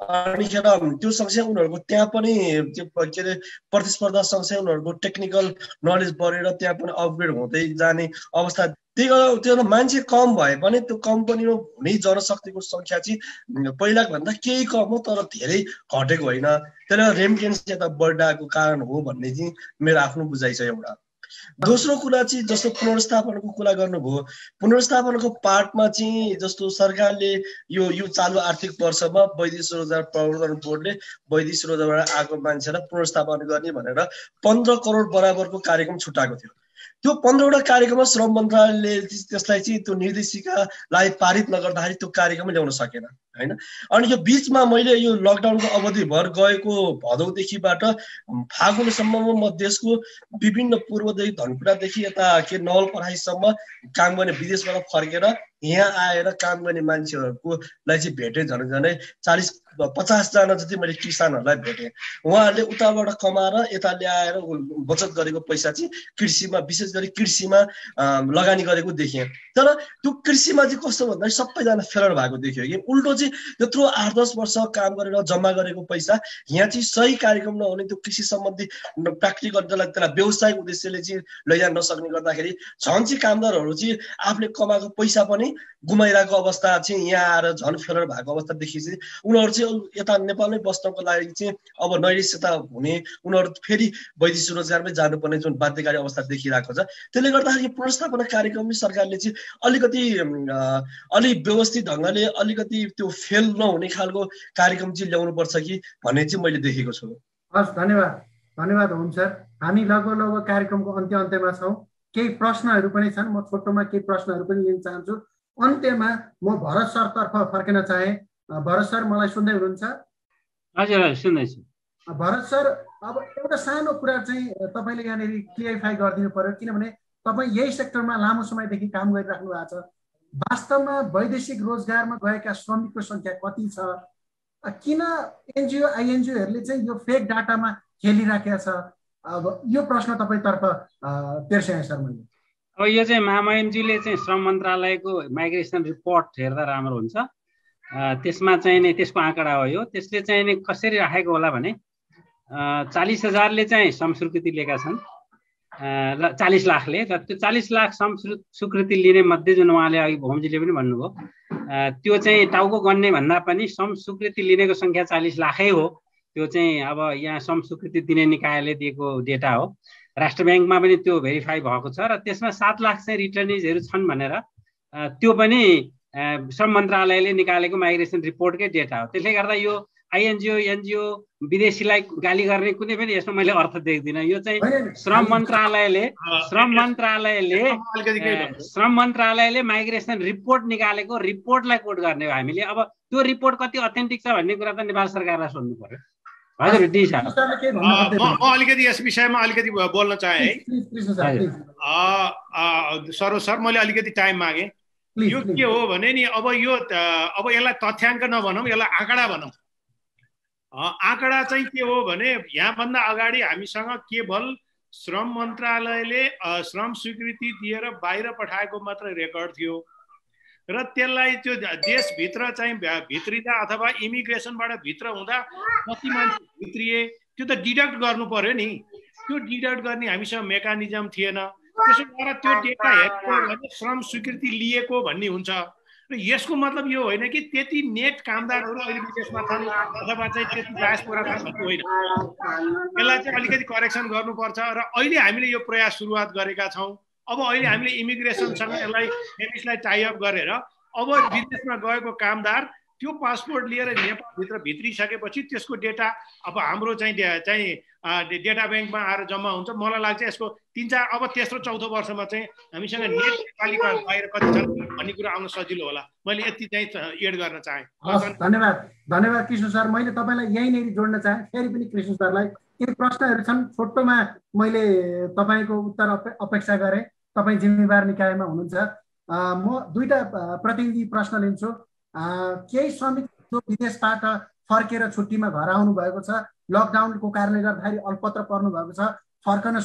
अनिखेर त्यो सँगसँगै उनीहरूको त्यहाँ पनि त्यो के अरे प्रतिस्पर्धा सँगसँगै उनीहरूको टेक्निकल नलेज बढेर त्यहाँ पनि अपग्रेड हुँदै जाने अवस्था। त्यो मान्छे कम भए पनि त्यो कम्पनीमा हुने जनशक्तिको सङ्ख्या चाहिँ पहिलाको भन्दा केही कम हो, तर धेरै घटेको होइन। त्यसले रेमिटेन्स यता बढाएको कारण हो भन्ने चाहिँ मेरो आफ्नो बुझाइ छ एउटा। दोस्रो कुरा चाहिँ जस्तो पुनर्स्थापनाको कुरा गर्नुभयो, पुनर्स्थापनाको पार्टमा चाहिँ जस्तो सरकारले यो चालु आर्थिक वर्षमा वैदेशिक रोजगार प्रवर्धन बोर्डले वैदेशिक रोजगारबाट आएको मान्छेलाई पुनर्स्थापना गर्ने भनेर 15 करोड बराबरको कार्यक्रम छुट्याएको थियो। त्यो 15वटा कार्यक्रममा श्रम मन्त्रालयले त्यसलाई चाहिँ त्यो निर्देशिकालाई पारित नगर्दाखेरि त्यो कार्यक्रमै ल्याउन सकेन होइन। अनि यो बिचमा मैले यो लकडाउनको अवधिभर गएको भदौदेखिबाट फागुनसम्ममा म देशको विभिन्न पूर्वदेखि धनकुटादेखि यता के नवलपरासीसम्म काम गर्ने विदेशबाट फर्केर यहाँ आएर काम गर्ने मान्छेहरूलाई चाहिँ भेटेँ। झनै 40-50 जना जति मैले किसानहरूलाई भेटेँ। उहाँहरूले उताबाट कमाएर यता ल्याएर बचत गरेको पैसा चाहिँ कृषिमा, विशेष गरी कृषिमा लगानी गरेको देखेँ। तर त्यो कृषिमा चाहिँ कस्तो भन्दाखेरि सबैजना फेलर भएको देखियो कि उल्टो चाहिँ त्यत्रो 8-10 वर्ष काम गरेर जम्मा गरेको पैसा यहाँ चाहिँ सही कार्यक्रम नहुने, त्यो कृषि सम्बन्धी प्र्याक्टिकल त्यसलाई व्यवसायिक उद्देश्यले चाहिँ लैजान नसक्ने गर्दाखेरि झन् चाहिँ कामदारहरू चाहिँ आफूले कमाएको पैसा पनि गुमाइरहेको अवस्था चाहिँ यहाँ आएर झन् फेलर भएको अवस्थादेखि चाहिँ उनीहरू चाहिँ यता नेपालमै बस्नको लागि चाहिँ अब नैरिश्यता हुने, उनीहरू फेरि वैदेशिक रोजगारमै जानुपर्ने जुन बाध्यकारी अवस्था देखिरहेको छ। त्यसले गर्दाखेरि यो पुनर्स्थापना कार्यक्रममै सरकारले चाहिँ अलि व्यवस्थित ढङ्गले अलिकति त्यो फेल नहुने खालको कार्यक्रम चाहिँ ल्याउनुपर्छ कि भन्ने चाहिँ मैले देखेको छु। हस्, धन्यवाद होम सर। हामी लगभग कार्यक्रमको अन्त्यमा छौँ। केही प्रश्नहरू पनि छन्, म छोटोमा केही प्रश्नहरू पनि लिन चाहन्छु। अन्त्यमा म भरत सरतर्फ फर्किन चाहे। भरत सर, मलाई सुन्दै हुनुहुन्छ? हजुर सुन्दैछु। भरत सर, अब एउटा सानो कुरा चाहिँ तपाईँले यहाँनिर क्लियरिफाई गरिदिनु पर्यो, किनभने तपाईँ यही सेक्टरमा लामो समयदेखि काम गरिराख्नु भएको छ। वास्तवमा वैदेशिक रोजगारमा गएका श्रमिकको सङ्ख्या कति छ? किन एनजिओ आइएनजिओहरूले चाहिँ यो फेक डाटामा खेलिराखेको छ? अब यो प्रश्न तपाईँतर्फ तेर्स्याएँ सर मैले। अब यो चाहिँ महामहिमजीले चाहिँ श्रम मन्त्रालयको माइग्रेसन रिपोर्ट हेर्दा राम्रो हुन्छ। त्यसमा चाहिँ नि त्यसको आँकडा हो यो। त्यसले चाहिँ नि कसरी राखेको होला भने 40,000ले चाहिँ संस्वीकृति लिएका छन्, 40 लाखले, र त्यो 40 लाख संस्वीकृति लिने मध्ये जुन उहाँले अघि भौमजीले पनि भन्नुभयो त्यो चाहिँ टाउको गन्ने भन्दा पनि संस्वीकृति लिनेको सङ्ख्या 40 लाखै हो। त्यो चाहिँ अब यहाँ संस्वीकृति दिने निकायले दिएको डेटा हो। राष्ट्र ब्याङ्कमा पनि त्यो भेरिफाई भएको छ र त्यसमा 7 लाख चाहिँ रिटर्निजहरू छन् भनेर त्यो पनि श्रम मन्त्रालयले निकालेको माइग्रेसन रिपोर्टकै डेटा हो। त्यसले गर्दा यो आइएनजिओ एनजिओ विदेशीलाई गाली गर्ने कुनै पनि यसमा मैले अर्थ देख्दिनँ। यो चाहिँ श्रम मन्त्रालयले माइग्रेसन रिपोर्ट निकालेको रिपोर्टलाई कोट गर्ने हो हामीले। अब त्यो रिपोर्ट कति अथेन्टिक छ भन्ने कुरा त नेपाल सरकारलाई सोध्नु पर्यो। हजुर डी साहब, म अलिकति यस विषयमा अलिकति बोल्न चाहे है। सरोज सर, मैले अलिकति टाइम मागेँ। यो के हो भने नि, अब यसलाई तथ्याङ्क नभनौँ, यसलाई आँकडा भनौँ। आँकडा चाहिँ के हो भने यहाँभन्दा अगाडि हामीसँग केवल श्रम मन्त्रालयले श्रम स्वीकृति दिएर बाहिर पठाएको मात्र रेकर्ड थियो र त्यसलाई त्यो देशभित्र चाहिँ भित्रिँदा अथवा इमिग्रेसनबाट भित्र हुँदा कति मान्छे भित्रिए त्यो त डिडक्ट गर्नु पर्यो नि। त्यो डिडक्ट गर्ने हामीसँग मेकानिजम थिएन। त्यसो भएर त्यो डेटा हेर्नु भने श्रम स्वीकृति लिएको भन्ने हुन्छ। र यसको मतलब यो होइन कि त्यति नेट कामदारहरू अहिले विदेशमा छन् अथवा चाहिँ त्यति डायस्पोरा छन् भन्ने होइन। यसलाई चाहिँ अलिकति करेक्सन गर्नुपर्छ र अहिले हामीले यो प्रयास सुरुवात गरेका छौँ। अब अहिले हामीले इमिग्रेसनसँग यसलाई एमएसलाई टाइअप गरेर अब विदेशमा गएको कामदार त्यो पासपोर्ट लिएर नेपालभित्र भित्रिसकेपछि त्यसको डेटा अब हाम्रो चाहिँ डेटा ब्याङ्कमा आएर जम्मा हुन्छ। मलाई लाग्छ यसको 3-4 अब तेस्रो चौथो वर्षमा चाहिँ हामीसँग नेट नेपालीका बाहिर कति छन् भन्ने कुरा आउन सजिलो होला। मैले यति चाहिँ एड गर्न चाहेँ। धन्यवाद कृष्ण सर। मैले तपाईँलाई यहीँनिर जोड्न चाहेँ। फेरि पनि कृष्ण सरलाई केही प्रश्नहरू छन्, छोटोमा मैले तपाईँको उत्तर अपेक्षा गरेँ। तपाईँ जिम्मेवार निकायमा हुनुहुन्छ। म 2टा प्रतिनिधि प्रश्न लिन्छु। केही श्रमिक जो विदेशबाट फर्केर छुट्टीमा घर आउनु भएको छ, लकडाउनको कारणले गर्दाखेरि अल्पत्र पर्नु भएको छ, फर्कन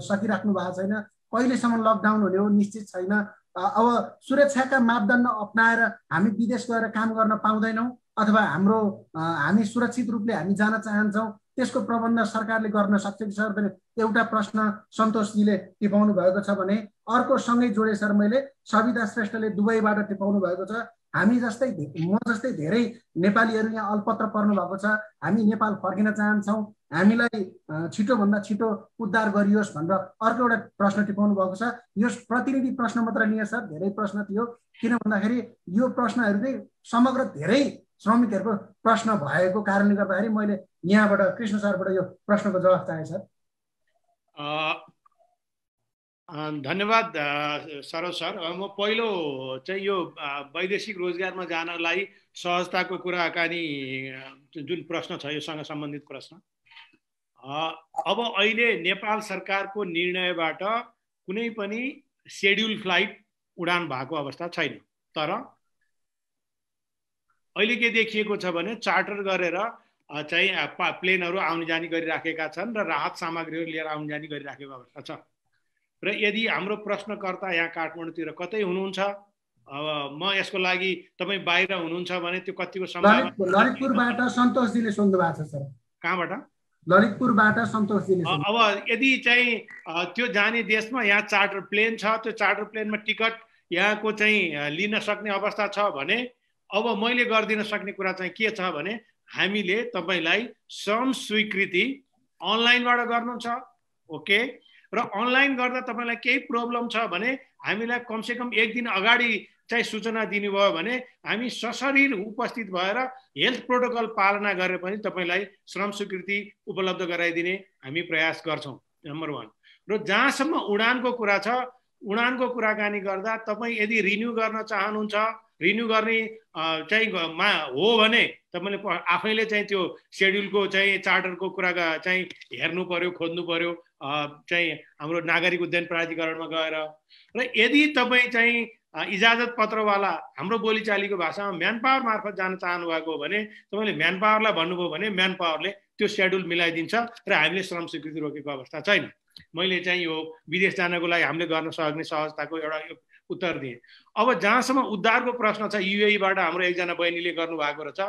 सकिराख्नु भएको छैन, कहिलेसम्म लकडाउन हुने हो निश्चित छैन। अब सुरक्षाका मापदण्ड अपनाएर हामी विदेश गएर काम गर्न पाउँदैनौँ अथवा हामी सुरक्षित रूपले हामी जान चाहन्छौँ, त्यसको प्रबन्ध सरकारले गर्न सक्छ कि सक्दैन? एउटा प्रश्न सन्तोषजीले टिपाउनु भएको छ भने अर्को सँगै जोडे सर मैले सविता श्रेष्ठले दुबईबाट टिपाउनु भएको छ। हामी जस्तै म जस्तै धेरै नेपालीहरू यहाँ अल्पत्र पर्नु भएको छ, हामी नेपाल फर्किन चाहन्छौँ, हामीलाई छिटोभन्दा छिटो उद्धार गरियोस् भनेर अर्को एउटा प्रश्न टिपाउनु भएको छ। यो प्रतिनिधि प्रश्न मात्र लिएँ सर, धेरै प्रश्न थियो। किन भन्दाखेरि यो प्रश्नहरू चाहिँ समग्र धेरै श्रमिकहरूको प्रश्न भएको कारणले गर्दाखेरि मैले यहाँबाट कृष्ण सरबाट यो प्रश्नको जवाफ चाहेँ सर। धन्यवाद सरोज सर। म पहिलो चाहिँ यो वैदेशिक रोजगारमा जानलाई सहजताको कुराकानी जुन प्रश्न छ योसँग सम्बन्धित प्रश्न। अब अहिले नेपाल सरकारको निर्णयबाट कुनै पनि शेड्युल फ्लाइट उडान भएको अवस्था छैन। तर अहिले के देखिएको छ भने चार्टर गरेर चाहिँ प्लेनहरू आउने जाने गरिराखेका छन् र राहत सामग्रीहरू लिएर आउने जाने गरिराखेको अवस्था छ। र यदि हाम्रो प्रश्नकर्ता यहाँ काठमाडौँतिर कतै हुनुहुन्छ, अब म यसको लागि तपाईँ बाहिर हुनुहुन्छ भने त्यो कतिको सम्भावना? ललितपुरबाट सन्तोषजीले सोध्नु भएको छ सर। कहाँबाट? ललितपुरबाट सन्तोषजीले। अब यदि चाहिँ त्यो जाने देशमा यहाँ चार्टर प्लेन छ, त्यो चार्टर प्लेनमा टिकट यहाँको चाहिँ लिन सक्ने अवस्था छ भने अब मैले गरिदिन सक्ने कुरा चाहिँ के छ भने हामीले तपाईँलाई श्रम स्वीकृति अनलाइनबाट गर्नुहुन्छ। ओके, र अनलाइन गर्दा तपाईँलाई केही प्रब्लम छ भने हामीलाई कमसेकम 1 दिन अगाडि चाहिँ सूचना दिनुभयो भने हामी सशरीर उपस्थित भएर हेल्थ प्रोटोकल पालना गरेर पनि तपाईँलाई श्रम स्वीकृति उपलब्ध गराइदिने हामी प्रयास गर्छौँ। नम्बर 1। र जहाँसम्म उडानको कुरा छ, उडानको कुराकानी गर्दा तपाईँ यदि रिन्यू गर्न चाहनुहुन्छ, रिन्यू गर्ने चाहिँ हो भने तपाईँले आफैले चाहिँ त्यो सेड्युलको चाहिँ चार्टरको कुरा चाहिँ हेर्नु पर्यो, खोज्नु पर्यो चाहिँ हाम्रो नागरिक उड्डयन प्राधिकरणमा गएर। र यदि तपाईँ चाहिँ इजाजत पत्रवाला हाम्रो बोलीचालीको भाषामा म्यान पावर मार्फत जान चाहनु भएको हो भने तपाईँले म्यान पावरलाई भन्नुभयो भने म्यान पावरले त्यो सेड्युल मिलाइदिन्छ र हामीले श्रम स्वीकृति रोकेको अवस्था छैन। मैले चाहिँ यो विदेश जानको लागि हामीले गर्न सक्ने सहजताको एउटा उत्तर दिएँ। अब जहाँसम्म उद्धारको प्रश्न छ, युएईबाट हाम्रो एकजना बहिनीले गर्नुभएको रहेछ,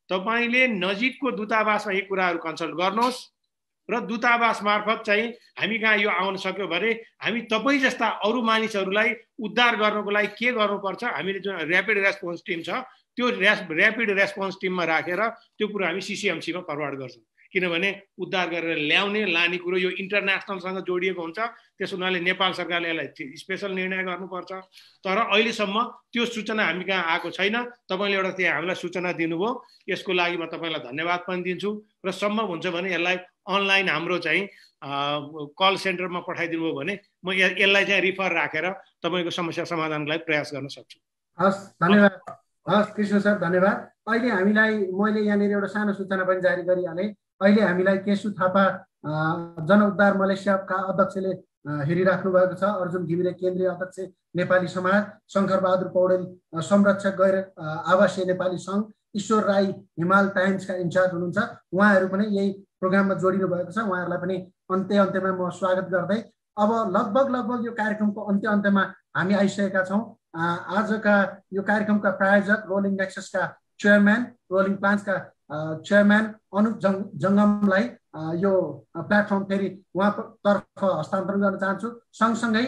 तपाईँले नजिकको दूतावासमा यी कुराहरू कन्सल्ट गर्नुहोस् र दूतावास मार्फत चाहिँ हामी कहाँ यो आउन सक्यो भने हामी तपाईँ जस्ता अरू मानिसहरूलाई उद्धार गर्नको लागि के गर्नुपर्छ, हामीले जुन ऱ्यापिड रेस्पोन्स टिम छ त्यो ऱ्यापिड रेस्पोन्स टिममा राखेर त्यो कुरा हामी सिसिएमसीमा फरवार्ड गर्छौँ। किनभने उद्धार गरेर ल्याउने लाने कुरो यो इन्टरनेसनलसँग जोडिएको हुन्छ। त्यस हुनाले नेपाल सरकारले यसलाई स्पेसल निर्णय गर्नुपर्छ। तर अहिलेसम्म त्यो सूचना हामी कहाँ आएको छैन। तपाईँले एउटा त्यहाँ हामीलाई सूचना दिनुभयो, यसको लागि म तपाईँलाई धन्यवाद पनि दिन्छु। र सम्भव हुन्छ भने यसलाई अनलाइन हाम्रो चाहिँ कल सेन्टरमा पठाइदिनु भयो भने म यसलाई चाहिँ रिफर राखेर तपाईँको समस्या समाधानको लागि प्रयास गर्न सक्छु। हस्, धन्यवाद। हस् कृष्ण सर, धन्यवाद। अहिले हामीलाई मैले यहाँनिर एउटा सानो सूचना पनि जारी गरिहालेँ। अहिले हामीलाई केशु थापा जनउद्धार मलेसियाका अध्यक्षले हेरिराख्नु भएको छ। अर्जुन घिमिरे केन्द्रीय अध्यक्ष नेपाली समाज, शङ्कर बहादुर पौडेल संरक्षक गैर आवासीय नेपाली सङ्घ, ईश्वर राई हिमाल टाइम्सका इन्चार्ज हुनुहुन्छ, उहाँहरू पनि यही प्रोग्राममा जोडिनु भएको छ। उहाँहरूलाई पनि अन्त्यमा म स्वागत गर्दै अब लगभग यो कार्यक्रमको अन्त्यमा हामी आइसकेका छौँ। आजका यो कार्यक्रमका प्रायोजक रोलिङ नेक्ससका चेयरम्यान, रोलिङ प्लान्सका चेयरम्यान अनुप जङ्गमलाई यो प्लेटफर्म फेरि उहाँतर्फ हस्तान्तरण गर्न चाहन्छु। सँगसँगै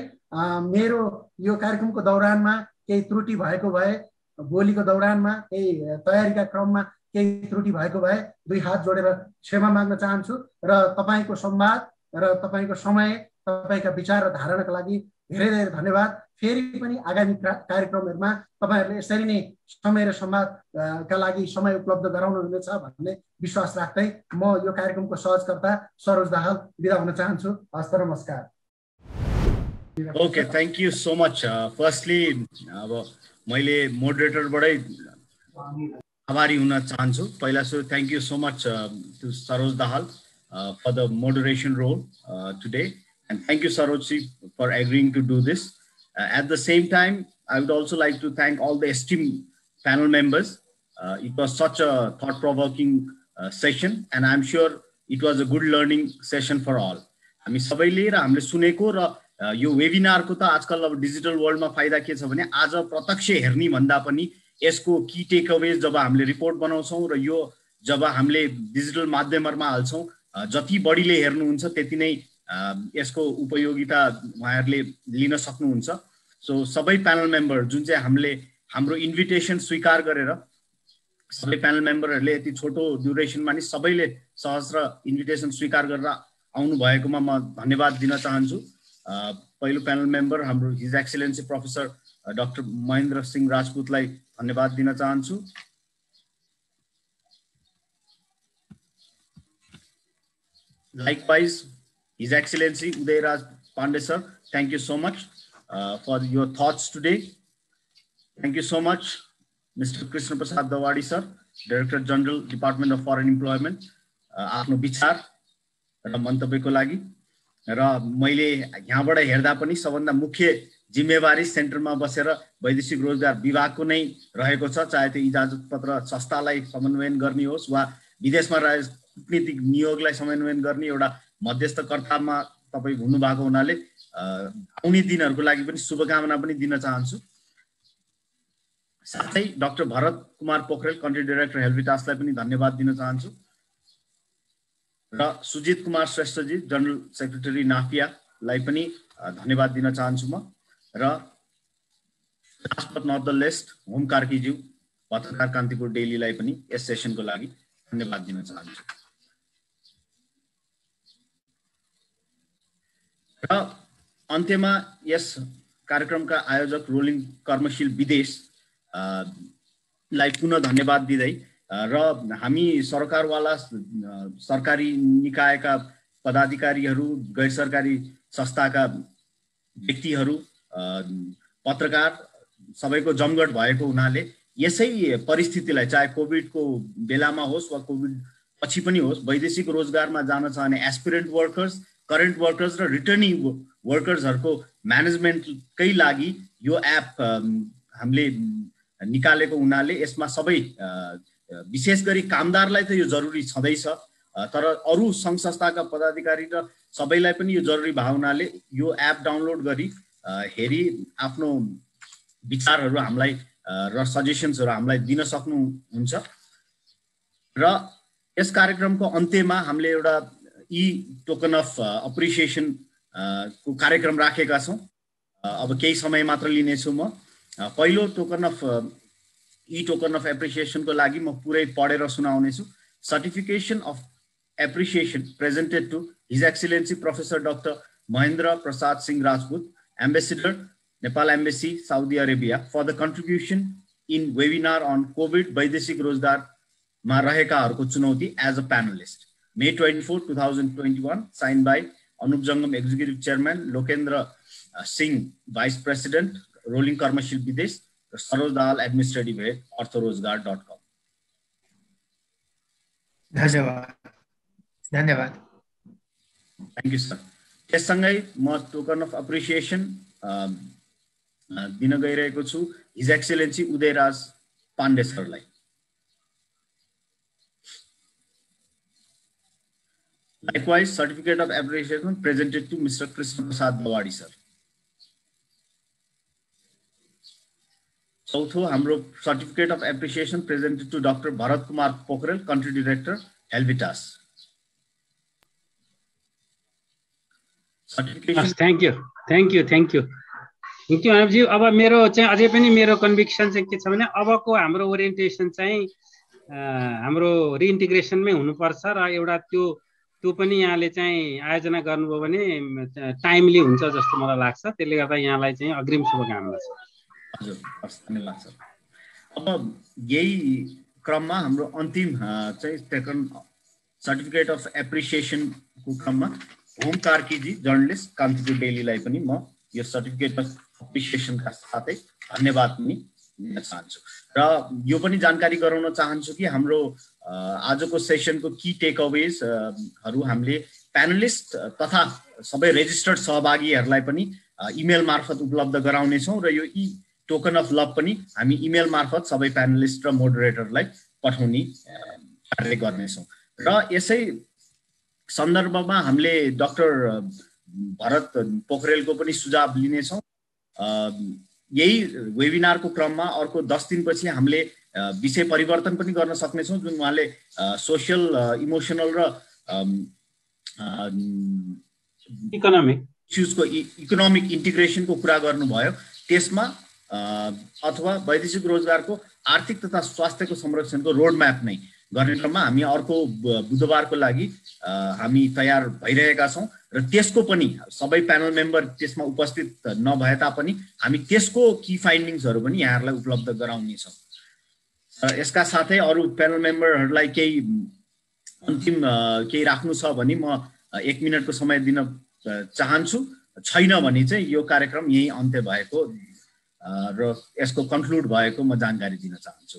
मेरो यो कार्यक्रमको दौरानमा केही त्रुटि भएको भए, बोलीको दौरानमा केही तयारीका क्रममा केही त्रुटि भएको भए दुई हात जोडेर क्षमा माग्न चाहन्छु। र तपाईँको संवाद र तपाईँको समय, तपाईँका विचार र धारणाका लागि धेरै धेरै धन्यवाद। फेरि पनि आगामी कार्यक्रमहरूमा तपाईँहरूले यसरी नै समय र संवादका लागि समय उपलब्ध गराउनुहुनेछ भन्ने विश्वास राख्दै म यो कार्यक्रमको सहजकर्ता सरोज दाहाल बिदा हुन चाहन्छु। हस्त नमस्कार। Okay, thank you so much. Firstly अब मैले मोडरेटरबाटै आभारी हुन चाहन्छु। पहिला so thank you so much to Saroj Dahal for the moderation role today, and thank you Sarojji for agreeing to do this. At the same time, I would also like to thank all the esteemed panel members. It was such a thought-provoking session, and I'm sure it was a good learning session for all. हामी सबैले र हामीले सुनेको र यो वेबिनारको त आजकल अब डिजिटल वर्ल्डमा फाइदा के छ भने आज प्रत्यक्ष हेर्ने भन्दा पनि यसको की टेकअवेज जब हामीले रिपोर्ट बनाउँछौँ र यो जब हामीले डिजिटल माध्यमहरुमा हाल्छौँ, जति बढीले हेर्नुहुन्छ त्यति नै यसको उपयोगिता उहाँहरूले लिन सक्नुहुन्छ। सो सबै प्यानल मेम्बर जुन चाहिँ हामीले हाम्रो इन्भिटेसन स्वीकार गरेर सबै प्यानल मेम्बरहरूले यति छोटो ड्युरेसनमा नि सबैले सहज र इन्भिटेसन स्वीकार गरेर आउनु भएकोमा म धन्यवाद दिन चाहन्छु। पहिलो प्यानल मेम्बर हाम्रो हिज एक्सेलेन्सी प्रोफेसर डाक्टर महेन्द्र सिंह राजपूतलाई धन्यवाद दिन चाहन्छु। Likewise, His Excellency Udayaraj Pandey sir, thank you so much for your thoughts today. Thank you so much, Mr. Krishna Prasad Dawadi sir, Director General, Department of Foreign Employment. आफ्नो विचार र मन्तव्यको लागि र मैले यहाँबाट हेर्दा पनि सबभन्दा मुख्य जिम्मेवारी सेन्टरमा बसेर वैदेशिक रोजगार विभागको नै रहेको छ, चाहे त्यो इजाजत पत्र संस्थालाई समन्वयन गर्ने होस् वा विदेशमा रहेको कूटनीतिक नियोगलाई समन्वयन गर्ने एउटा मध्यस्थकर्तामा तपाई हुनु भएको हुनाले आउने दिनहरुको लागि पनि शुभकामना पनि दिन चाहन्छु। साथै doctor Bharat Kumar Pokhrel country director हेल्भिटासलाई पनि धन्यवाद दिन चाहन्छु र सुजित कुमार श्रेष्ठजी जनरल सेक्रेटरी नाफियालाई पनि धन्यवाद दिन चाहन्छु म र last but not the least Hom कार्कीज्यू पत्रकार कान्तिपुर डेलीलाई पनि यस सेसनको लागि धन्यवाद दिन चाहन्छु। र अन्त्यमा यस कार्यक्रमका आयोजक रोलिङ कर्मशील विदेश लाई पुनः धन्यवाद दिँदै र हामी सरकारवाला सरकारी निकायका पदाधिकारीहरू, गैर सरकारी संस्थाका व्यक्तिहरू, पत्रकार सबैको जमघट भएको हुनाले यसै परिस्थितिलाई चाहे कोभिडको बेलामा होस् वा कोभिड पछि पनि होस्, वैदेशिक रोजगारमा जान चाहने एस्पिरेन्ट वर्कर्स, करेन्ट वर्कर्स र रिटर्निङ वर्कर्सहरूको म्यानेजमेन्टकै लागि यो एप हामीले निकालेको हुनाले यसमा सबै विशेष गरी कामदारलाई त यो जरुरी छँदैछ, तर अरू संघ संस्थाका पदाधिकारी र सबैलाई पनि यो जरुरी भएको हुनाले यो एप डाउनलोड गरी हेरी आफ्नो विचारहरू हामीलाई र सजेसन्सहरू हामीलाई दिन सक्नुहुन्छ। र यस कार्यक्रमको अन्त्यमा हामीले एउटा ई टोकन अफ अप्रिसिएसन को कार्यक्रम राखेका छौँ। अब केही समय मात्र लिनेछु म। पहिलो token of E token of appreciation को लागि म पुरै पढेर सुनाउने छु। Certification of appreciation presented to His Excellency Professor Dr. Mahendra Prasad Singh Rajput, Ambassador, Nepal Embassy, Saudi Arabia, for the contribution in webinar on COVID Vaideshik Rozgar ma rahekaharuko chunauti as a panelist. May 24, 2021, signed by Anup Jangam, Executive Chairman, Lokendra Singh, Vice President, Rolling Karmashil Bidesh, Saroj Dahal, Administrative Head, orthorozgar.com. धन्यवाद. Thank you, sir. त्यससँगै म token of appreciation दिन गइरहेको छु हिज एक्सेलेन्सी उदयराज पाण्डे सरलाई. Likewise, certificate of appreciation presented to Mr. Krishna Prasad Bawadi sir. चौथो हाम्रो certificate of appreciation presented to Dr. Bharat Kumar Pokhrel, Country Director, Helvitas. Thank you. अनुपजी, अब मेरो चाहिँ अझै पनि मेरो कन्भिक्सन चाहिँ के छ भने अबको हाम्रो ओरिएन्टेसन चाहिँ हाम्रो रिइन्टिग्रेसनमै हुनुपर्छ र एउटा त्यो पनि यहाँले चाहिँ आयोजना गर्नुभयो भने टाइमली हुन्छ जस्तो मलाई लाग्छ. त्यसले गर्दा यहाँलाई चाहिँ अग्रिम शुभकामना छ. हजुर, धन्यवाद सर. अब यही क्रममा हाम्रो अन्तिम चाहिँ सेकेन्ड सर्टिफिकेट अफ एप्रिसिएसनको क्रममा होम कार्कीजी, जर्नलिस्ट, कान्तिपुर डेलीलाई पनि म यो सर्टिफिकेट अफ एप्रिसिएसनका साथै धन्यवाद पनि दिन चाहन्छु. र यो पनि जानकारी गराउन चाहन्छु कि हाम्रो आजको सेसनको की टेक अवेजहरू हामीले प्यानलिस्ट तथा सबै रेजिस्टर्ड सहभागीहरूलाई पनि इमेल मार्फत उपलब्ध गराउनेछौँ र यो टोकन अफ लभ पनि हामी इमेल मार्फत सबै प्यानलिस्ट र मोडरेटरलाई पठाउने कार्य गर्नेछौँ. र यसै सन्दर्भमा हामीले डाक्टर भरत पोखरेलको पनि सुझाव लिनेछौँ. यही वेबिनारको क्रममा अर्को 10 दिनपछि हामीले विषय परिवर्तन पनि गर्न सक्नेछौँ, जुन उहाँले सोशल, इमोसनल र इकोनोमिक इस्युजको इकोनोमिक इन्टिग्रेसनको कुरा गर्नुभयो. त्यसमा अथवा वैदेशिक रोजगारको आर्थिक तथा स्वास्थ्यको संरक्षणको रोडम्याप नै गर्ने क्रममा हामी अर्को बुधबारको लागि हामी तयार भइरहेका छौँ र त्यसको पनि सबै प्यानल मेम्बर त्यसमा उपस्थित नभए तापनि हामी त्यसको की फाइन्डिङ्सहरू पनि यहाँहरूलाई उपलब्ध गराउने छौँ. यसका साथै अरू प्यानल मेम्बरहरूलाई केही अन्तिम केही राख्नु छ भने म 1 मिनटको समय दिन चाहन्छु. छैन भने चाहिँ यो कार्यक्रम यही अन्त्य भएको र यसको कन्क्लुड भएको म जानकारी दिन चाहन्छु.